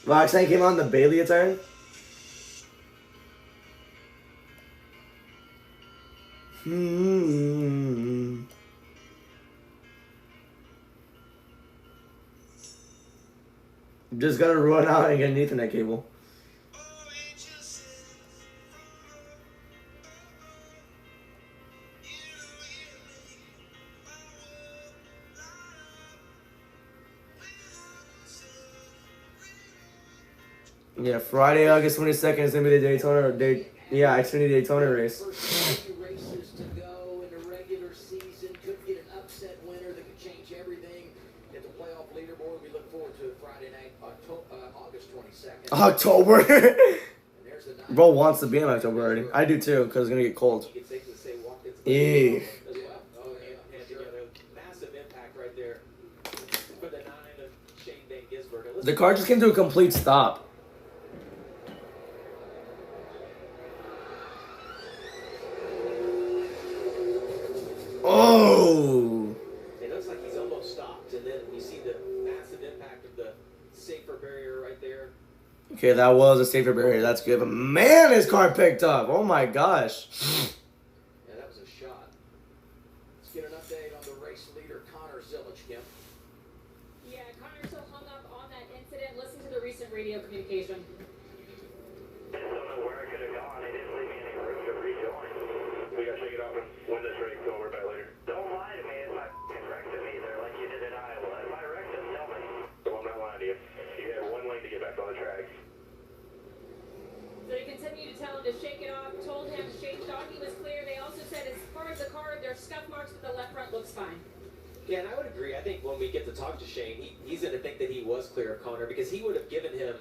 Roxanne came on the Bailey turn. Just gotta run out and get an Ethernet cable. Yeah, Friday, August 22nd is gonna be the Xfinity Daytona race. Races to go in the regular season. Could get an upset winner that could change everything. at the playoff leaderboard. We look forward to Friday night, August 22nd. October. And there's the 9. Bro wants to be in October already. I do too, because it's going to get cold. You could safely say Watkins Yeah. as well. Oh, hand together. Massive impact right there for the 9 of Shane Van Gisbergen. The car just came to a complete stop. Oh! It looks like he's almost stopped, and then you see the massive impact of the safer barrier right there. Okay, that was a safer barrier. That's good. But man, his car picked up. Oh my gosh. Yeah, that was a shot. Let's get an update on the race leader, Connor Zilic, Kim. Yeah, Connor so hung up on that incident. Listen to the recent radio communication. Just don't know where I could have gone. He didn't leave me any room to rejoin. We gotta shake it off and win this race, so we're back later. Don't lie to me if I wrecked him either, like you did in Iowa. If I wrecked him, tell me. Well, I'm not lying to you. You had one lane to get back on the track. So they continued to tell him to shake it off, told him Shane thought he was clear. They also said as far as the car, there's scuff marks, but the left front looks fine. Yeah, and I would agree. I think when we get to talk to Shane, he's going to think that he was clear of Connor because he would have given him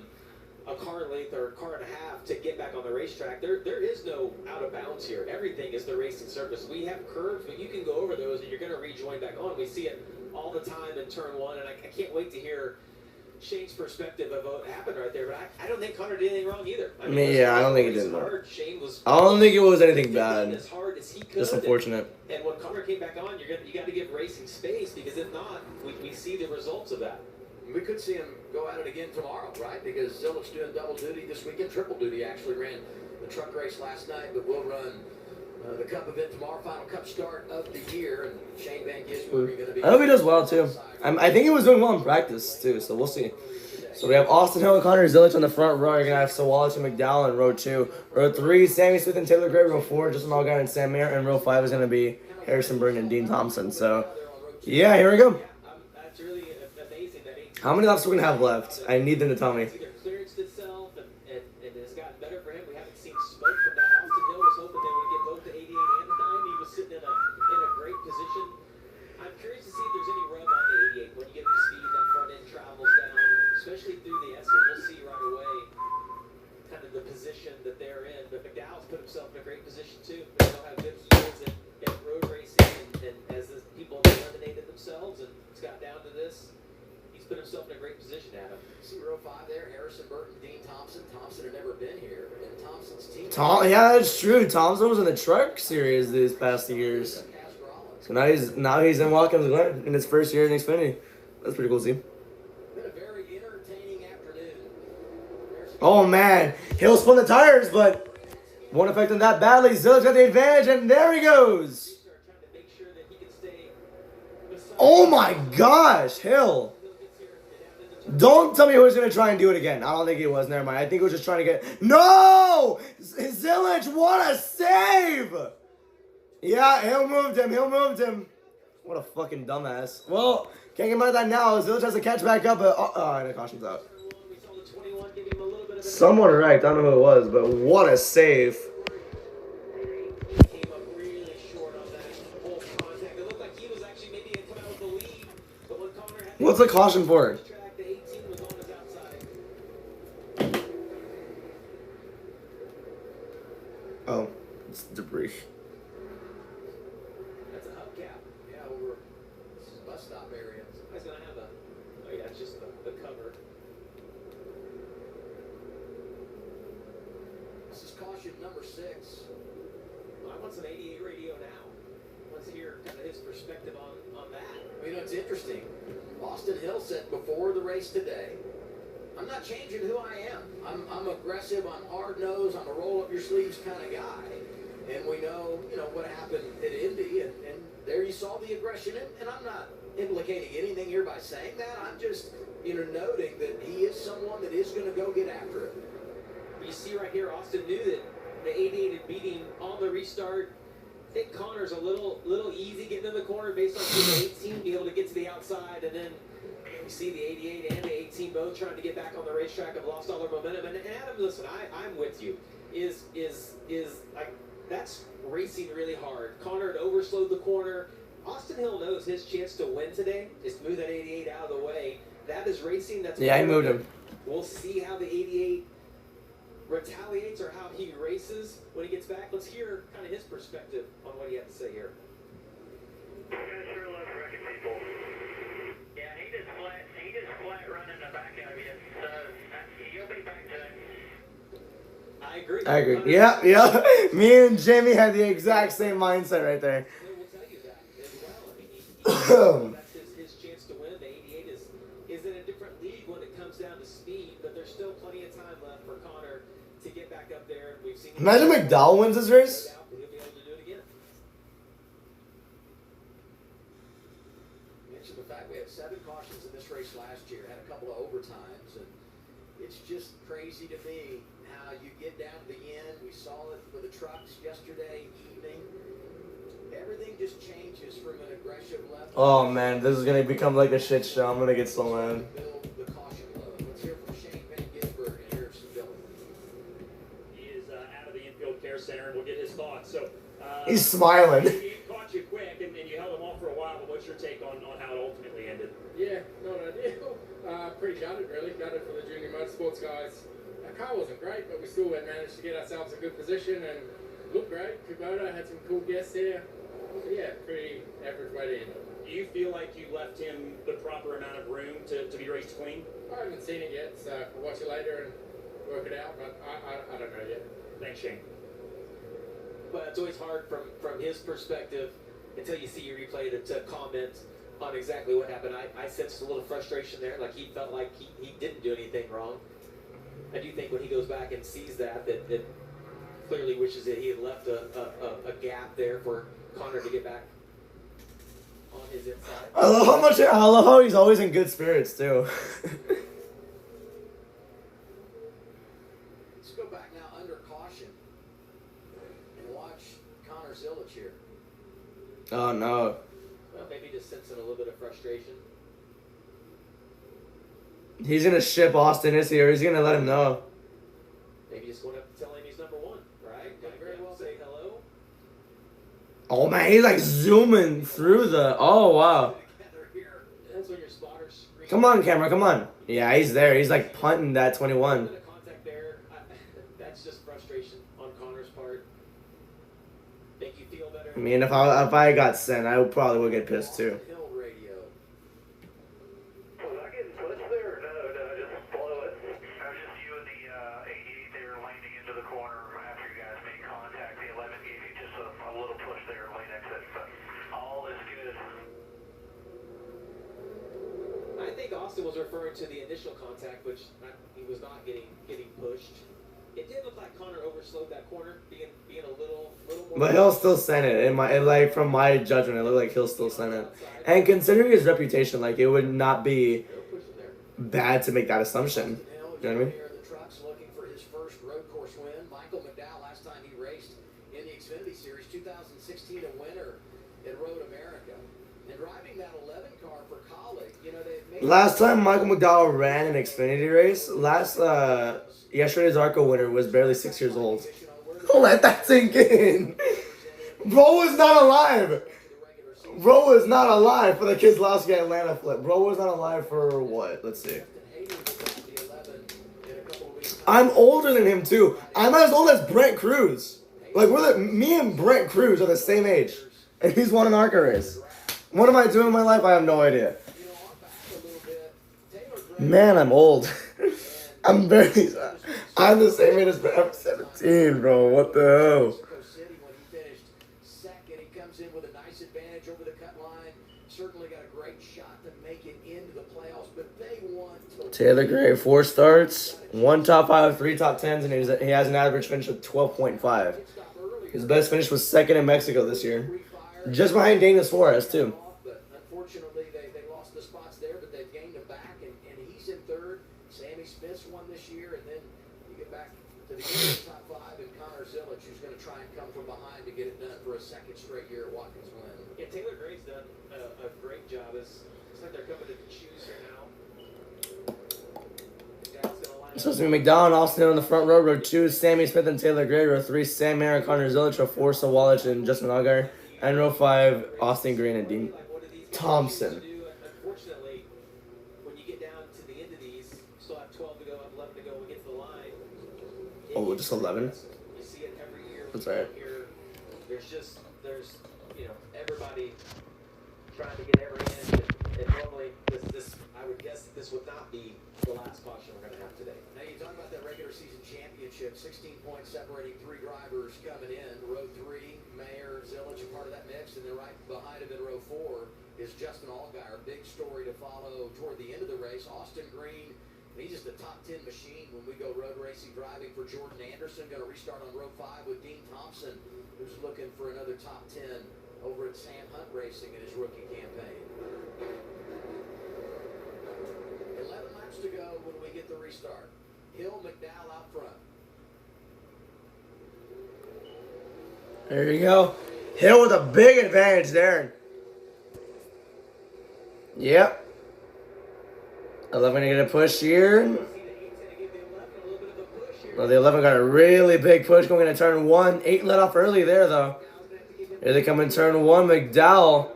a car length or a car and a half to get back on the racetrack. There is no out of bounds here. Everything is the racing surface. We have curves, but you can go over those and you're going to rejoin back on. We see it all the time in turn 1, and I can't wait to hear Shane's perspective of what happened right there. But I don't think Connor did anything wrong either. I mean, yeah, I don't think he did. Shane was. I don't think it was anything bad. As hard as he could. Just unfortunate. And when Connor came back on, you got to give racing space because if not, we see the results of that. We could see him go at it again tomorrow, right? Because Zilic's doing double duty this weekend, triple duty. Actually ran the truck race last night, but we'll run the Cup event tomorrow, final Cup start of the year. And Shane Van Gisbergen going to be. I hope he does well too. I think he was doing well in practice too, so we'll see. So we have Austin Hill and Connor Zilic on the front row. You're going to have Sawalich and McDowell in row 2. Row 3, Sammy Smith and Taylor Gray. Row 4, Justin Allgaier and Sam Mayer. And row 5 is going to be Harrison Burton and Dean Thompson. So, yeah, here we go. That's really amazing. How many laps are we going to have left? I need them to tell me. It's either clearanced itself and it's gotten better for him. We haven't seen smoke from that. Austin Hill was hoping they would get both the 88 and the 9. He was sitting in a great position. I'm curious to see if there's any rub on the 88 when you get the speed that front end travels down, especially through the S's. We'll see right away kind of the position that they're in. But McDowell's put himself in a great position too. They know how good he is at road racing, and as the people have eliminated themselves and it's got down to this, he's put himself in a great position, Adam. See row 5 there, Harrison Burton, Dean Thompson. Thompson had never been here, and Thompson's team. Yeah, that's true. Thompson was in the truck series these past years. So now he's in Watkins Glen in his first year in Xfinity. That's pretty cool to see. Been a very entertaining afternoon. Oh man, Hill spun the tires, but won't affect him that badly. Zilic's got the advantage, and there he goes. Oh my gosh, Hill. Don't tell me he was going to try and do it again. I don't think he was. Never mind. I think he was just trying to get... No! Zilic, what a save! Yeah, Hill moved him. What a fucking dumbass. Well, can't get mad at that now. Zilic has to catch back up, but... and the caution's out. Someone wrecked. I don't know who it was, but what a save. Came up really short on that whole contact. It looked like he was actually maybe going to come out with the lead, but when Connor had... What's the caution for? The 18 was on his outside. Oh, it's debris. That's a hubcap. Yeah, over bus stop area. Somebody's going to have a... Oh yeah, it's just the cover. This is caution number 6. Well, I want some 88 radio now. Let's hear kind of his perspective on that. Well, you know, it's interesting. Austin Hill said before the race today, I'm not changing who I am. I'm aggressive, I'm hard-nosed, I'm a roll-up-your-sleeves kind of guy. And we know, what happened at Indy, and there you saw the aggression. And I'm not implicating anything here by saying that. I'm just, noting that he is someone that is going to go get after it. You see right here, Austin knew that the 88 had beat him on the restart. I think Connor's a little easy getting in the corner based on the 18 being able to get to the outside, and then you see the 88 and the 18 both trying to get back on the racetrack, have lost all their momentum. And Adam, listen, I'm with you. Is like that's racing really hard. Connor had overslowed the corner. Austin Hill knows his chance to win today is to move that 88 out of the way. That is racing. That's Yeah, I moved him. We'll see how the 88 retaliates or how he races when he gets back. Let's hear kind of his perspective on what he had to say here. You guys sure love wrecking people. Yeah, he just flat running the back of you. So you'll be back to it. I agree. I agree. Yeah, yeah. Me and Jamie had the exact same mindset right there. They will tell you that as well. I mean, that's his chance to win. The 88 is in a different league when it comes down to speed, but there's still plenty of time left for Connor to get back up there. We've seen him. Imagine McDowell wins this race. He'll be able to do it again. You mentioned the fact we had 7 cautions in this race last year, had a couple of overtimes, and it's just crazy to me how you get down to the end. We saw it with the trucks yesterday evening. Everything just changes from an aggressive left. Oh man, this is gonna become like a shit show. I'm gonna get so mad. Build the caution load. Let's hear from Shane Van Gisbergen and here's Dylan. He is out of the infield care center, and we'll get his thoughts. So He's smiling. He caught you quick, and you held him off for a while. But what's your take on how it ultimately ended? Yeah, not ideal. Pretty gutted, really. Gutted for the junior motorsports guys. Our car wasn't great, but we still managed to get ourselves a good position and looked great. Kubota had some cool guests here. So yeah, pretty average way to end it. Do you feel like you left him the proper amount of room to be raced clean? I haven't seen it yet, so I'll watch it later and work it out, but I don't know yet. Thanks, Shane. But it's always hard from his perspective until you see your replay to comment on exactly what happened. I sensed a little frustration there, like he felt like he didn't do anything wrong. I do think when he goes back and sees that clearly wishes that he had left a gap there for Connor to get back on his inside. I love how he's always in good spirits too. Let's go back now under caution and watch Connor Zilic here. Oh no. Well, maybe just sensing a little bit of frustration. He's gonna ship Austin this year. He's gonna let him know. Maybe just going up to tell him he's number 1, right? Might very well say hello. Oh man, he's like zooming through the. Oh wow. That's when your spotters scream. Come on, camera. Come on. Yeah, he's there. He's like punting that 21. A bit of contact there. That's just frustration on Connor's part. Make you feel better. I mean, if I got sent, I probably would get pissed too. Hill radio. Was I getting pushed there? Or no, just blow it. That was just you and the 88 there landing into the corner after you guys made contact. The 11 gave you just a little push there, lane exit, but all is good. I think Austin was referring to the initial contact, which he was not getting pushed. It did look like Connor overslowed that corner, being a little more. But he'll still send it. Like from my judgment, it looked like he'll still send it. And considering his reputation, like it would not be bad to make that assumption. You know what I mean? The trucks looking for his first road course win. Michael McDowell, last time he raced in the Xfinity Series, 2016, a winner at Road America. And driving that 11 car for Colleague, you know, they've made. Last time Michael McDowell ran an Xfinity race, yesterday's ARCA winner was barely 6 years old. Let that sink in. Bro was not alive. Bro was not alive for the Keselowski Atlanta flip. Bro was not alive for what? Let's see. I'm older than him too. I'm as old as Brent Cruz. Like me and Brent Cruz are the same age, and he's won an ARCA race. What am I doing in my life? I have no idea. Man, I'm old. I'm the same age as Brent. I'm 17, bro. What the hell? City when he finished second. He comes in with a nice advantage over the cut line. Certainly got a great shot to make it into the playoffs, but they want to. Taylor Gray, 4 starts, 1 top 5, 3 top 10s, and he has an average finish of 12.5. His best finish was second in Mexico this year. Just behind Daniel Suarez, too. But unfortunately, they lost the spots there, but they've gained them back, and he's in third. Sammy Smith's won this year, and then you get back to the top 5, and Connor Zilic, who's going to try and come from behind to get it done for a second straight year at Watkins Glen. Yeah, Taylor Gray's done a great job. It's like they're coming to the choose here now. It's supposed to be McDowell, Austin on the front row. Row 2, Sammy Smith and Taylor Gray. Row 3, Sam Mayer, Connor Zilic. Row 4, Sawallich and Justin Allgaier. And row 5, Austin Green and Dean Thompson. Unfortunately, when you get down to the end of these, you still have 12 to go, 11 to go against the line. Oh, just 11? You see it every year. That's right. Here, there's everybody trying to get every end. And normally, this I would guess that this would not be the last caution we're going to have today. Now you talk about that regular season championship, 16 points separating 3 drivers coming in. Row 3, Mayer, Zillage, a part of that mix, and then right behind him in row 4 is Justin Allgaier. Big story to follow toward the end of the race. Austin Green, he's just a top 10 machine when we go road racing driving for Jordan Anderson. Going to restart on row 5 with Dean Thompson, who's looking for another top 10 over at Sam Hunt Racing in his rookie campaign. 11 laps to go when we get the restart. Hill, McDowell out front. There you go. Hill with a big advantage there. Yep. 11 to get a push here. Well, the 11 got a really big push going into turn 1. 8 let off early there, though. Here they come in turn 1. McDowell.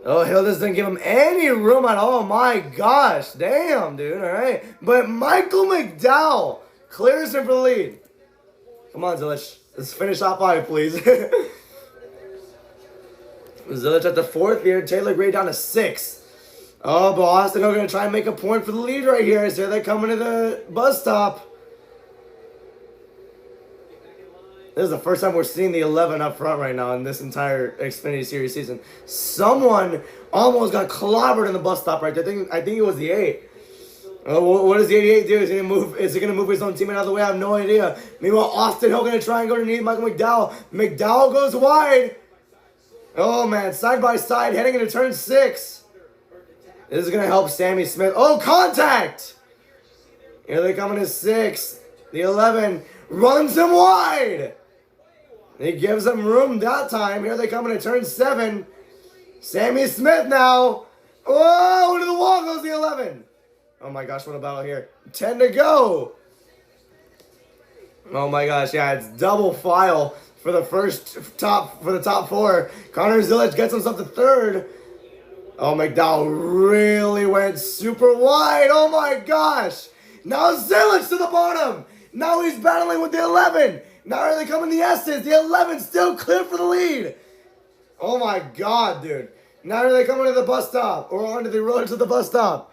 Oh, Hill doesn't give him any room at all. My gosh. Damn, dude. All right. But Michael McDowell clears him for the lead. Come on, Zillage. Let's finish top 5, please. Zillage at the 4th here. Taylor Gray down to 6. Oh, but Austin are going to try and make a point for the lead right here. So they're coming to the bus stop. This is the first time we're seeing the 11 up front right now in this entire Xfinity Series season. Someone almost got clobbered in the bus stop right there. I think it was the 8. Oh, what does the 88 do? Is he going to move his own teammate out of the way? I have no idea. Meanwhile, Austin Hill going to try and go underneath Michael McDowell. McDowell goes wide. Oh, man. Side by side, heading into turn 6. This is going to help Sammy Smith. Oh, contact! Here they come into 6. The 11 runs him wide. He gives him room that time. Here they come into turn 7. Sammy Smith now. Oh, into the wall goes the 11. Oh my gosh, what a battle here. 10 to go. Oh my gosh, yeah, it's double file for the top 4. Connor Zillage gets himself to 3rd. Oh, McDowell really went super wide. Oh my gosh. Now Zillage to the bottom. Now he's battling with the 11. Now are they coming the S's? The 11 still clear for the lead. Oh my god, dude. Now are they coming to the bus stop or onto the road to the bus stop?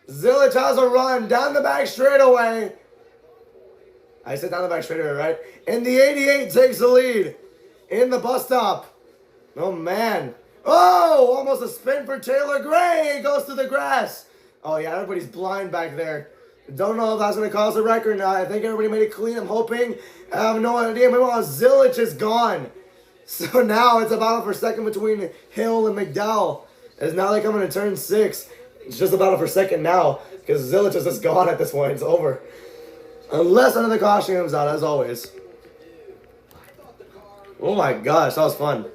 Zillage has a run down the back straightaway. I said down the back straightaway, right? And the 88 takes the lead in the bus stop. Oh man. Oh, almost a spin for Taylor Gray. Goes to the grass. Oh yeah, everybody's blind back there. Don't know if that's going to cause a wreck or not. I think everybody made it clean. I'm hoping. I have no idea. Meanwhile, Zillage is gone. So now it's a battle for second between Hill and McDowell. As now they come into turn 6. It's just a battle for second now. Because Zillage is just gone at this point. It's over. Unless another caution comes out, as always. Oh my gosh, that was fun.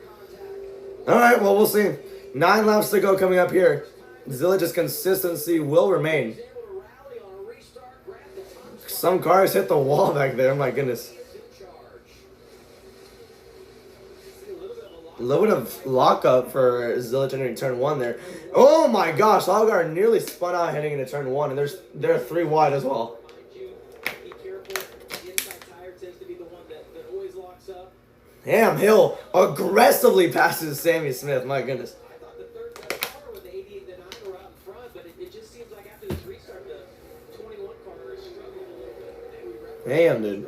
Alright, well, we'll see. 9 laps to go coming up here. Zillage's consistency will remain. Some cars hit the wall back there. Oh my goodness. A little bit of lockup for Zillage entering turn 1 there. Oh my gosh, Allgaier nearly spun out heading into turn 1, and they're 3 wide as well. Damn, Hill aggressively passes Sammy Smith. My goodness. Damn, dude.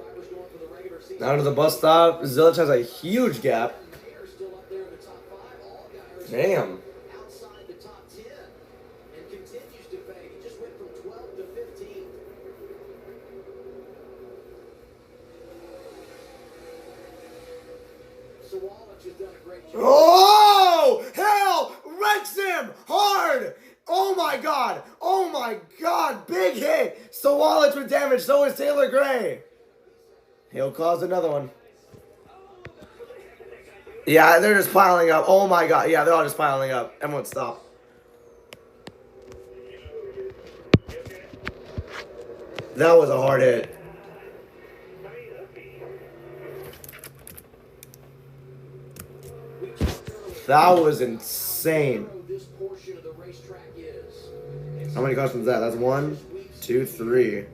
Down to the bus stop. Zillage has a huge gap. Damn. Oh! Hell! Wrecks him! Hard! Oh my god! Oh my god! Big hit! Sawallich with damage, so is Taylor Gray. He'll cause another one. Yeah, they're just piling up. Oh my god. Yeah, they're all just piling up. Everyone stop. That was a hard hit. That was insane. This portion of the racetrack is. How many cautions is that? That's 1, 2, 3,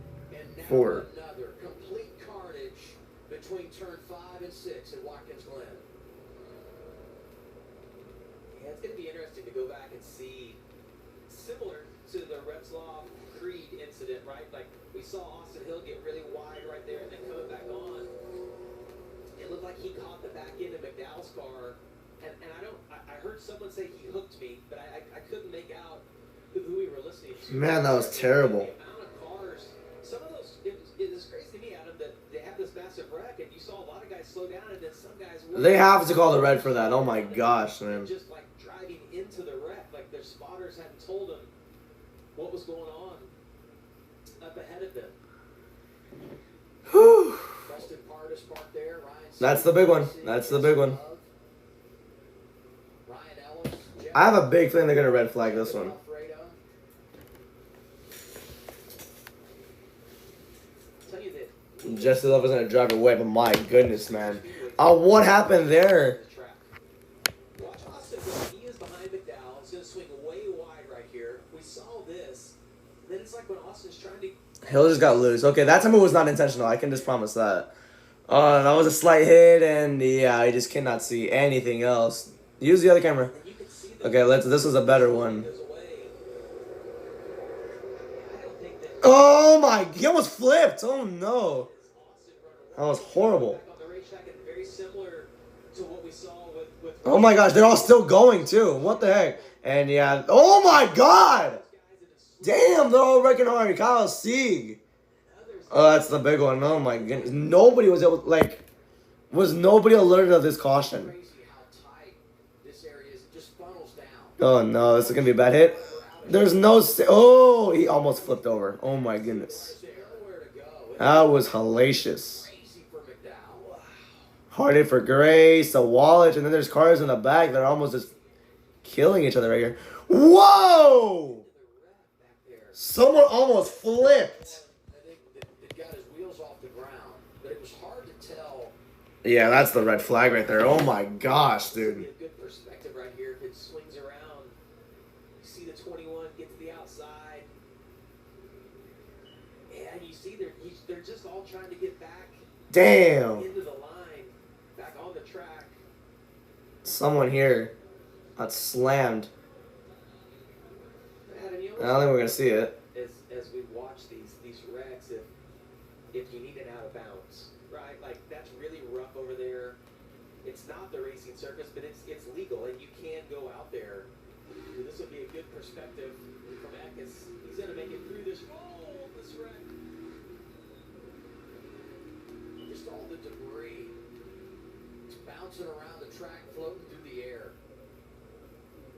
4. Another complete carnage between turn 5 and 6 at Watkins Glen. Yeah, it's going to be interesting to go back and see, similar to the Retzlaff Creed incident, right? Like we saw Austin Hill get really wide right there and then coming back on. It looked like he caught the back end of McDowell's car, and I heard someone say he hooked me, but I couldn't make out who we were listening to. Man, that was terrible. The amount of cars, some of those, it was crazy to me, Adam, that they have this massive wreck, and you saw a lot of guys slow down, and then some guys. They have to call the red for that. Oh my gosh, man. Just like driving into the wreck, like their spotters hadn't told them what was going on up ahead of them. Whew. Preston Pardis parked there. Ryan. That's the big one. That's the big one. Ryan Ellis. I have a big feeling they're gonna red flag this one. Tell you that Jesse Love is gonna drive away, but my goodness, man. What happened there? Watch Austin. He is behind McDowell. He's gonna swing way wide right here. We saw this. Then it's like when Austin's trying to. Hill just got loose. Okay, that time it was not intentional. I can just promise that. That was a slight hit, and yeah, I just cannot see anything else. Use the other camera. Okay, this was a better one. Oh my, he almost flipped. Oh no. That was horrible. Oh my gosh, they're all still going too. What the heck? And yeah, oh my god. Damn, they're all wrecking hard. Kyle Sieg. Oh, that's the big one. Oh my goodness. Nobody was able, was nobody alerted of this caution? Oh no, this is going to be a bad hit. There's no, oh, he almost flipped over. Oh my goodness. That was hellacious. Hard hit for Grace, a wallet, and then there's cars in the back that are almost just killing each other right here. Whoa! Someone almost flipped. It got his wheels off the ground, but it was hard to tell. Yeah, that's the red flag right there. Oh my gosh, dude. A good perspective right here. If it swings around, you see the 21 get to the outside, and you see they're just all trying to get back. Damn. Into the line, back on the track. Someone here got slammed. I don't think we're gonna see it. As we watch these wrecks, if you need an out of bounds, right? Like that's really rough over there. It's not the racing circus, but it's legal, and you can go out there. This will be a good perspective from Eckes. He's gonna make it through this. Oh, this wreck! Just all the debris. It's bouncing around the track, floating through the air.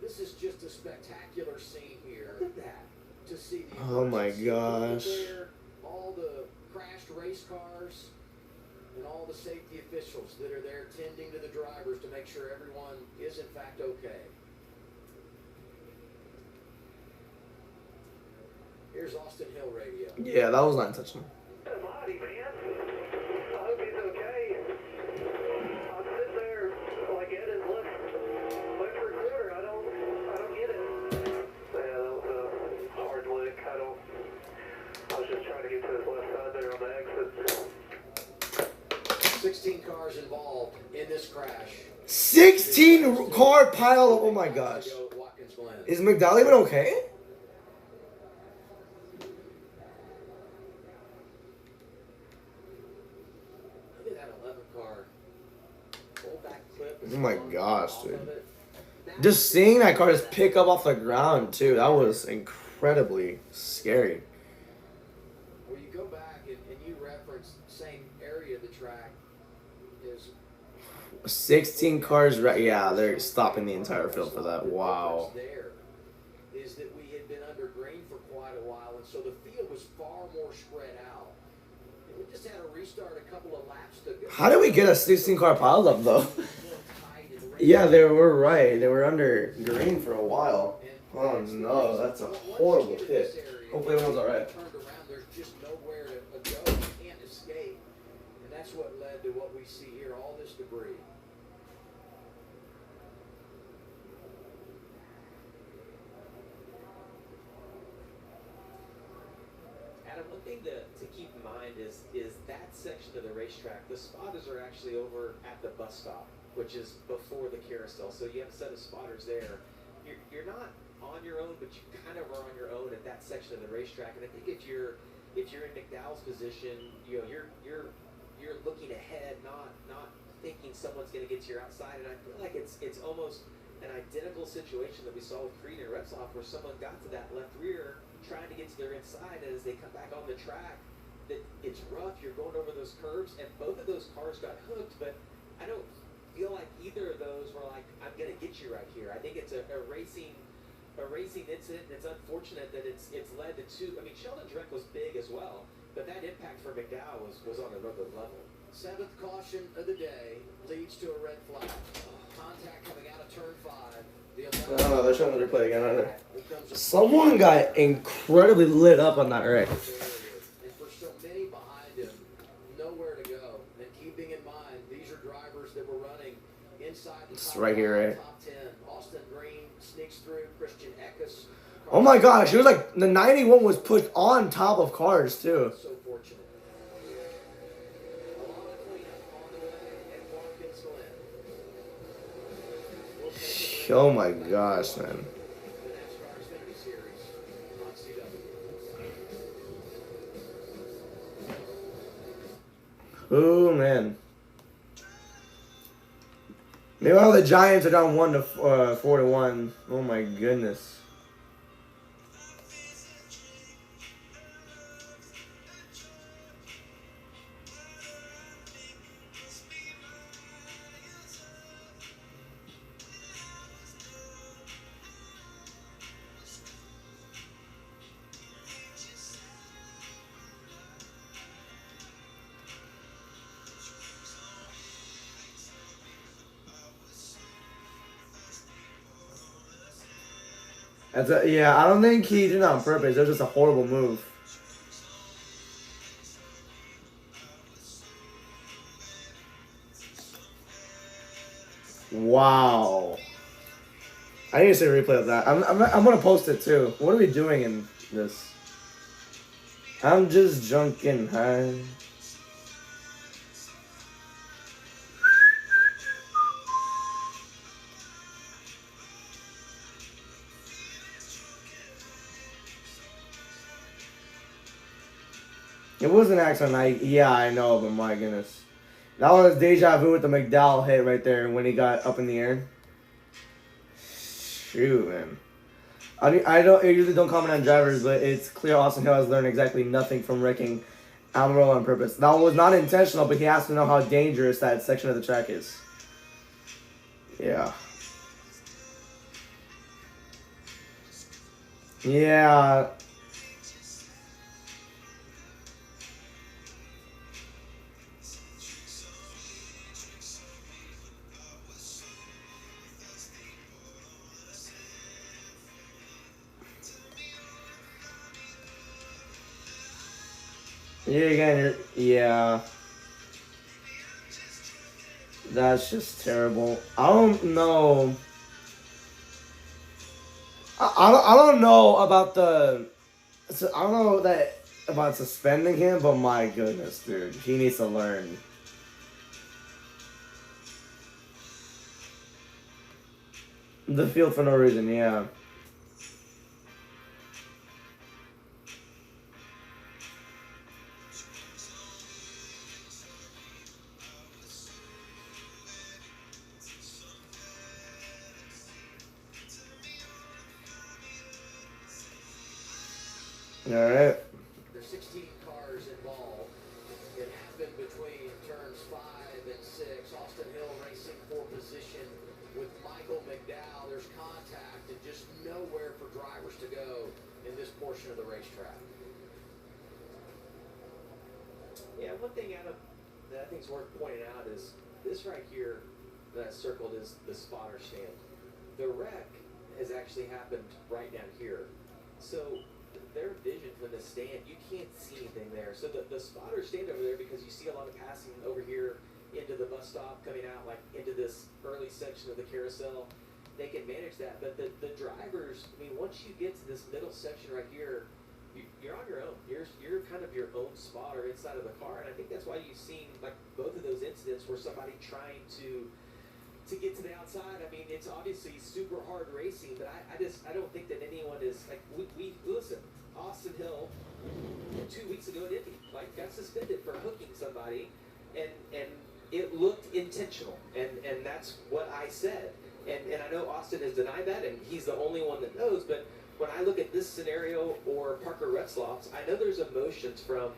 This is just a spectacular scene here. Look at that. To see the oh my gosh. there, all the crashed race cars, and all the safety officials that are there tending to the drivers to make sure everyone is in fact okay. Here's Austin Hill radio. Yeah, that was not intentional. Somebody, man. I hope he's okay. I'm sitting there like Ed is left recorder. I don't get it. Yeah, that was a hard lick. I was just trying to get to his left side there on the exit. 16 cars involved in this crash. 16 car pile. Oh my gosh. Is McDowell even okay? Oh my gosh, dude. Just seeing that car just pick up off the ground, too, that was incredibly scary. Where you go back and you reference the same area of the track is 16 cars, yeah, they're stopping the entire field for that. Wow. There is that we had been under green for quite a while, and so the field was far more spread out. We just had to restart a couple of laps to go. How did we get a 16 car pileup, though? Yeah, they were right. They were under green for a while. Oh no, that's a horrible hit. Hopefully everyone's alright. There's just nowhere to go. You can't escape. And that's what led to what we see here, all this debris. one thing to keep in mind is that section of the racetrack, the spotters are actually over at the bus stop, which is before the carousel. So you have a set of spotters there. You're not on your own, but you kind of are on your own at that section of the racetrack. And I think if you're in McDowell's position, you know, you're looking ahead, not thinking someone's going to get to your outside. And I feel like it's almost an identical situation that we saw with Creed and Repsoff, where someone got to that left rear trying to get to their inside, and as they come back on the track, that it's rough. You're going over those curves, and both of those cars got hooked, but I don't feel like either of those were like, I'm going to get you right here. I think it's a racing incident, and it's unfortunate that it's led to two. I mean, Sheldon Drake was big as well, but that impact for McDowell was on another level. Seventh caution of the day leads to a red flag. Contact coming out of turn 5. I don't know, they're showing the replay again, aren't they? Someone got incredibly lit up on that wreck. And for so many behind him, nowhere to go. And keeping in mind, these are drivers that were running inside the It's top, right here, right? top 10. Austin Green sneaks through. Christian Eckes. Oh my gosh, it was like the 91 was put on top of cars too. So fortunate. A lot of cleanup on the way at Watkins Glen. We'll take a break. Oh my gosh, man. The NASCAR Xfinity Series on CW. Oh man. Meanwhile, the Giants are down 4-1. Oh my goodness. Yeah, I don't think he did it on purpose. It was just a horrible move. Wow. I need to see a replay of that. I'm gonna post it too. What are we doing in this? I'm just junking high. It was an accident. Yeah, I know, but my goodness. That was deja vu with the McDowell hit right there when he got up in the air. Shoot, man. I usually don't comment on drivers, but it's clear Austin Hill has learned exactly nothing from wrecking Almirola on purpose. That was not intentional, but he has to know how dangerous that section of the track is. Yeah. Yeah. Yeah. That's just terrible. I don't know. I don't know about I don't know about suspending him, but my goodness, dude, he needs to learn. The field for no reason, yeah. Alright. There's 16 cars involved. It happened between turns 5 and 6. Austin Hill racing for position with Michael McDowell. There's contact and just nowhere for drivers to go in this portion of the racetrack. Yeah, one thing, Adam, that I think is worth pointing out is this right here that I circled is the spotter stand. The wreck has actually happened right down here. So their vision from the stand, you can't see anything there. So the spotters stand over there because you see a lot of passing over here into the bus stop, coming out like into this early section of the carousel. They can manage that, but the drivers, I mean, once you get to this middle section right here, you're on your own. You're kind of your own spotter inside of the car, and I think that's why you've seen like both of those incidents where somebody trying to get to the outside. I mean, it's obviously super hard racing, but I don't think that anyone is like we listen. Austin Hill 2 weeks ago at Indy got suspended for hooking somebody, and it looked intentional, and that's what I said. And I know Austin has denied that, and he's the only one that knows, but when I look at this scenario or Parker Retzlaff's, I know there's emotions from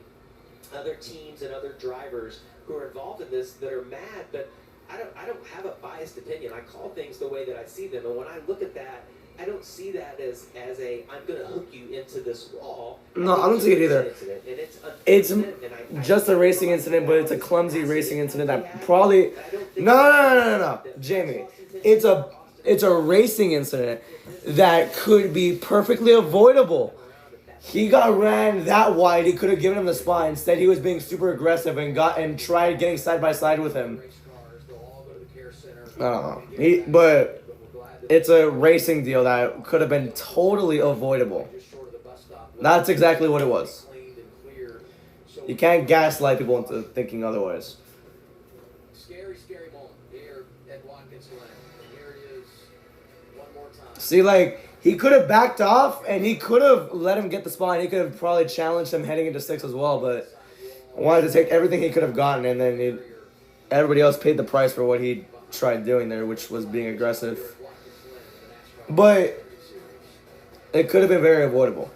other teams and other drivers who are involved in this that are mad, but I don't have a biased opinion. I call things the way that I see them, and when I look at that, I don't see that as a I'm going to hook you into this wall. No, I don't see it either. It's just a racing incident, but it's a clumsy racing incident that probably no, Jamie. It's a racing incident that could be perfectly avoidable. He got ran that wide. He could have given him the spot. Instead, he was being super aggressive and tried getting side by side with him. I don't know. But it's a racing deal that could have been totally avoidable. That's exactly what it was. You can't gaslight people into thinking otherwise. Scary moment here at Watkins Glen. Here it is one more time. See, like, he could have backed off, and he could have let him get the spot, and he could have probably challenged him heading into 6 as well, but wanted to take everything he could have gotten, and then everybody else paid the price for what he tried doing there, which was being aggressive. But it could have been very avoidable.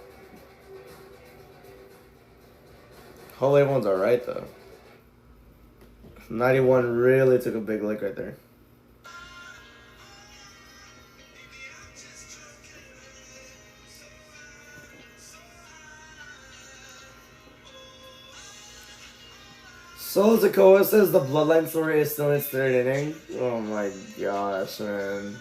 Hopefully everyone's alright, though. 91 really took a big lick right there. So Zakoa says the Bloodline story is still in its 3rd inning. Oh my gosh, man.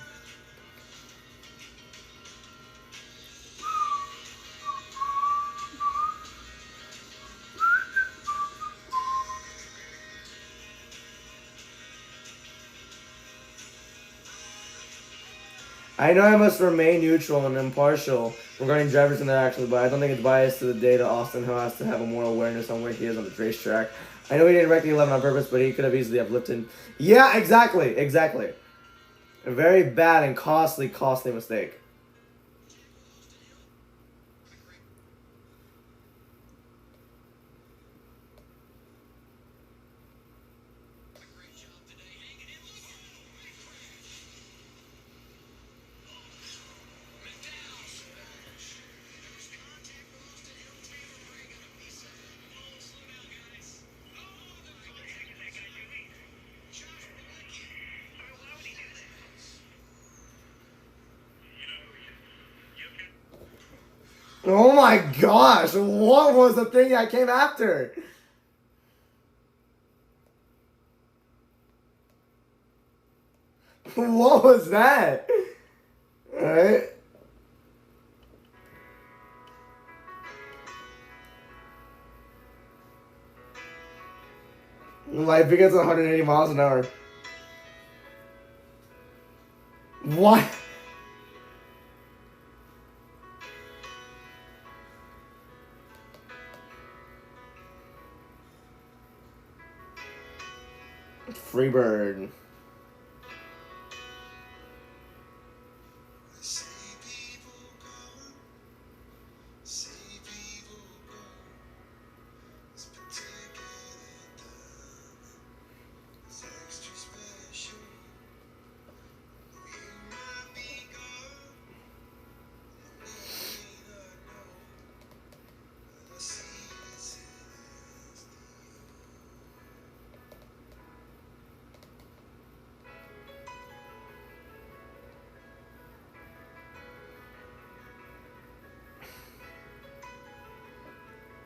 I know I must remain neutral and impartial regarding drivers and their actions, but I don't think it's biased to the data. Austin Hill has to have a moral awareness on where he is on the racetrack. I know he didn't wreck the 11 on purpose, but he could have easily uplifted. Yeah, exactly. A very bad and costly mistake. Oh my gosh, what was the thing that came after? What was that? Alright. Life begins at 180 miles an hour. What? Freebird.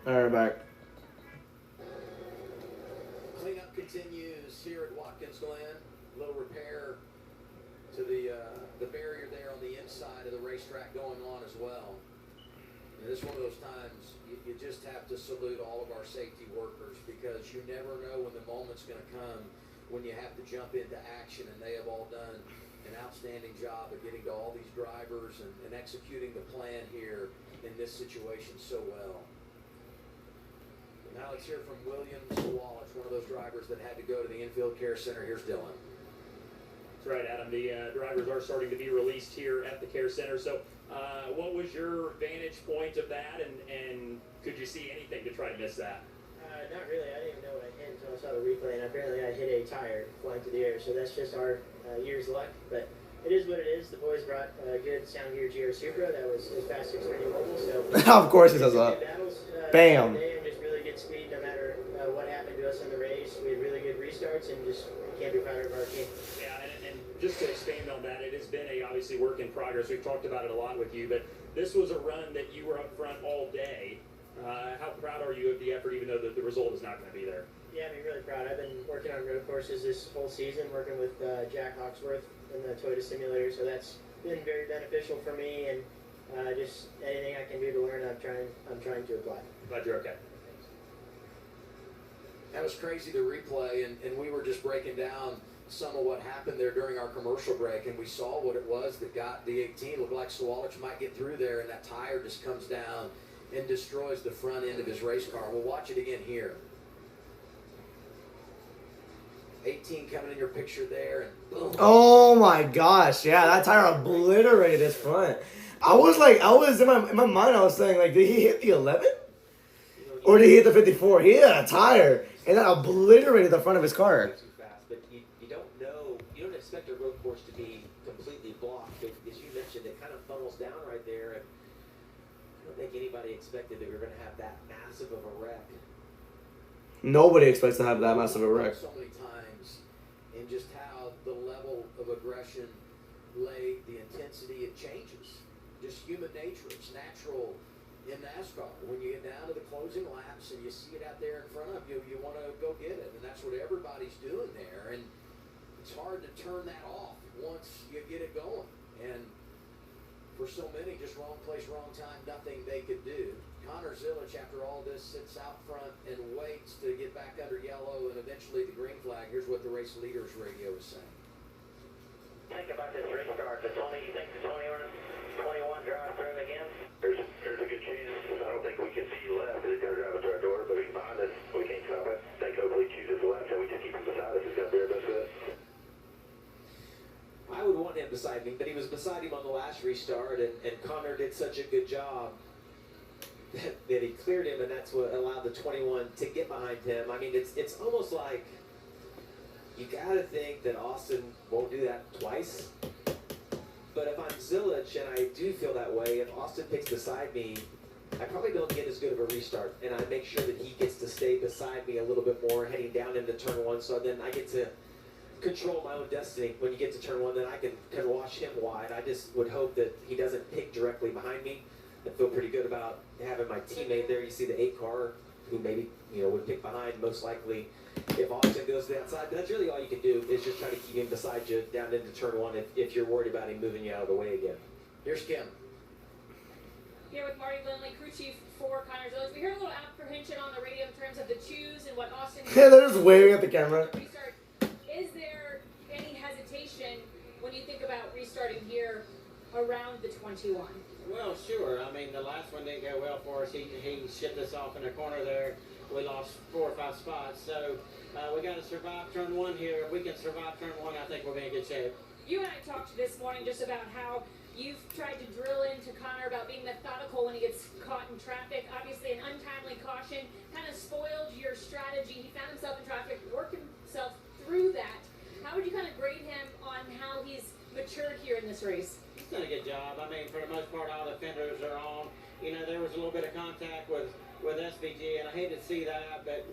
Alright, back. Cleanup continues here at Watkins Glen. A little repair to the barrier there on the inside of the racetrack going on as well. And this is one of those times you just have to salute all of our safety workers, because you never know when the moment's going to come when you have to jump into action, and they have all done an outstanding job of getting to all these drivers and executing the plan here in this situation so well. Now let's hear from Williams Walsh, one of those drivers that had to go to the infield care center. Here's Dylan. That's right, Adam. The drivers are starting to be released here at the care center. So what was your vantage point of that, and could you see anything to try to miss that? Not really. I didn't even know what I hit until I saw the replay, and apparently I hit a tire flying through the air. So that's just our year's luck. But it is what it is. The boys brought a good Sound Gear GR Supra that was as fast as Xfinity mobile. So Of course he says that. battles, Bam. and just really good speed no matter what happened to us in the race. We had really good restarts, and just can't be prouder of our team. Yeah, and just to expand on that, it has been a obviously work in progress. We've talked about it a lot with you, but this was a run that you were up front all day. How proud are you of the effort, even though the result is not going to be there? Yeah, I'm really proud. I've been working on road courses this whole season, working with Jack Hawksworth in the Toyota simulator, so that's been very beneficial for me, and just anything I can do to learn, I'm trying to apply. Glad you're okay. That was crazy, the replay, and we were just breaking down some of what happened there during our commercial break, and we saw what it was that got the 18. Looked like Sawalich might get through there, and that tire just comes down and destroys the front end of his race car. We'll watch it again here. 18 coming in your picture there, and boom. Oh my gosh, yeah, that tire obliterated his front. I was in my mind, I was saying, like, did he hit the 11? Or did he hit the 54? He hit a tire, and that obliterated the front of his car. Too fast, but you don't know, you don't expect a road course to be completely blocked. But as you mentioned, it kind of funnels down right there, and I don't think anybody expected that we were going to have that massive of a wreck. Nobody expects to have that massive a wreck. So many times, and just how the level of aggression lay, the intensity, it changes. Just human nature, it's natural in NASCAR. When you get down to the closing laps and you see it out there in front of you, you want to go get it, and that's what everybody's doing there. And it's hard to turn that off once you get it going. And for so many, just wrong place, wrong time, nothing they could do. Connor Zilic, after all this, sits out front and waits to get back under yellow and eventually the green flag. Here's what the race leaders radio is saying. Think about this restart. You think the 21 drive through again? There's a good chance. I don't think we can see you left because he's going to drive up to our door, but he's behind us. We can't stop it. I think hopefully he chooses left and we just keep him beside us. It's going to be our best bet. I would want him beside me, but he was beside him on the last restart, and Connor did such a good job that he cleared him, and that's what allowed the 21 to get behind him. I mean, it's almost like you got to think that Austin won't do that twice. But if I'm Zilic, and I do feel that way, if Austin picks beside me, I probably don't get as good of a restart, and I make sure that he gets to stay beside me a little bit more heading down into turn one, so then I get to control my own destiny. When you get to turn one, then I can watch him wide. I just would hope that he doesn't pick directly behind me. I feel pretty good about having my teammate there. You see the 8 car, who maybe would pick behind, most likely if Austin goes to the outside. But that's really all you can do, is just try to keep him beside you down into turn one if you're worried about him moving you out of the way again. Here's Kim. Here with Marty Lindley, crew chief for Connor Zilic. We heard a little apprehension on the radio in terms of the choose and what Austin. Yeah, they're just waving at the camera. Is there any hesitation when you think about restarting here around the 21? Well, sure. I mean, the last one didn't go well for us. He shipped us off in the corner there. We lost 4 or 5 spots. So we got to survive turn one here. If we can survive turn one, I think we'll be in good shape. You and I talked this morning just about how you've tried to drill into Connor about being methodical when he gets caught in traffic. Obviously, an untimely caution kind of spoiled your strategy. He found himself in traffic, worked himself through that. How would you kind of grade him on how he's matured here in this race? He's done a good job. I mean, for the most part, all the fenders are on. There was a little bit of contact with SVG, and I hate to see that, but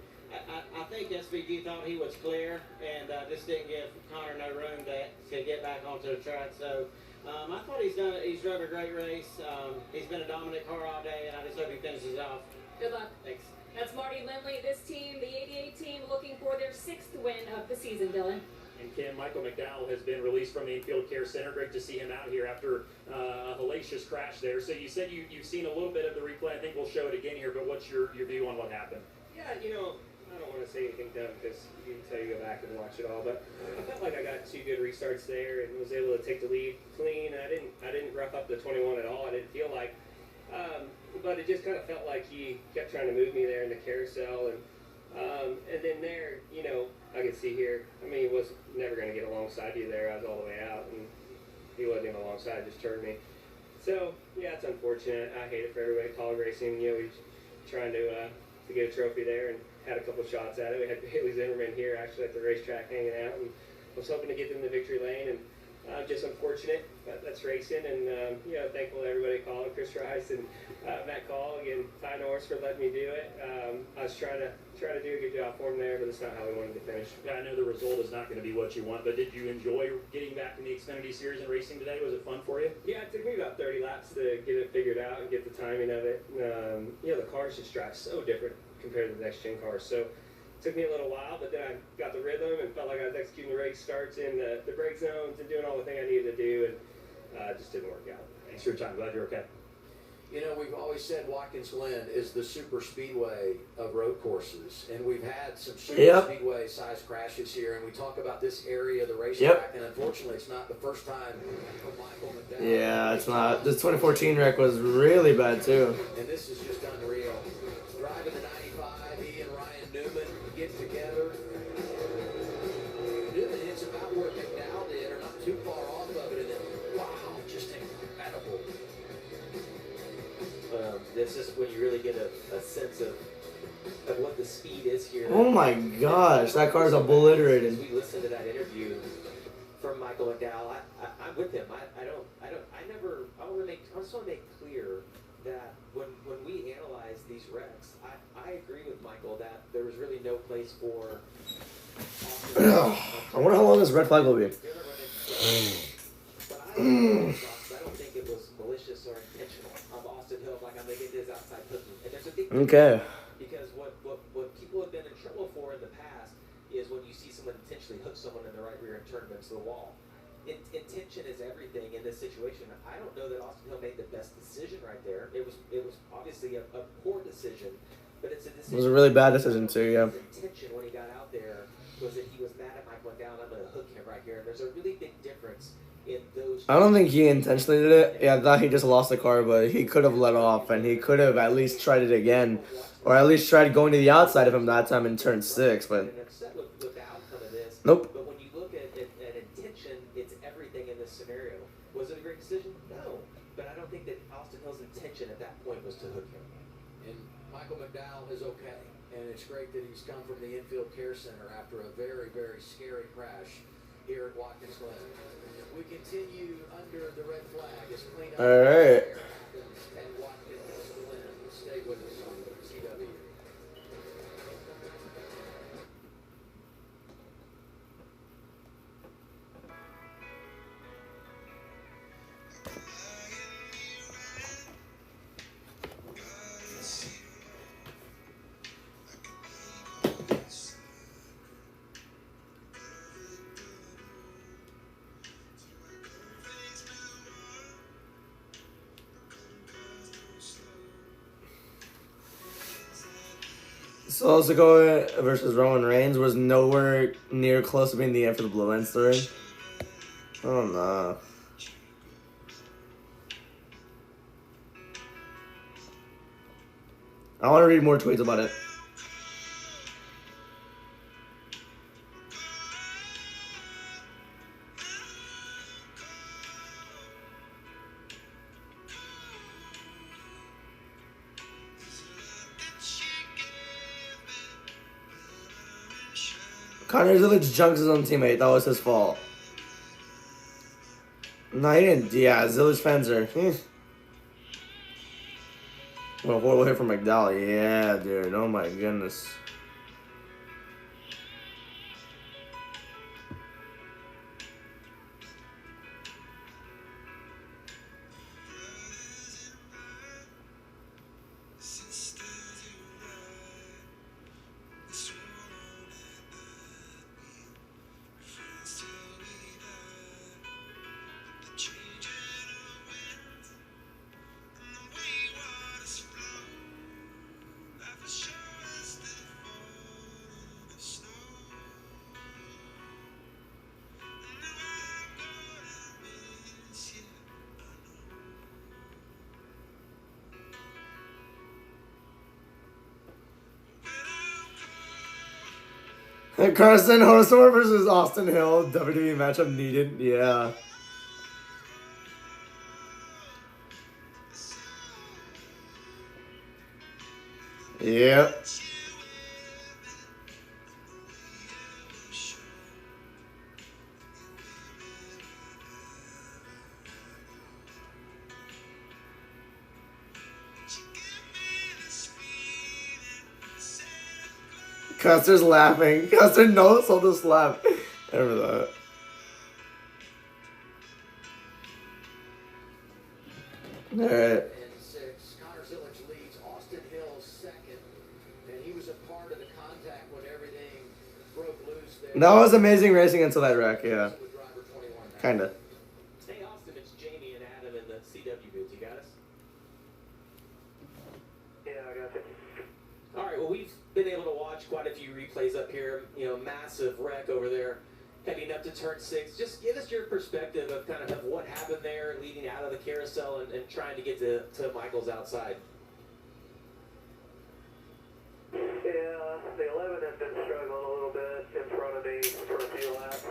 I think SVG thought he was clear and just didn't give Connor no room to get back onto the track. So I thought he's drove a great race. He's been a dominant car all day, and I just hope he finishes off. Good luck. Thanks. That's Marty Lindley. This team, the 88 team, looking for their 6th win of the season, Dylan. And Kim, Michael McDowell has been released from the infield care center. Great to see him out here after a hellacious crash there. So you said you've seen a little bit of the replay. I think we'll show it again here, but what's your view on what happened? Yeah, I don't want to say anything dumb because until you go back and watch it all, but I felt like I got 2 good restarts there and was able to take the lead clean. I didn't rough up the 21 at all. I didn't feel like, but it just kind of felt like he kept trying to move me there in the carousel, and then there, you know, I can see here. I mean, he was never going to get alongside you there. I was all the way out, and he wasn't even alongside. Just turned me. So yeah, it's unfortunate. I hate it for everybody. College racing, you know, we trying to get a trophy there and had a couple shots at it. We had Bailey Zimmerman here actually at the racetrack hanging out, and was hoping to get them the victory lane, and just unfortunate, but that's racing, and you know, thankful to everybody calling, Chris Rice and Matt Call, again, Ty Norris for letting me do it. I was trying to do a good job for him there, but it's not how we wanted to finish. Yeah, I know the result is not going to be what you want, but did you enjoy getting back in the Xfinity Series and racing today? Was it fun for you? Yeah, it took me about 30 laps to get it figured out and get the timing of it. You know, the cars just drive so different compared to the next gen cars, so it took me a little while, but then I got the rhythm and felt like I was executing the race starts in the brake zones and doing all the thing I needed to do, and it just didn't work out. Thanks for your time. Glad you're okay. You know, we've always said Watkins Glen is the super speedway of road courses, and we've had some super speedway size crashes here, and we talk about this area of the racetrack, and unfortunately it's not the first time Michael McDowell. Yeah, it's not. This 2014 wreck was really bad too. And this is just unreal. Driving the 95, he and Ryan Newman get together. Newman hits about where McDowell did, or not too far off of it, and then wow, just incredible. This is when you really get a sense of what the speed is here. Oh my gosh, that car's obliterated. We listened to that interview from Michael McDowell. I'm with him. I just want to make clear that when we analyze these wrecks, I agree with Michael that there was really no place for. I wonder how long this red flag will be. But I don't think it was malicious or intentional of Austin Hill. Like, I'm making this outside hooking. And there's a big Okay. because what people have been in trouble for in the past is when you see someone intentionally hook someone in the right rear and turn them into the wall. Intention is everything in this situation. I don't know that Austin Hill made the best decision right there. It was obviously a poor decision, but it's a decision. It was a really bad decision too, yeah. His intention when he got out there was that he was mad at Mike McDowell. I'm going to hook him right here. And there's a really big difference in those. I don't think he intentionally did it. Yeah, I thought he just lost the car, but he could have let off, and he could have at least tried it again, or at least tried going to the outside of him that time in turn 6. But nope. But when you look at intention, it's everything in this scenario. Was it a great decision? No. But I don't think that Austin Hill's intention at that point was to hook him. And Michael McDowell is okay. And it's great that he's come from the infield care center after a very, very scary crash here at Watkins Glen. We continue under the red flag as cleanup. All right. And Watkins Glen. Stay with us on CW. So Sequoia versus Roman Reigns was nowhere near close to being the end for the Blue End story. Oh no. I want to read more tweets about it. Connor Zillage junks his own teammate. That was his fault. No, he didn't. Yeah, Zillage fans are. Well, horrible hit from McDowell. Yeah, dude. Oh my goodness. Carson Horsor versus Austin Hill. WWE matchup needed. Yeah. Yep. Custer's laughing. Custer knows all this laugh. I remember that. Alright. And 6. Connor Zillich leads. Austin Hill second. And he was a part of the contact when everything broke loose there. That was amazing racing until that wreck, yeah. Kinda. Hey, Austin, it's Jamie and Adam in the CW booth. You got us? Yeah, I got you. All right, well, we've been able to watch quite a few replays up here. You know, massive wreck over there heading up to turn 6. Just give us your perspective of kind of what happened there leading out of the carousel and trying to get to Michael's outside. Yeah, the 11 has been struggling a little bit in front of me for a few laps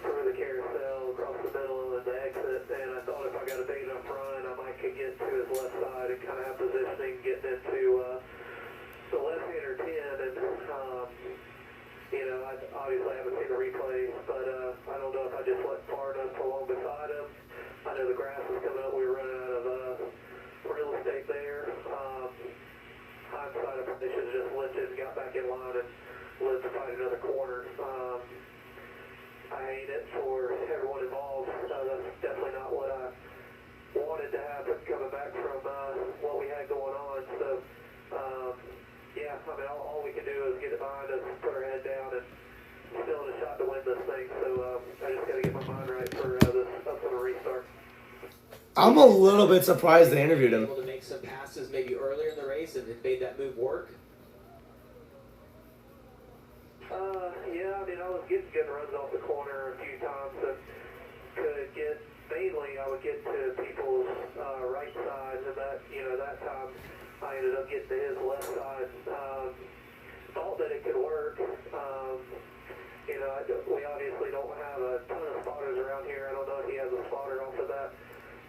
through the carousel, across the middle of the exit, and I thought if I got a big enough run, I might could get to his left side and kind of have positioning getting into the left-hander 10, and you know, I obviously haven't seen the replays, but I don't know if I just went far enough along beside him. I know the grass was coming up, we were running out of real estate there. Hindsight, I probably should have just lifted and got back in line and lived to find another corner. I hate it for everyone involved. That's definitely not what I wanted to happen coming back from what we had going on. So, yeah, I mean, all we can do is get it behind us, put our head down, and still in a shot to win this thing. So I just got to get my mind right for this upcoming restart. I'm a little bit surprised they interviewed him. Able to make some passes maybe earlier in the race and it made that move work. Yeah, I mean, I was getting good runs off the corner a few times and could get, mainly I would get to people's right side, and that, you know, that time I ended up getting to his left side. Thought that it could work. You know, we obviously don't have a ton of spotters around here. I don't know if he has a spotter off of that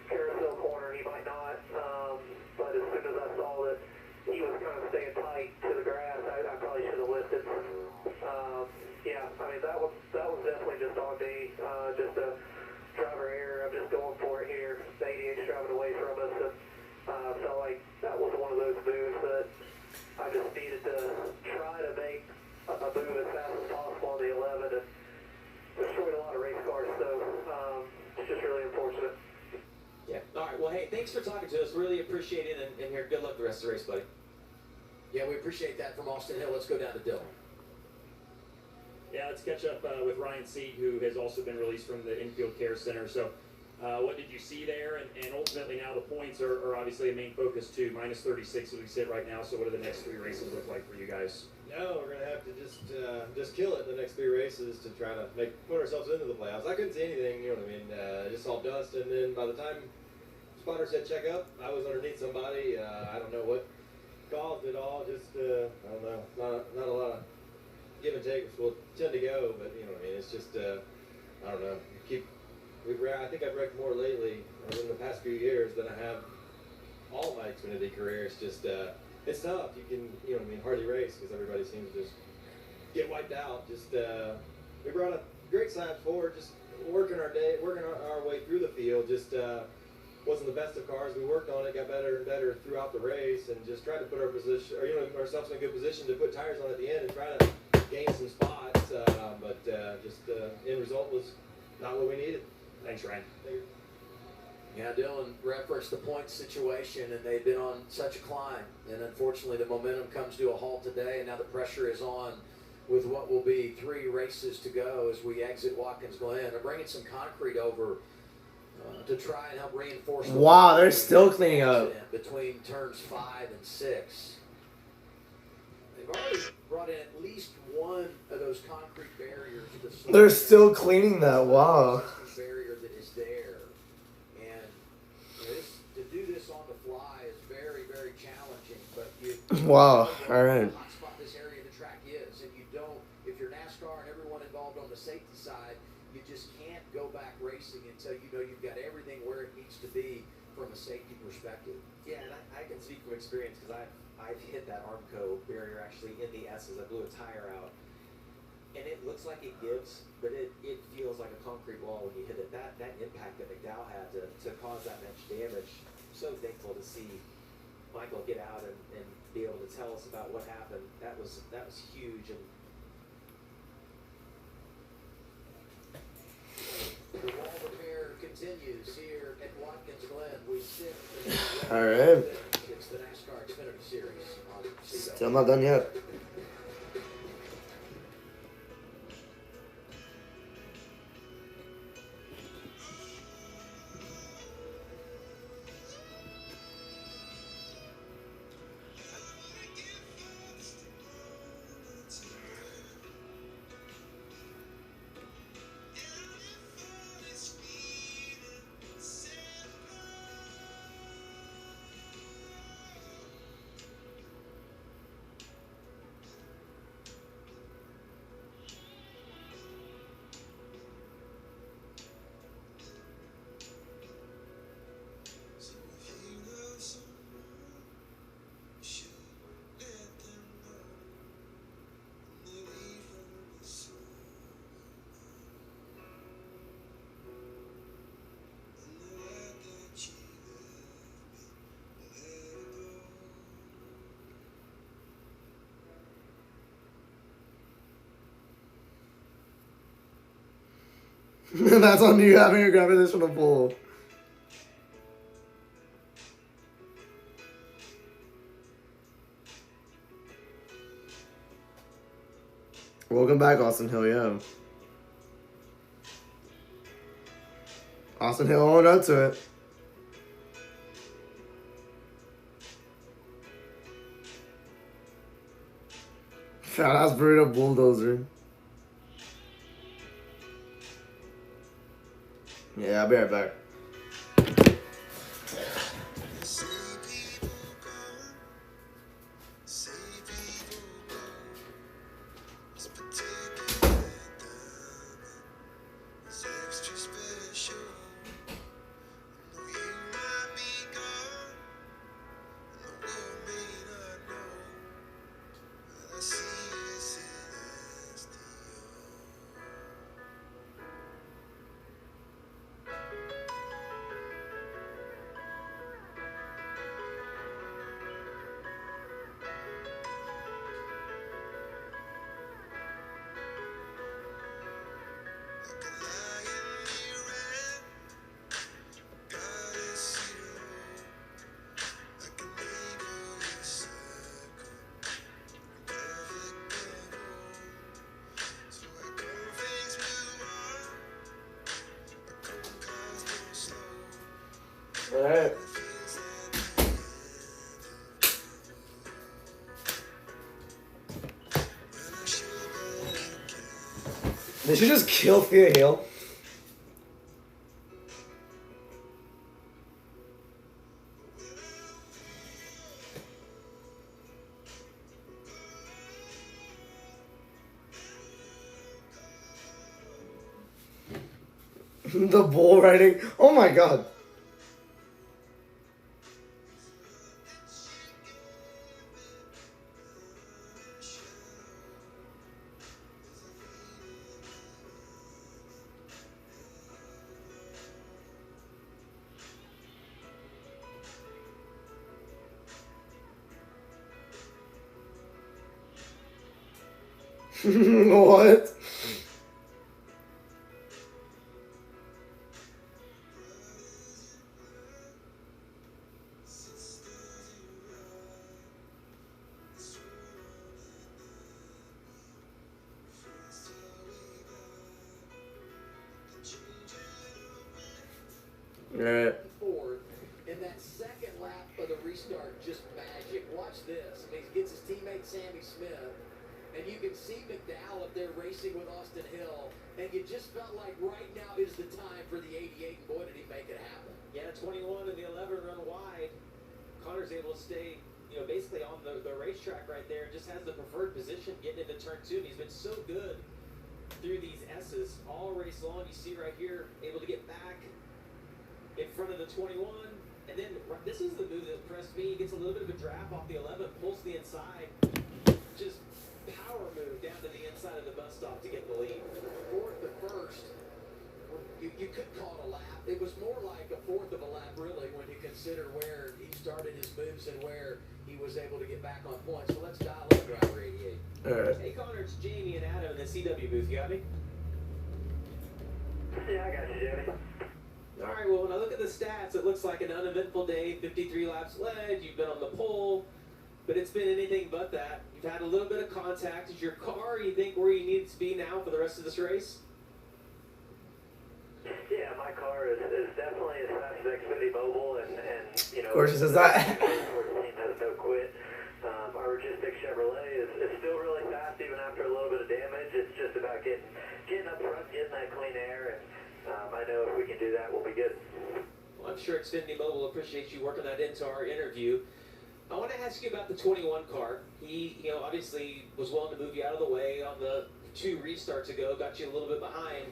carousel corner. He might not. But as soon as I saw that he was kind of staying tight to the grass, I probably should have lifted. Yeah, I mean, that was definitely just on me. Just a driver error. I'm just going for it here. The 88's driving away from us, and felt like that was one of those moves that I just needed to try to make a move as fast as possible on the 11 and destroyed a lot of race cars. So it's just really unfortunate. Yeah. All right. Well, hey, thanks for talking to us. Really appreciate it. And here, good luck the rest of the race, buddy. Yeah, we appreciate that from Austin Hill. Let's go down to Dylan. Yeah, let's catch up with Ryan Seed, who has also been released from the infield care center. So what did you see there? And ultimately now the points are obviously a main focus too. Minus 36 as we sit right now. So what do the next 3 races look like for you guys? No, we're gonna have to just kill it in the next 3 races to try to put ourselves into the playoffs. I couldn't see anything, you know what I mean? Just saw dust, and then by the time spotter said check up, I was underneath somebody. I don't know what caused it all. Just I don't know, not a lot of give and take. We'll tend to go, but you know what I mean. It's just I don't know. I think I've wrecked more lately in the past few years than I have all my Xfinity career. It's just it's tough. You can, you know what I mean, hardly race because everybody seems to just get wiped out. Just we brought a great side forward, just working our way through the field. Just wasn't the best of cars. We worked on it, got better and better throughout the race, and just tried to put ourselves in a good position to put tires on at the end and try to gain some spots. But end result was not what we needed. Thanks, Ryan. Yeah, Dylan referenced the points situation, and they've been on such a climb. And unfortunately, the momentum comes to a halt today, and now the pressure is on with what will be 3 races to go as we exit Watkins Glen. They're bringing some concrete over to try and help reinforce. Wow, they're still cleaning up between turns 5 and 6. They've already brought in at least one of those concrete barriers. They're still cleaning that. Wow. Barrier that is there, and to do this on the fly is very, very challenging. But Wow. All right. Hot spot this area of the track is, and if you're safety perspective. Yeah, and I can speak from experience because I've hit that Armco barrier actually in the S's. I blew a tire out. And it looks like it gives, but it feels like a concrete wall when you hit it. That impact that McDowell had to cause that much damage, so thankful to see Michael get out and be able to tell us about what happened. That was huge. And the wall repair continues here at Watkins Glen. We sit All right. It's the NASCAR Xfinity Series. Still not done yet. That's on you having a grabbing this from the pool. Welcome back, Austin Hill, yo. Austin Hill owned up to it. Fat ass burrito bulldozer. Yeah, I'll be right back. Alright. Did she just kill Thea Hale? The bull riding. Oh my god. What? Right. Forward, and that second lap of the restart, just magic. Watch this. I mean, he gets his teammate Sammy Smith, and you can see McDowell up there racing with Austin Hill, and you just felt like right now is the time for the 88, and boy, did he make it happen. Yeah, 21 and the 11 run wide. Connor's able to stay, basically on the racetrack right there. Just has the preferred position getting into turn 2, and he's been so good through these S's all race long. You see right here, able to get back in front of the 21, And then this is the move that impressed me. He gets a little bit of a draft off the 11, pulls the inside, just power move down to the inside of the bus stop to get the lead. Fourth to first, you could call it a lap. It was more like a fourth of a lap, really, when you consider where he started his moves and where he was able to get back on point. So let's dial in driver 88. All right. Hey, Connor, it's Jamie and Adam in the CW booth. You got me? Yeah, I got you, Jamie. All right, well, when I look at the stats, it looks like an uneventful day, 53 laps led, you've been on the pole, but it's been anything but that. You've had a little bit of contact. Is your car, you think, where you need it to be now for the rest of this race? Yeah, my car is definitely as fast as Xfinity Mobile, and you know. Of course he says that. Our team has no quit. Our Logistics Chevrolet is still really fast even after a little bit of damage. It's just about getting up front, getting that clean air, and I know if we can do that, we'll be good. Well, I'm sure Xfinity Mobile appreciates you working that into our interview. I want to ask you about the 21 car. He, obviously was willing to move you out of the way on the 2 restarts ago, got you a little bit behind.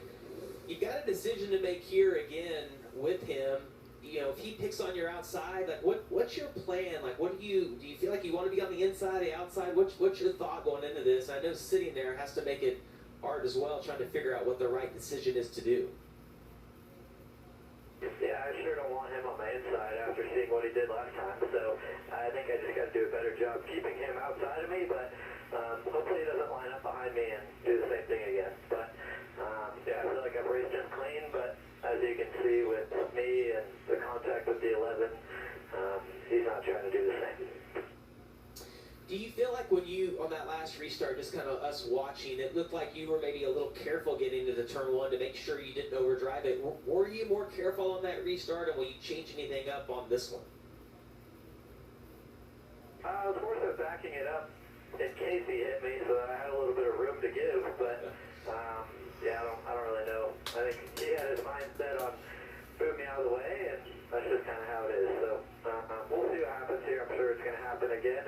You've got a decision to make here again with him. If he picks on your outside, like what's your plan? Like, do you feel like you want to be on the inside, the outside? What's your thought going into this? I know sitting there has to make it hard as well, trying to figure out what the right decision is to do. Yeah, I sure don't want him on my inside after seeing what he did last time. So I think I just got to do a better job keeping him outside of me. But hopefully he doesn't line up behind me and do the same thing again. But yeah, I feel like I've raced him clean. But as you can see with me and the contact with the 11, he's not trying to do the same. Do you feel like when you, on that last restart, just kind of us watching, it looked like you were maybe a little careful getting into the turn 1 to make sure you didn't overdrive it? Were you more careful on that restart, and will you change anything up on this one? I was more so backing it up in case he hit me so that I had a little bit of room to give. But yeah, I don't really know. I think he had his mind set on moving me out of the way, and that's just kind of how it is. So we'll see what happens here. I'm sure it's going to happen again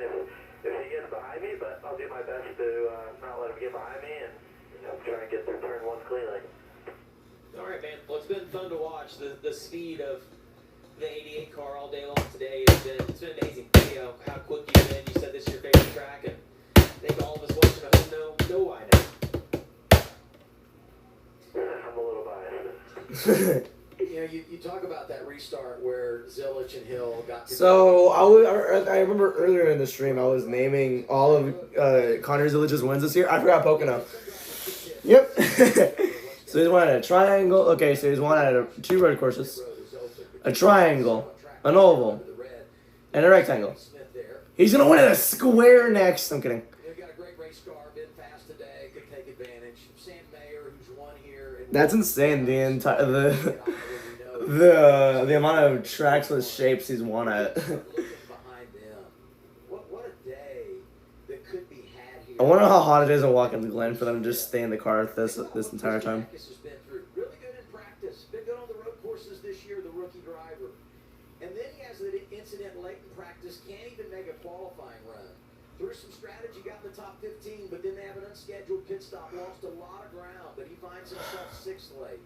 if he gets behind me, but I'll do my best to not let him get behind me and try and get through turn 1 cleanly. All right, man. Well, it's been fun to watch the speed of the 88 car all day long today. It's been amazing. How quick you've been. You said this is your favorite track, and I think all of us watching at home know why now. I'm a little biased. You talk about that restart where Zilich and Hill got to. So I remember earlier in the stream I was naming all of Connor Zilich's wins this year. I forgot Pocono. Yep. So he's won at a triangle. Okay, so he's won at 2 road courses, a triangle, an oval, and a rectangle. He's gonna win at a square next. I'm kidding. They've got a great race car, been fast today, could take advantage. Sam Mayer, who's won here. That's insane. The entire the amount of tracks with shapes he's won at. What a day that could be had here. I wonder how hot it is in Watkins Glen for them to just stay in the car this entire time. Has been through really good in practice, been good on the road courses this year, the rookie driver. And then he has an incident late in practice, can't even make a qualifying run. Through some strategy, got in the top 15, but then they have an unscheduled pit stop, lost a lot of ground, but he finds himself 6th late.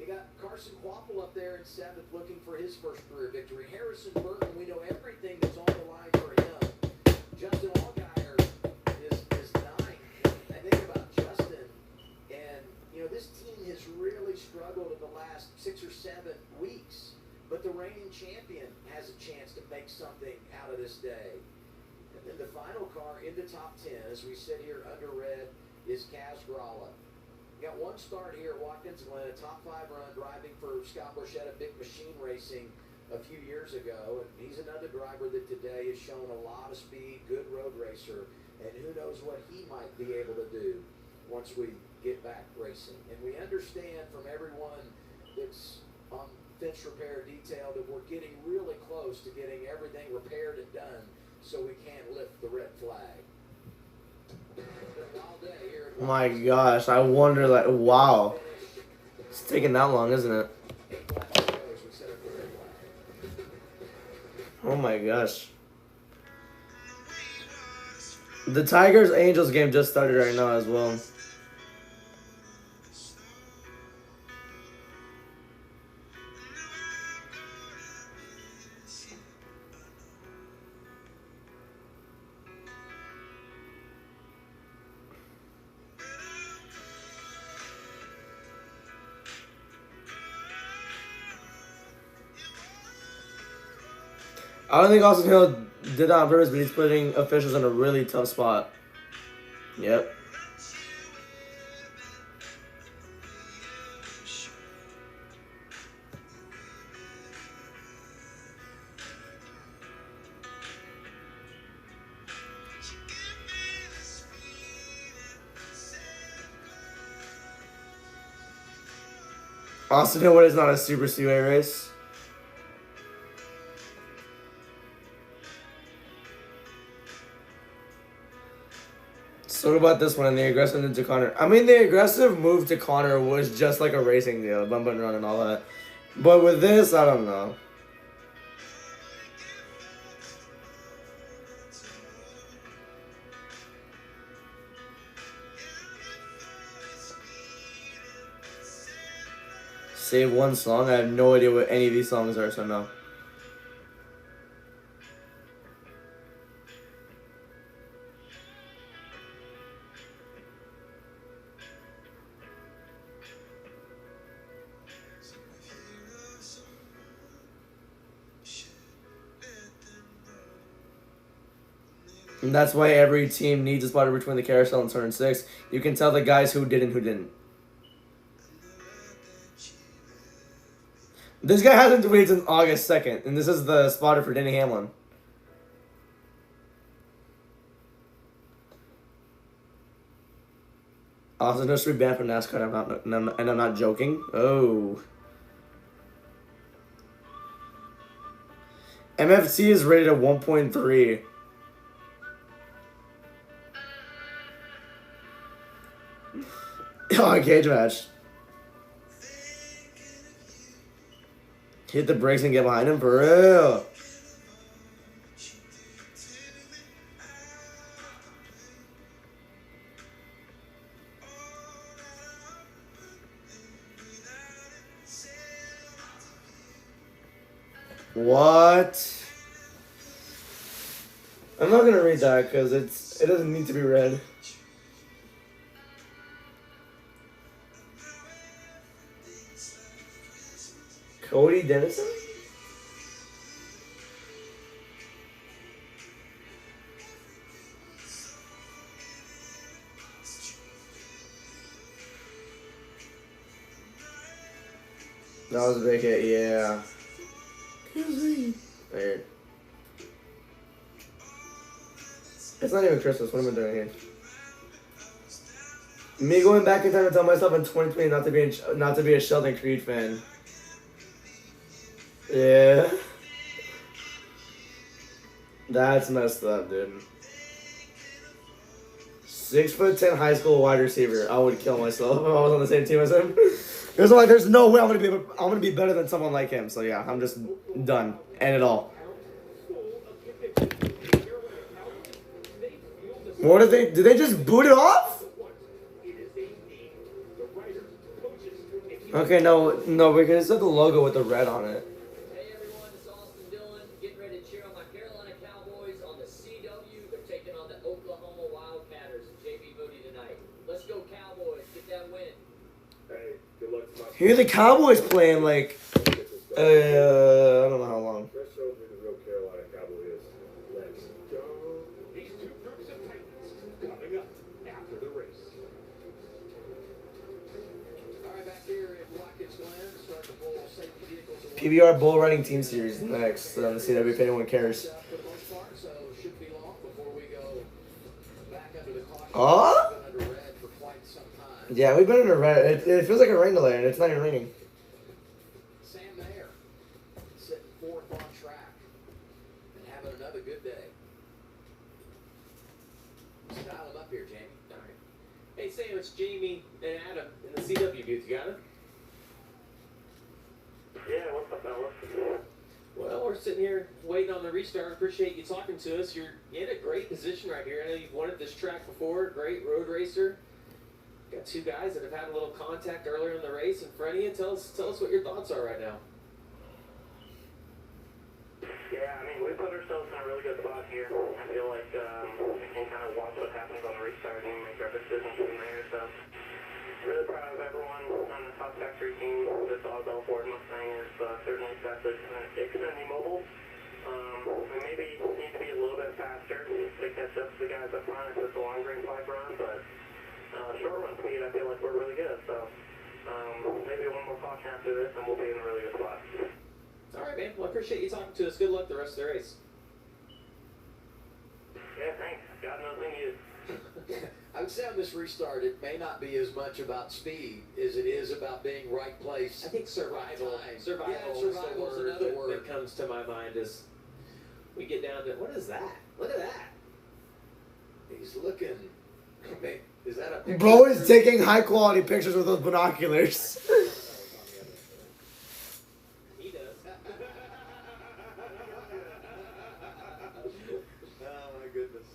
You got Carson Quapple up there in 7th looking for his first career victory. Harrison Burton, we know everything that's on the line for him. Justin Allgaier is 9th. I think about Justin, and this team has really struggled in the last 6 or 7 weeks. But the reigning champion has a chance to make something out of this day. And then the final car in the top 10, as we sit here under red, is Kaz Gralla. Got 1 start here at Watkins Glen, a top 5 run driving for Scott Borchetta Big Machine Racing a few years ago. And he's another driver that today has shown a lot of speed, good road racer. And who knows what he might be able to do once we get back racing. And we understand from everyone that's on fence repair detail that we're getting really close to getting everything repaired and done so we can't lift the red flag. Oh my gosh, I wonder, like, wow. It's taking that long, isn't it? Oh my gosh. The Tigers-Angels game just started right now as well. I don't think Austin Hill did that on purpose, but he's putting officials in a really tough spot. Yep. Austin Hill, what is not a super speedway race? So what about this one and the aggressive into Connor? I mean, the aggressive move to Connor was just like a racing deal, bump and run and all that. But with this, I don't know. Save one song? I have no idea what any of these songs are, so no. And that's why every team needs a spotter between the carousel and turn 6. You can tell the guys who did and who didn't. This guy hasn't waited since August 2nd, and this is the spotter for Denny Hamlin. Austin Hill should be banned from NASCAR, and I'm not joking. Oh. MFC is rated at 1.3. Oh, a cage match. Hit the brakes and get behind him for real. What? I'm not gonna read that because it doesn't need to be read. Cody Dennison? That was a big hit, yeah. Weird. It's not even Christmas. What am I doing here? Me going back in time to tell myself in 2020 not to be a Sheldon Creed fan. Yeah. That's messed up, dude. 6'10" high school wide receiver. I would kill myself if I was on the same team as him. There's no way I'm gonna be better than someone like him. So yeah, I'm just done. End it all. What did they? Did they just boot it off? Okay, no, because it's got the logo with the red on it. Hey everyone, it's Austin Dillon. Getting ready to cheer on my Carolina Cowboys on the CW. They're taking on the Oklahoma Wildcatters and JB Moody tonight. Let's go Cowboys, get that win. Hey, good luck to my Here the Cowboys playing like, I don't know how long. Chris shows me the real Carolina Cowboy is. Let's go. These two groups of Titans coming up after the race. All right, back here at Watkins, Glen, start the bull safety vehicles. PBR Bull Riding Team Series next on the CW if anyone cares. For the most part, so shouldn't be long before we go back under the caution. Oh? We've been under red for quite some time. Yeah, we've been in a red. It feels like a rain delay, and it's not even raining. Sam Mayer sitting fourth on track and having another good day. Dial him up here, Jamie. All right. Hey, Sam, it's Jamie and Adam in the CW booth. You got it? Yeah, what's up, fellas? Well, we're sitting here waiting on the restart. Appreciate you talking to us. You're in a great position right here. I know you've won at this track before. Great road racer. Got two guys that have had a little contact earlier in the race in front of you. Tell us what your thoughts are right now. Yeah, I mean, we put ourselves in a really good spot here. I feel like we can kind of watch what happens on the restart and make our decisions from there. So, really proud of everyone on the Top Factory team. This all go forward Mustang is certainly fastest Xfinity Mobile. We maybe need to be a little bit faster to catch up to the guys up front if it's a long green flag run, but short run speed, I feel like we're really good. So maybe one more caution after this, and we'll be in a really good spot. All right, man. Well, I appreciate you talking to us. Good luck the rest of the race. Yeah, thanks. God knows we need it. I would say on this restart, it may not be as much about speed as it is about being right place. I think survival. Right Survival, yeah, is survival is the word another that, word. that comes to my mind as we get down to, what is that? Look at that. He's looking. Is that a picture? Bro is taking high quality pictures with those binoculars. He does. Oh my goodness.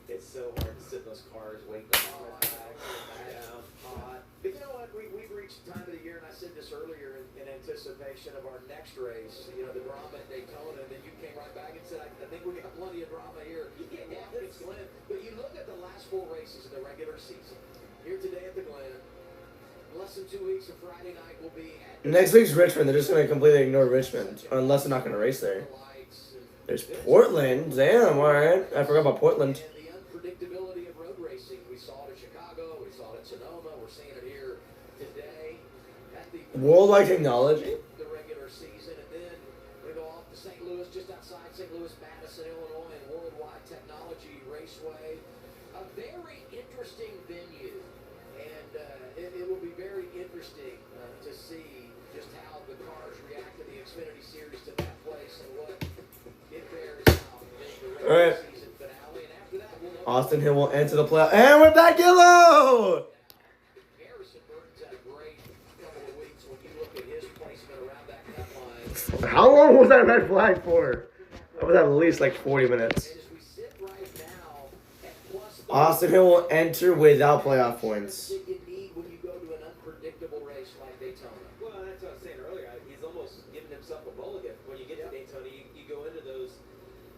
It's so hard to sit in those cars waiting on the down, hot. But you know what? We've reached the time of the year, and I said this earlier in anticipation of our next race, you know, the drama at Daytona, and then you came right back and said, I think we got plenty of drama here at Watkins, Glen. But you look at the last 4 races of the regular season. Here today at the Glen. Less than 2 weeks of Friday night will be at Next week's Richmond. They're just going to completely ignore Richmond. Unless they're not going to race there. There's Portland. Damn, alright. I forgot about Portland. And the unpredictability of road racing. We saw it at Chicago. We saw it at Sonoma. We're seeing it here today. At the Worldwide technology? the regular season, and then we go off to St. Louis, just outside St. Louis, Madison, Illinois, and Worldwide Technology Raceway. A very interesting venue, and it will be very interesting to see just how the cars react to the Xfinity Series to that place and what it bears out in the regular Alright. season finale. And after that, we'll know Austin Hill will enter the playoff. And we're back yellow! Harrison Burton's had a great couple of weeks when you look at his placement around that cut line. How long was that red flag for? That was at least like 40 minutes. As we sit right now at plus Austin Hill will enter without playoff points. that you need when you go to an unpredictable race like Daytona. Well, that's what I was saying earlier. He's almost giving himself a mulligan. When you get to Daytona, you go into those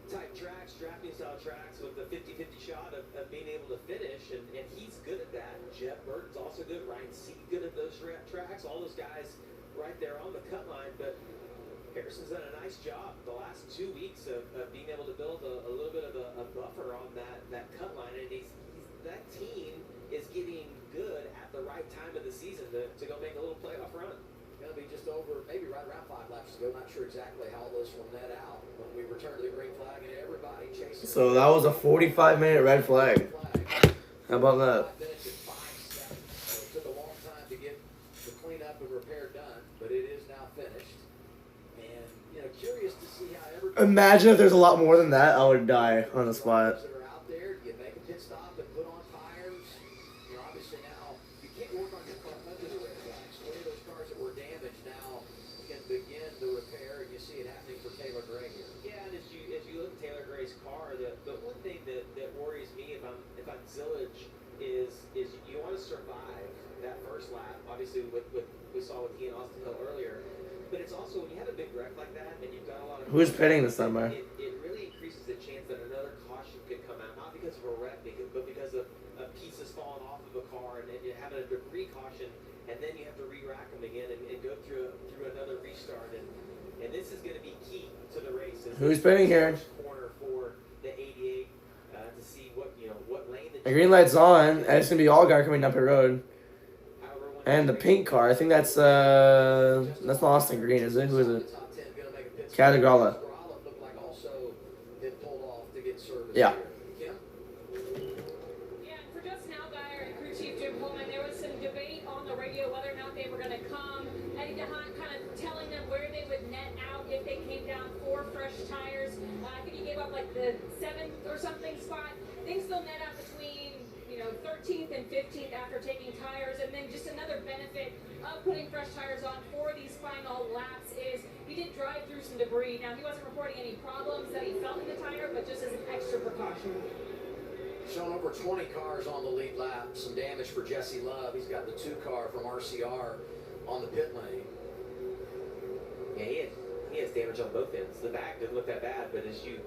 type tracks, drafting style tracks with the 50-50 shot of being able to finish, and he's good at that. Jeff Burton's also good. Ryan Seed good at those tracks. All those guys right there on the cut line, but Harrison's done a nice job the last 2 weeks of being able to build a little bit of a buffer on that cut line, and that team is getting good at the right time of the season to go make a little playoff run. Going to be just over, maybe right around 5 laps to go. Not sure exactly how this will net out when we return to the green flag and everybody chasing. So that was a 45-minute red flag. How about that? 5 minutes and 5 seconds. So it took a long time to get the cleanup and repair done, but it is now finished. And, you know, curious to see how everybody. Imagine if there's a lot more than that. I would die on the spot. that are out there, you make a pit stop and put on tires. You know, obviously now you can't work on your car under the red flags. Any of those cars that were damaged now can begin the repair, and you see it happening for Taylor Gray here. Yeah, and as you look at Taylor Gray's car, the one thing that worries me if I'm Zillage is you want to survive that first lap. Obviously, with we saw with Ian Austin Hill earlier, but it's also when you have a big wreck like that and you've got a lot of Who's pitting this summer? It really increases the chance that another caution could come out, not because of a wreck, but because of pieces falling off of a car and you having a debris caution, and then you have to re-rack them again and go through another restart, and this is going to be key to the race. Who's pitting here? Corner for the 88 to see what lane The green light's on, and it's gonna be Allgaier coming down the road. And the pink car, I think that's not Austin Green, is it? Who is it? Catagala. Yeah. Yeah, and for Justin Allgaier and crew chief Jim Coleman, there was some debate on the radio whether or not they were going to come. Eddie DeHaan kind of telling them where they would net out if they came down 4 fresh tires. I think he gave up like the 7th or something spot. Things still net out between 13th and 15th after taking tires, and then just another benefit of putting fresh tires on for these final laps is he did drive through some debris. Now, he wasn't reporting any problems that he felt in the tire, but just as an extra precaution. Showing over 20 cars on the lead lap. Some damage for Jesse Love. He's got the 2 car from RCR on the pit lane. Yeah, he has damage on both ends. The back didn't look that bad, but as you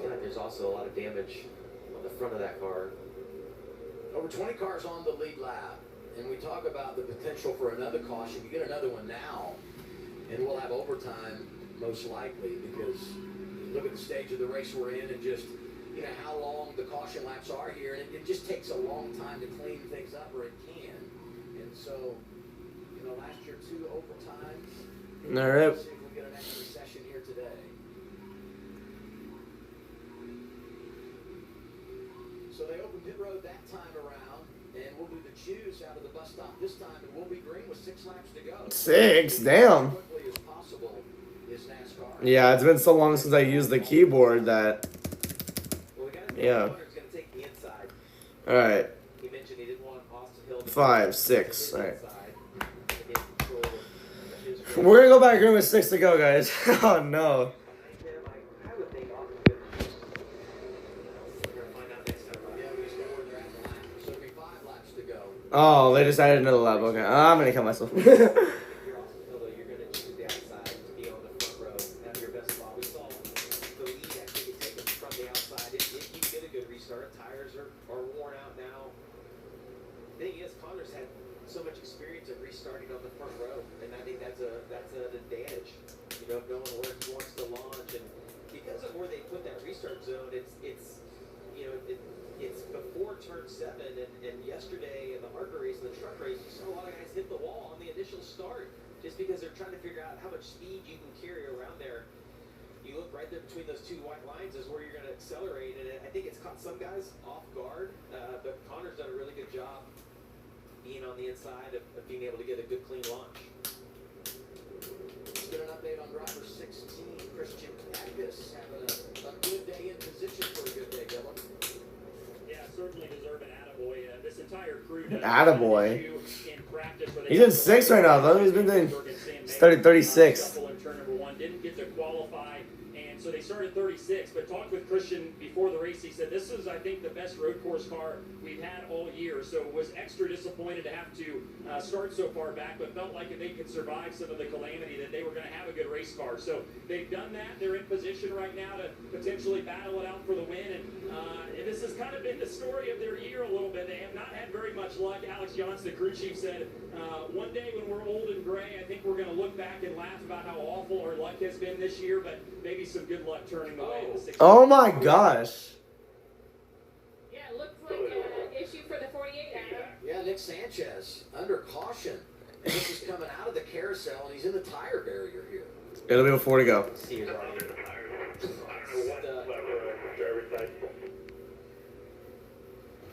feel like there's also a lot of damage on the front of that car. Over 20 cars on the lead lap. and we talk about the potential for another caution. You get another one now, and we'll have overtime most likely because you look at the stage of the race we're in and just, you know, how long the caution laps are here, and it just takes a long time to clean things up, or it can. And so, you know, last year 2 overtimes. All right. See if we get an extra session here today. So they open pit road that time around, and we'll do the choose out of the bus stop this time, and we'll be green with 6 laps to go. 6, damn. As quickly as possible is NASCAR. Yeah, it's been so long since I used the keyboard that. Yeah. All right. 5, 6. All right. We're gonna go back green with 6 to go, guys. Oh no. Oh, they just added another lap. Okay, I'm gonna kill myself. Turn 7, and yesterday in the ARCA race, the truck race, you saw a lot of guys hit the wall on the initial start just because they're trying to figure out how much speed you can carry around there. You look right there between those 2 white lines is where you're going to accelerate, and I think it's caught some guys off guard, but Connor's done a really good job being on the inside of being able to get a good clean launch. Let's get an update on driver 16, Christian Cactus, having a good day in position for a good day, Dylan. Certainly deserve an attaboy. This entire crew does Attaboy. in practice. He's in 6th right now, though. He's been doing. Started 36th. Turn number 1 didn't get to qualify, and so they started 36. But talked with Christian before the race. He said this is, I think, the best road course car we've had all year. So was extra disappointed to have to start so far back, but felt like if they could survive some of the calamity, that they were going to have a good race car. So they've done that. They're in position right now to potentially battle it out for the win. And this has kind of been the story of their year a little bit. They have not had very much luck. Alex Jans, the crew chief, said, one day when we're old and gray, I think we're going to look back and laugh about how awful our luck has been this year, but maybe some good luck turning away in the 16th. Oh my gosh. Yeah, it looks like an issue for the 48 Adam. Yeah, Nick Sanchez under caution. And this is coming out of the carousel, and he's in the tire barrier here. It'll be 4 to go.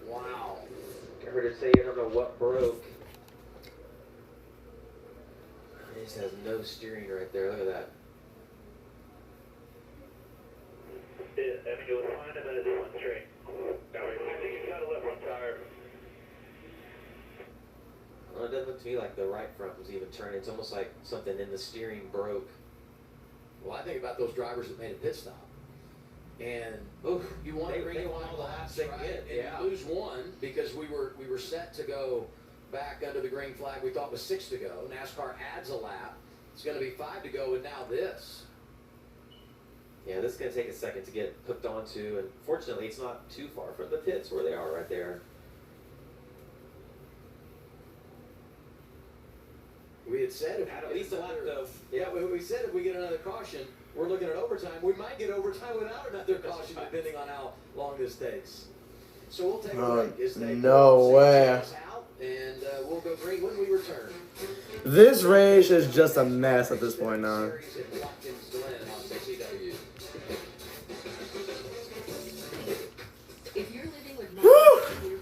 Wow. I heard her say, I don't know what broke. He just has no steering right there. Look at that. Yeah, I mean, it was fine, and then it just went straight. I think he's got a left front tire. Well, it doesn't look to me like the right front was even turning. It's almost like something in the steering broke. Well, I think about those drivers that made a pit stop. And you want to bring on all the laps they can get, and you lose one because we were set to go back under the green flag. We thought was 6 to go. NASCAR adds a lap. It's going to be 5 to go, and now this. Yeah, this is going to take a second to get hooked onto, and fortunately, it's not too far from the pits where they are right there. We had said at least a lap though. Yeah, we said if we get another caution, we're looking at overtime. We might get overtime without another caution, depending on how long this takes. So we'll take a break as they no way. Out, and we'll go green when we return. This race is just a mess at this point now. Watkins, Glen on CW.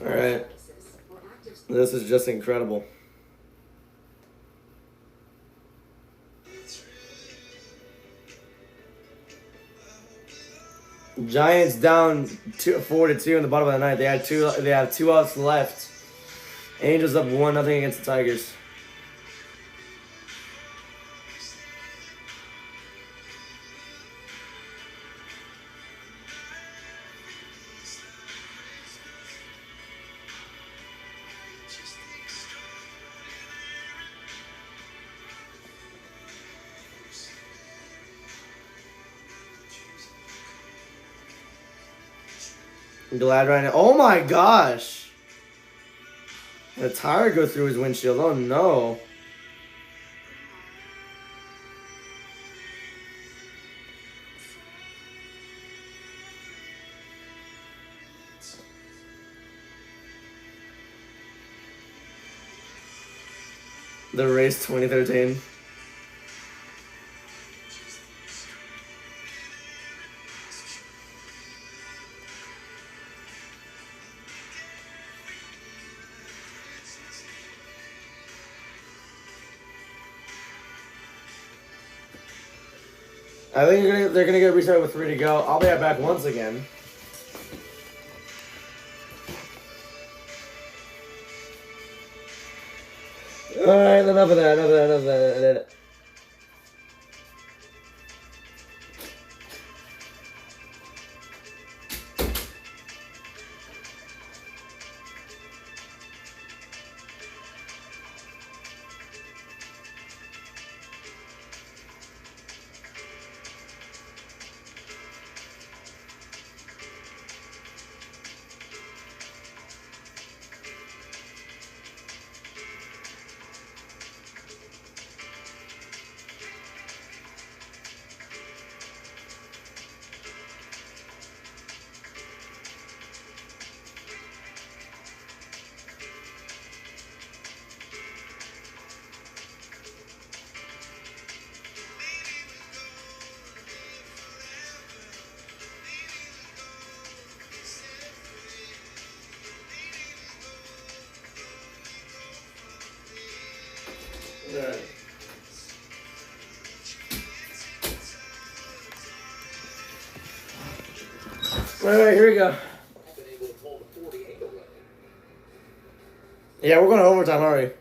All right. This is just incredible. Giants down 4-2 in the bottom of the ninth. They have 2 outs left. Angels up 1-0 against the Tigers. Glad right now. Oh my gosh. The tire go through his windshield. Oh no. The race 2013. I think they're gonna get restarted with 3 to go. I'll be right back once again. Alright, enough of that. Alright, here we go. Yeah, we're going to overtime, aren't we?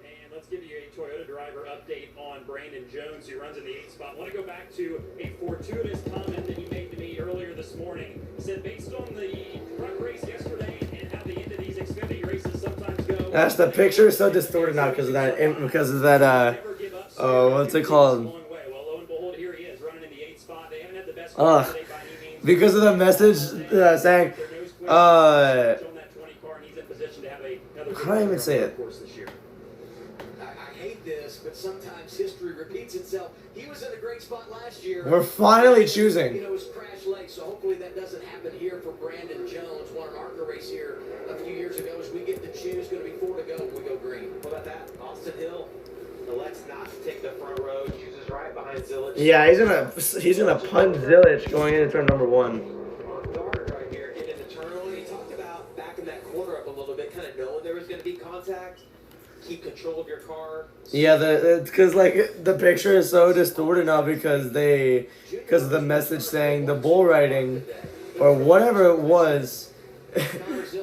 And let's give you a Toyota driver update on Brandon Jones, who runs in the 8th spot. I want to go back to a fortuitous comment that he made to me earlier this morning. He said, based on the truck race yesterday and how the end of these Xfinity races sometimes go. That's the picture is so distorted now because of that. What's it called? Because of the message saying, how do I even say it? I hate this, but sometimes history repeats itself. He was in a great spot last year. We're finally choosing. You know, it was Crash Lake, so hopefully that doesn't happen here for Brandon Jones. Won an ARCA race here a few years ago. As we get to choose, going to be 4 to go when we go green. What about that? Austin Hill elects not to take the front row, chooses right behind Zillage. Yeah, he's gonna punt Zillage going into turn number 1. Guard right here, getting in the turn. He talked about backing that corner up a little bit, kind of knowing there was going to be contact. Keep control of your car. Yeah, because like the picture is so distorted now because of the message saying the bull riding or whatever it was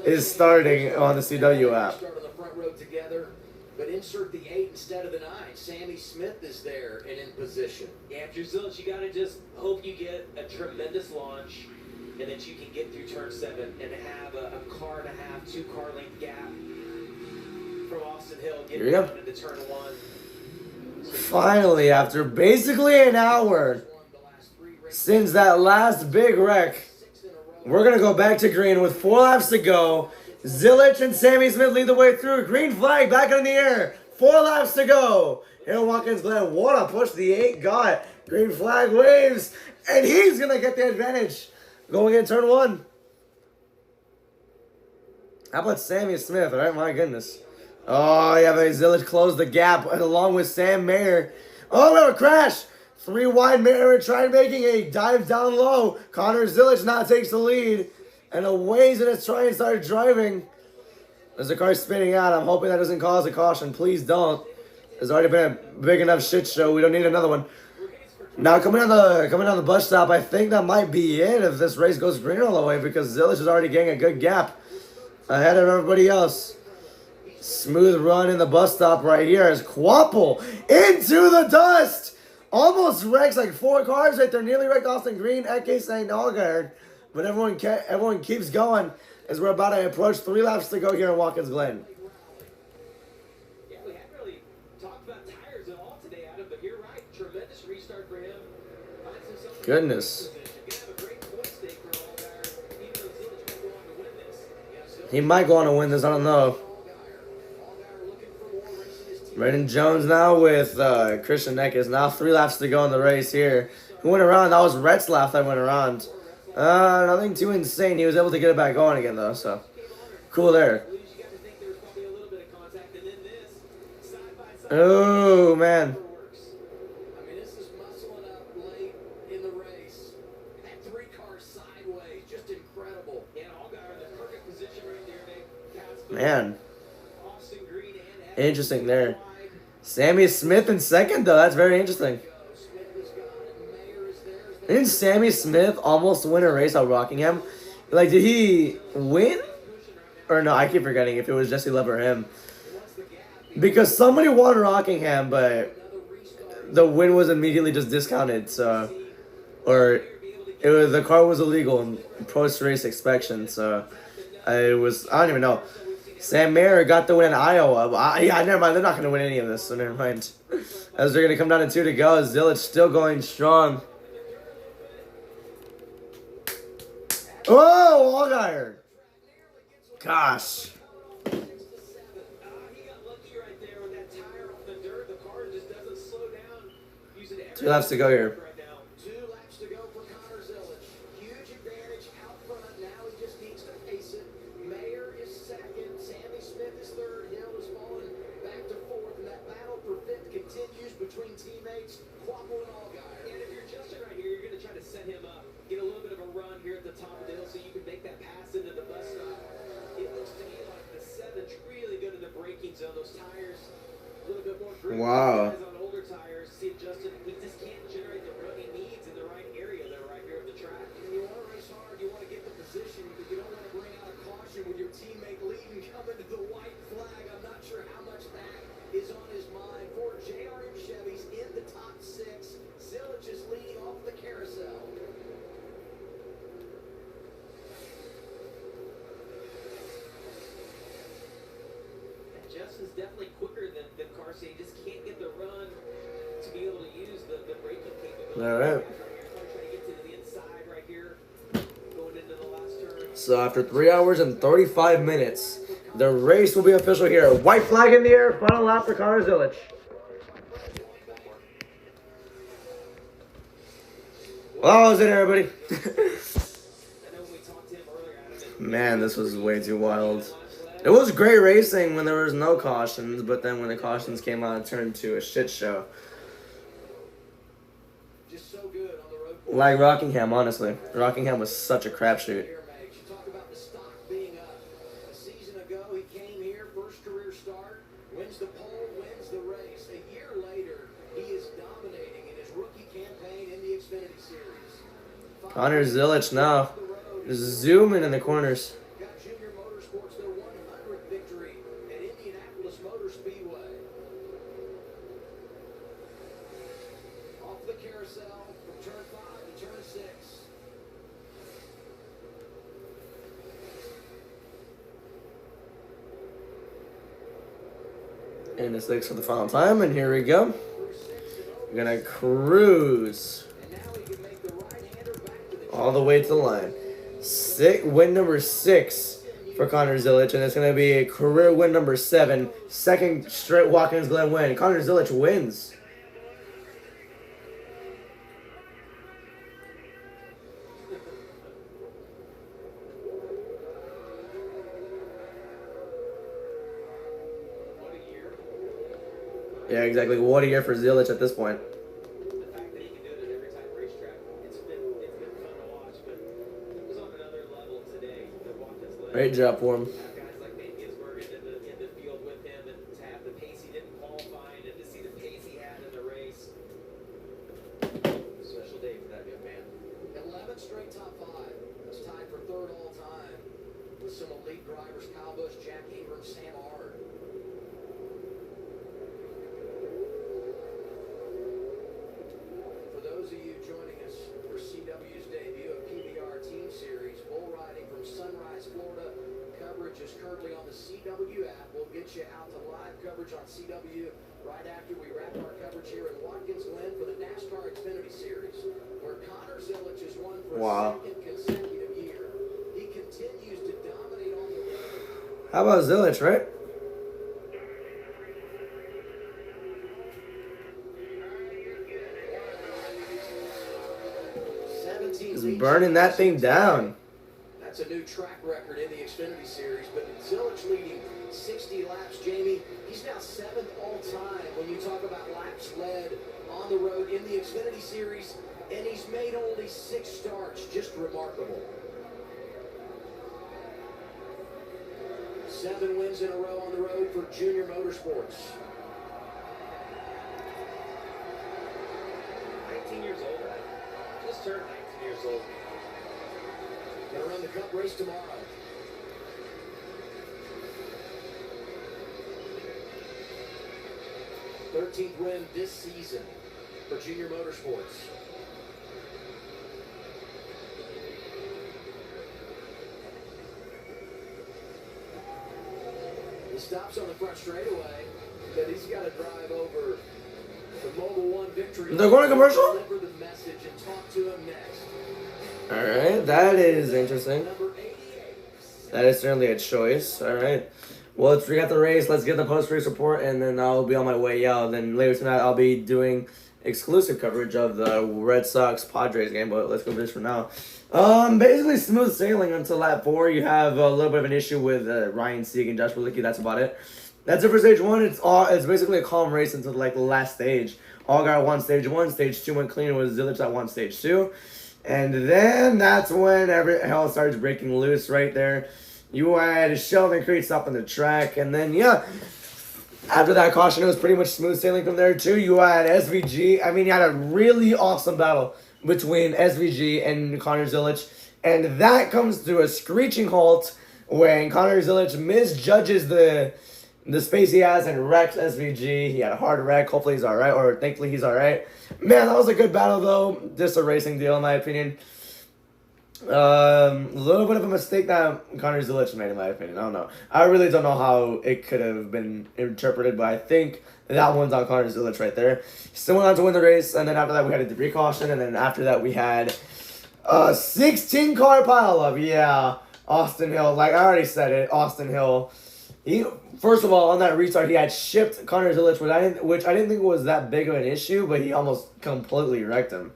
is starting on the CW app. Start on the front row together, but insert the 8 instead of the 9. Sammy Smith is there and in position. Yeah, if you're Zillage, you got to just hope you get a tremendous launch and that you can get through turn 7 and have a car and a half, 2 car length gap from Austin Hill getting down into turn 1. Finally, after basically an hour since that last big wreck, we're going to go back to green with 4 laps to go. Zillage and Sammy Smith lead the way through. Green flag back in the air. 4 laps to go. Here Watkins Glen, what a push the 8 got. Green flag waves, and he's going to get the advantage going in turn 1. How about Sammy Smith, right? My goodness. Oh, yeah, but Zillage closed the gap along with Sam Mayer. Oh, we have a crash. 3 wide Mayer trying making a dive down low. Connor Zillage now takes the lead. And away Zillage trying to start driving. There's a car spinning out. I'm hoping that doesn't cause a caution. Please don't. There's already been a big enough shit show. We don't need another one. Now coming on the bus stop, I think that might be it if this race goes green all the way because Zillage is already getting a good gap ahead of everybody else. Smooth run in the bus stop right here as Quapple into the dust. Almost wrecks like 4 cars right there. Nearly wrecked Austin Green, Eke St. Augard. But everyone keeps going as we're about to approach 3 laps to go here in Watkins Glen. Yeah, we haven't really talked about tires at all today, Adam, but you're right. Tremendous restart for him. Finds himself Goodness. Gonna have a great point stake for all there, even though Zillage might go on to win this. He might go on to win this. I don't know. Brandon Jones now with Christian Neckes. Now 3 laps to go in the race here. Who went around? That was Rhett's lap that went around. Nothing too insane. He was able to get it back going again, though. So, cool there. Oh, man. I mean, this is muscling up late in the race. That 3 car sideways, just incredible. Yeah, Allgaier in the perfect position right there. Man. Interesting there. Sammy Smith in second, though. That's very interesting. Didn't Sammy Smith almost win a race at Rockingham? Like, did he win? Or no, I keep forgetting if it was Jesse Love or him. Because somebody won Rockingham, but the win was immediately just discounted. So, or it was, the car was illegal in post-race inspection. So, I don't even know. Sam Mayer got the win in Iowa. Yeah, never mind. They're not going to win any of this, so never mind. As they're going to come down to 2 to go. Zilich still going strong. Oh, Allgaier. Gosh. 2 laps to go here. 2 laps to go for Connor Zilich. Huge advantage out front. Now he just needs to pace it. Mayer is second. Sammy Smith is third. Hill is falling back to fourth. And that battle for fifth continues between teammates Quapple and Allgaier. And if you're Justin right here, you're going to try to set him up. Get a little bit of a run here at the top of the hill so you can make that pass into the bus stop. It looks to me like the 7's really good in the braking zone. Those tires a little bit more grip. Wow. On older tires. See, Justin, he just can't generate the run he needs in the right area there right here at the track. And you want to race hard, you want to get the position, but you don't want to bring out a caution with your teammate leading coming to the white flag. I'm not sure how much that is on his mind. For JRM Chevys in the top 6. Zilich is leading off the carousel. Justin's definitely quicker than Carsey. He just can't get the run to be able to use the braking capability. All right. So after 3 hours and 35 minutes, the race will be official here. White flag in the air. Final lap for Connor Zilich. Well, that was it, everybody. Man, this was way too wild. It was great racing when there was no cautions, but then when the cautions came out, it turned into a shit show. Like Rockingham, honestly. Rockingham was such a crapshoot. Talk about the stock being up. A season ago, he came here, first career start, wins the pole, wins the race. A year later, he is dominating in his rookie campaign in the Xfinity Series. Connor Zilich now, just zooming in the corners. And it's 6 for the final time, and here we go. We're gonna cruise all the way to the line. Win number 6 for Connor Zilich, and it's gonna be a career win number 7, second straight Watkins Glen win. Connor Zilich wins. Yeah, exactly. What a year for Zilich at this point. The fact that he can do it at every type of racetrack, it's been fun to watch, but it was on another level today. The Watkins Glen. Great job for him. Guys like Nate Ginsburg in the field with him, and to have the pace he didn't qualify, and to see the pace he had in the race. Special day for that young man. 11 straight top 5. That's tied for 3rd all time with some elite drivers: Kyle Busch, Jack Ingram, Sam Ard. Those of you joining us for CW's debut of PBR Team Series, bull riding from Sunrise, Florida. Coverage is currently on the CW app. We'll get you out to live coverage on CW right after we wrap our coverage here in Watkins Glen for the NASCAR Xfinity Series, where Connor Zilich has won for a second consecutive year. He continues to dominate on the road. How about Zilich, right? Just burning that thing down. That's a new track record in the Xfinity Series, but Zilich leading 60 laps, Jamie. He's now 7th all-time when you talk about laps led on the road in the Xfinity Series, and he's made only 6 starts. Just remarkable. 7 wins in a row on the road for Junior Motorsports. 19 years old, right? Just turned 19 years old. Gonna run the Cup race tomorrow. Thirteenth win this season for Junior Motorsports. He stops on the front straightaway, but he's got to drive over the Mobile One victory. They're going to commercial? Deliver the message and talk to him next. Alright, that is interesting. That is certainly a choice. Alright. Well, let's recap the race. Let's get the post-race report, and then I'll be on my way out. Then later tonight, I'll be doing exclusive coverage of the Red Sox-Padres game, but let's go for this for now. Basically smooth sailing until lap 4. You have a little bit of an issue with Ryan Sieg and Josh Bilicki. That's about it. That's it for stage 1. It's basically a calm race until like the last stage. Allgaier won stage 1. Stage 2 went clean with Zilich that won stage 2. And then that's when hell starts breaking loose right there. You had Sheldon Creed stopping the track. And then, yeah, after that caution, it was pretty much smooth sailing from there, too. You had SVG. I mean, you had a really awesome battle between SVG and Connor Zilich. And that comes to a screeching halt when Connor Zilich misjudges the space he has and wrecks SVG. He had a hard wreck. Hopefully he's alright, or thankfully he's alright. Man, that was a good battle, though. Just a racing deal, in my opinion. A little bit of a mistake that Connor Zilich made, in my opinion. I don't know. I really don't know how it could have been interpreted, but I think that one's on Connor Zilich right there. Still went on to win the race, and then after that we had a debris caution, and then after that we had a 16-car pileup. Yeah, Austin Hill. Like I already said it, Austin Hill. First of all, on that restart, he had shipped Connor Zilich, which I didn't think was that big of an issue, but he almost completely wrecked him.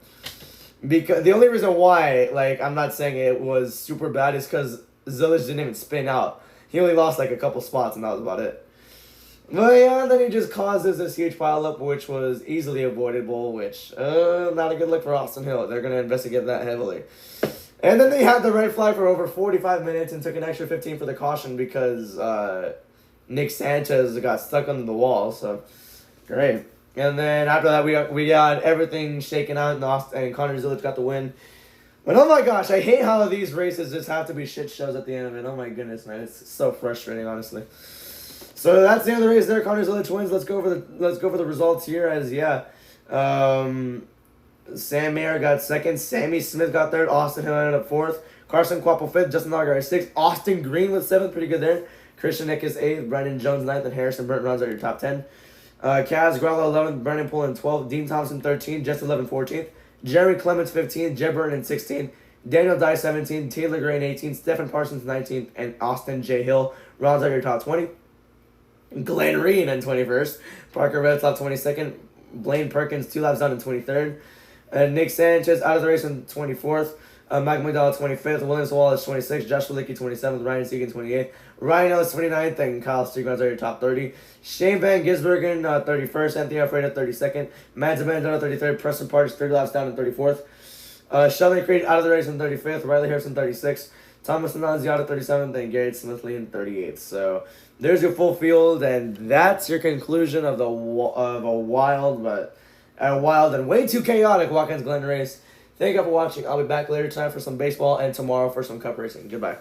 Because the only reason why, like, I'm not saying it was super bad is because Zilich didn't even spin out. He only lost like a couple spots, and that was about it. But yeah, then he just causes this huge pileup, which was easily avoidable, which not a good look for Austin Hill. They're gonna investigate that heavily. And then they had the red flag for over 45 minutes and took an extra 15 for the caution because Nick Sanchez got stuck under the wall. So great. And then after that, we got everything shaken out, and Connor Zilich got the win. But oh my gosh, I hate how these races just have to be shit shows at the end of it. Oh my goodness, man, it's so frustrating, honestly. So that's the end of the race there. Connor Zilich wins. Let's go for the results here. As Sam Mayer got second, Sammy Smith got third, Austin Hill ended up fourth, Carson Quapple fifth, Justin Allgaier sixth, Austin Green with seventh, pretty good there. Christian Eckes eighth, Brandon Jones ninth, and Harrison Burton rounds out your top 10. Kaz Gralla 11th, Brendan Pullen 12th, Dean Thompson 13th, Jesse 11 14th, Jeremy Clements 15th, Jeb Burton 16th, Daniel Dye 17th, Taylor Gray 18th, Stephen Parsons 19th, and Austin J. Hill rounds out your top 20. Glen Reed in 21st, Parker Redslop 22nd, Blaine Perkins 2 laps down in 23rd, Nick Sanchez out of the race in 24th, Mike McDowell 25th, Williams Wallace 26th, Josh Bilicki 27th, Ryan Segan 28th, Ryan Ellis 29th, and Kyle Stieglitz are your top 30. Shane Van Gisbergen 31st, Anthony Alfredo 32nd, Matt Zabandona 33rd, Preston Partridge 30 laps down in 34th, Sheldon Creed out of the race in 35th, Riley Harrison 36th, Thomas Annunziata 37th, and Garrett Smithley in 38th. So there's your full field, and that's your conclusion of a wild and way too chaotic Watkins Glen race. Thank you all for watching. I'll be back later tonight for some baseball and tomorrow for some cup racing. Goodbye.